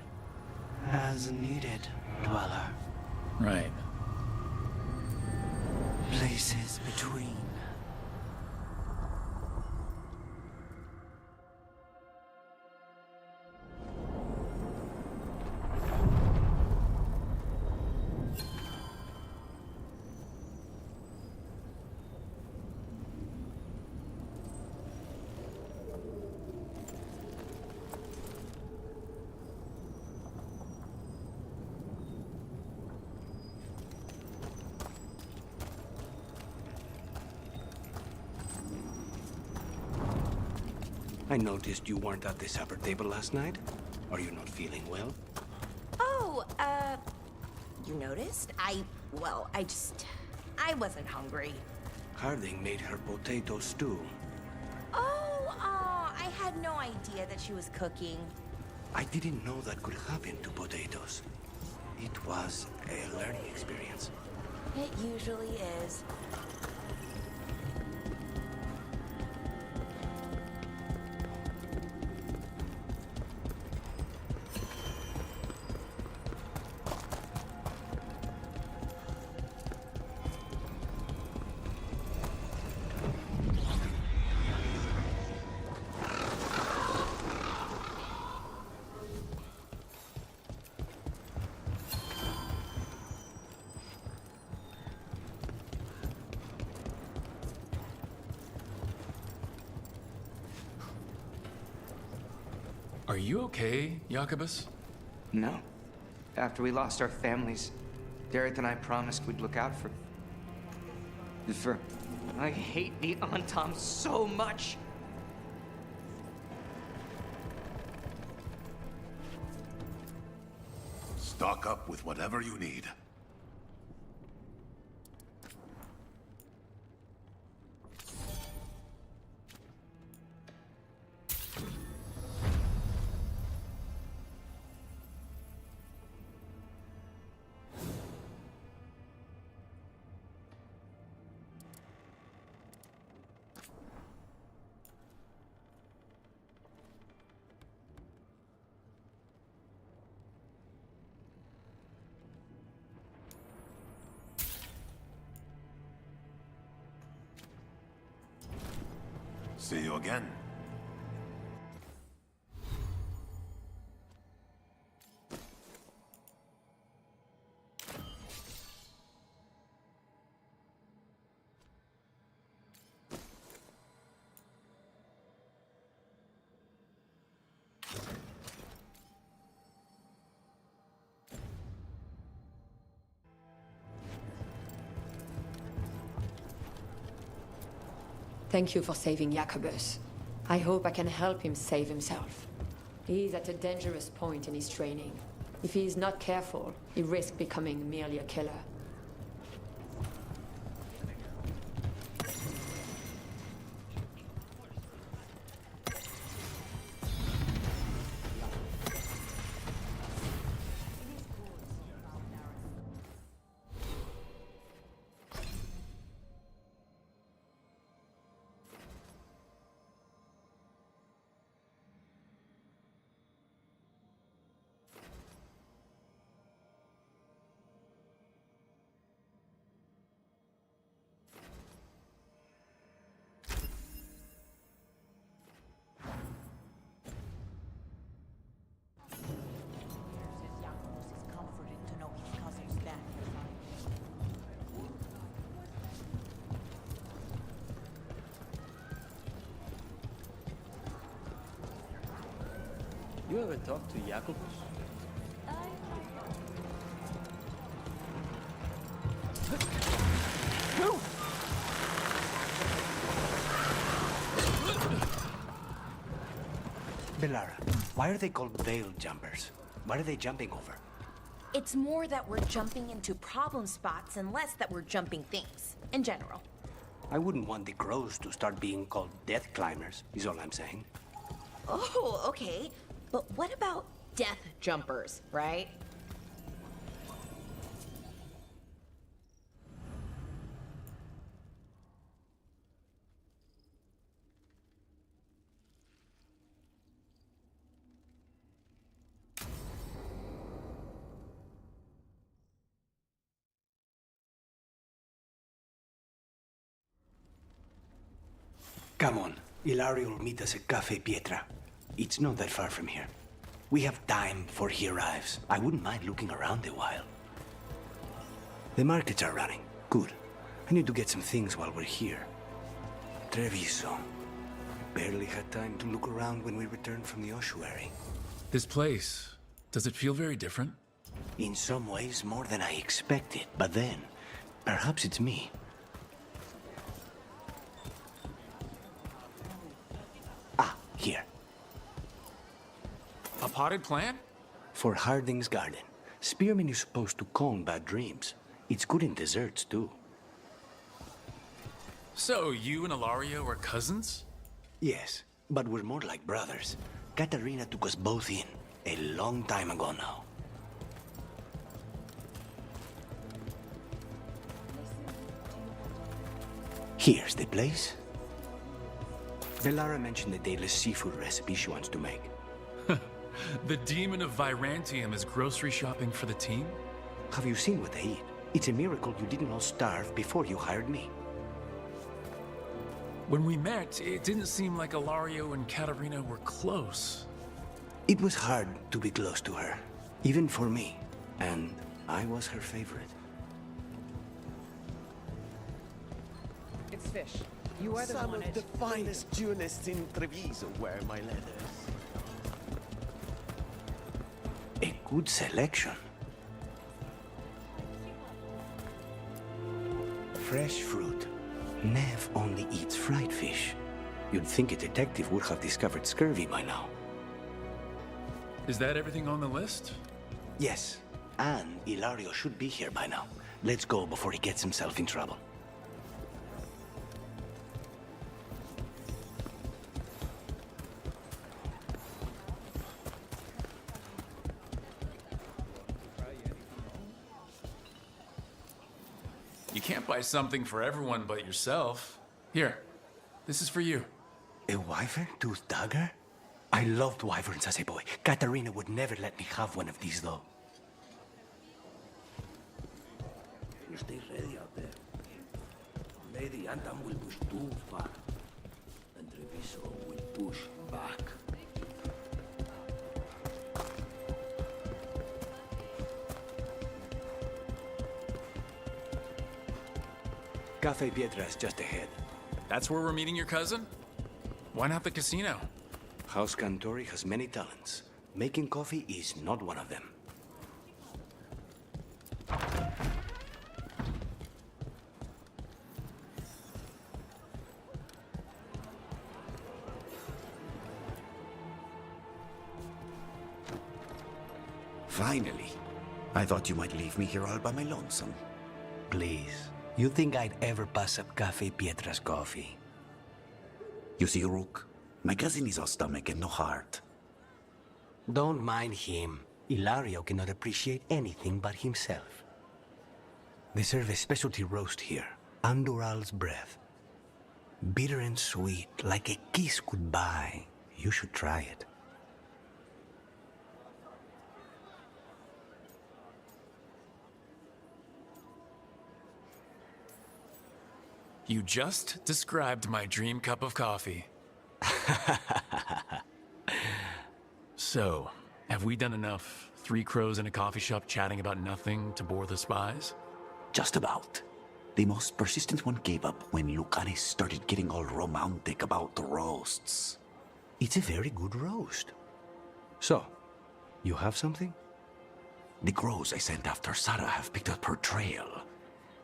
As needed, Dweller. Right. Places between. I noticed you weren't at the supper table last night. Are you not feeling well? Oh, you noticed? Well, I wasn't hungry. Harding made her potato stew. Oh, I had no idea that she was cooking. I didn't know that could happen to potatoes. It was a learning experience. It usually is. Are you okay, Jacobus? No. After we lost our families, Derek and I promised we'd look out for... I hate the Antam so much! Stock up with whatever you need. See you again. Thank you for saving Jacobus. I hope I can help him save himself. He is at a dangerous point in his training. If he is not careful, he risks becoming merely a killer. You ever talked to Jacobus? Belara, why are they called veil jumpers? What are they jumping over? It's more that we're jumping into problem spots and less that we're jumping things, in general. I wouldn't want the crows to start being called death climbers, is all I'm saying. Oh, okay. But what about death jumpers, right? Come on, Ilario will meet us at Cafe Pietra. It's not that far from here. We have time before he arrives. I wouldn't mind looking around a while. The markets are running. Good. I need to get some things while we're here. Treviso. Barely had time to look around when we returned from the ossuary. This place, does it feel very different? In some ways, more than I expected. But then, perhaps it's me. Here. A potted plant? For Harding's garden. Spearmint is supposed to calm bad dreams. It's good in desserts, too. So, you and Ilario are cousins? Yes, but we're more like brothers. Katarina took us both in, a long time ago now. Here's the place. Velara mentioned the daily seafood recipe she wants to make. The demon of Virantium is grocery shopping for the team? Have you seen what they eat? It's a miracle you didn't all starve before you hired me. When we met, it didn't seem like Ilario and Katarina were close. It was hard to be close to her, even for me, and I was her favorite. It's fish. You are the Some one of the finest duelists in Treviso wear my leathers. A good selection. Fresh fruit. Nev only eats fried fish. You'd think a detective would have discovered scurvy by now. Is that everything on the list? Yes, and Ilario should be here by now. Let's go before he gets himself in trouble. You can't buy something for everyone but yourself. Here, this is for you. A wyvern-tooth dagger? I loved wyverns as a boy. Katarina would never let me have one of these, though. You stay ready out there. Lady Antam will push too far, and Treviso will push back. Cafe Pietra's just ahead. That's where we're meeting your cousin? Why not the casino? House Cantori has many talents. Making coffee is not one of them. Finally. I thought you might leave me here all by my lonesome. Please. You think I'd ever pass up Cafe Pietra's coffee? You see, Rook, my cousin is all stomach and no heart. Don't mind him. Ilario cannot appreciate anything but himself. They serve a specialty roast here, Andoral's breath. Bitter and sweet, like a kiss goodbye. You should try it. You just described my dream cup of coffee. So, have we done enough three crows in a coffee shop chatting about nothing to bore the spies? Just about. The most persistent one gave up when Lucanis started getting all romantic about the roasts. It's a very good roast. So, you have something? The crows I sent after Sarah have picked up her trail.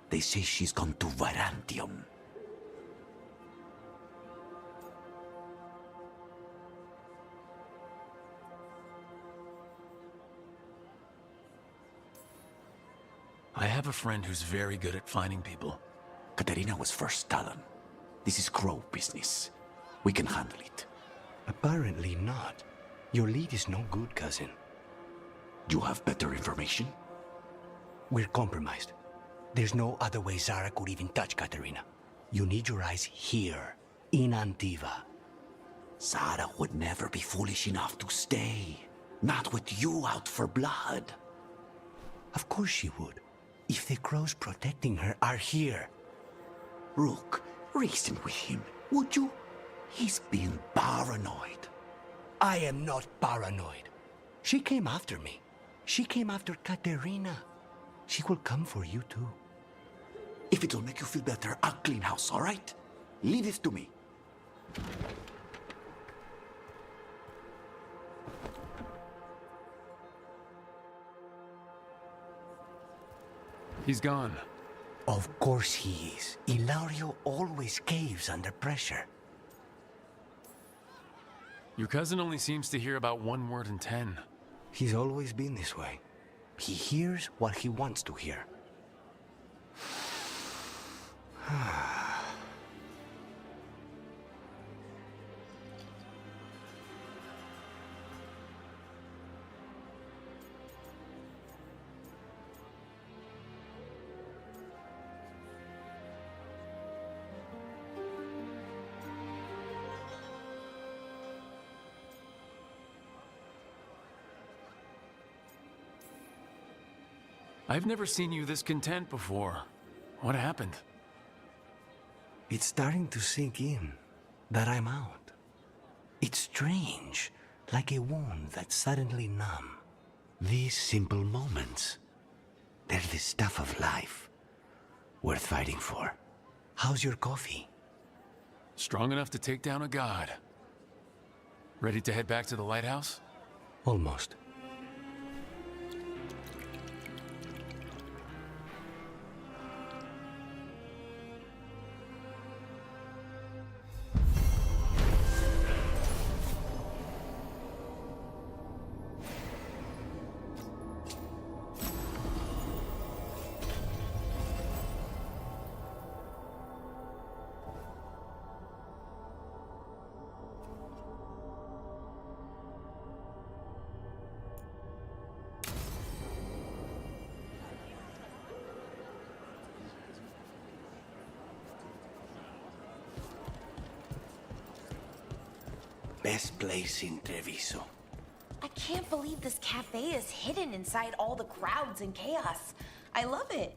They say she's gone to Virantium. I have a friend who's very good at finding people. Katarina was first Talon. This is crow business. We can handle it. Apparently not. Your lead is no good, cousin. You have better information? We're compromised. There's no other way Zara could even touch Katarina. You need your eyes here, in Antiva. Zara would never be foolish enough to stay. Not with you out for blood. Of course she would. If the crows protecting her are here. Rook, reason with him, would you? He's being paranoid. I am not paranoid. She came after me. She came after Katerina. She will come for you too. If it'll make you feel better, I'll clean house, all right? Leave this to me. He's gone. Of course he is. Ilario always caves under pressure. Your cousin only seems to hear about one word in 10. He's always been this way. He hears what he wants to hear. I've never seen you this content before. What happened? It's starting to sink in that I'm out. It's strange, like a wound that's suddenly numb. These simple moments, they're the stuff of life, worth fighting for. How's your coffee? Strong enough to take down a god. Ready to head back to the lighthouse? Almost. Best place in Treviso. I can't believe this cafe is hidden inside all the crowds and chaos. I love it.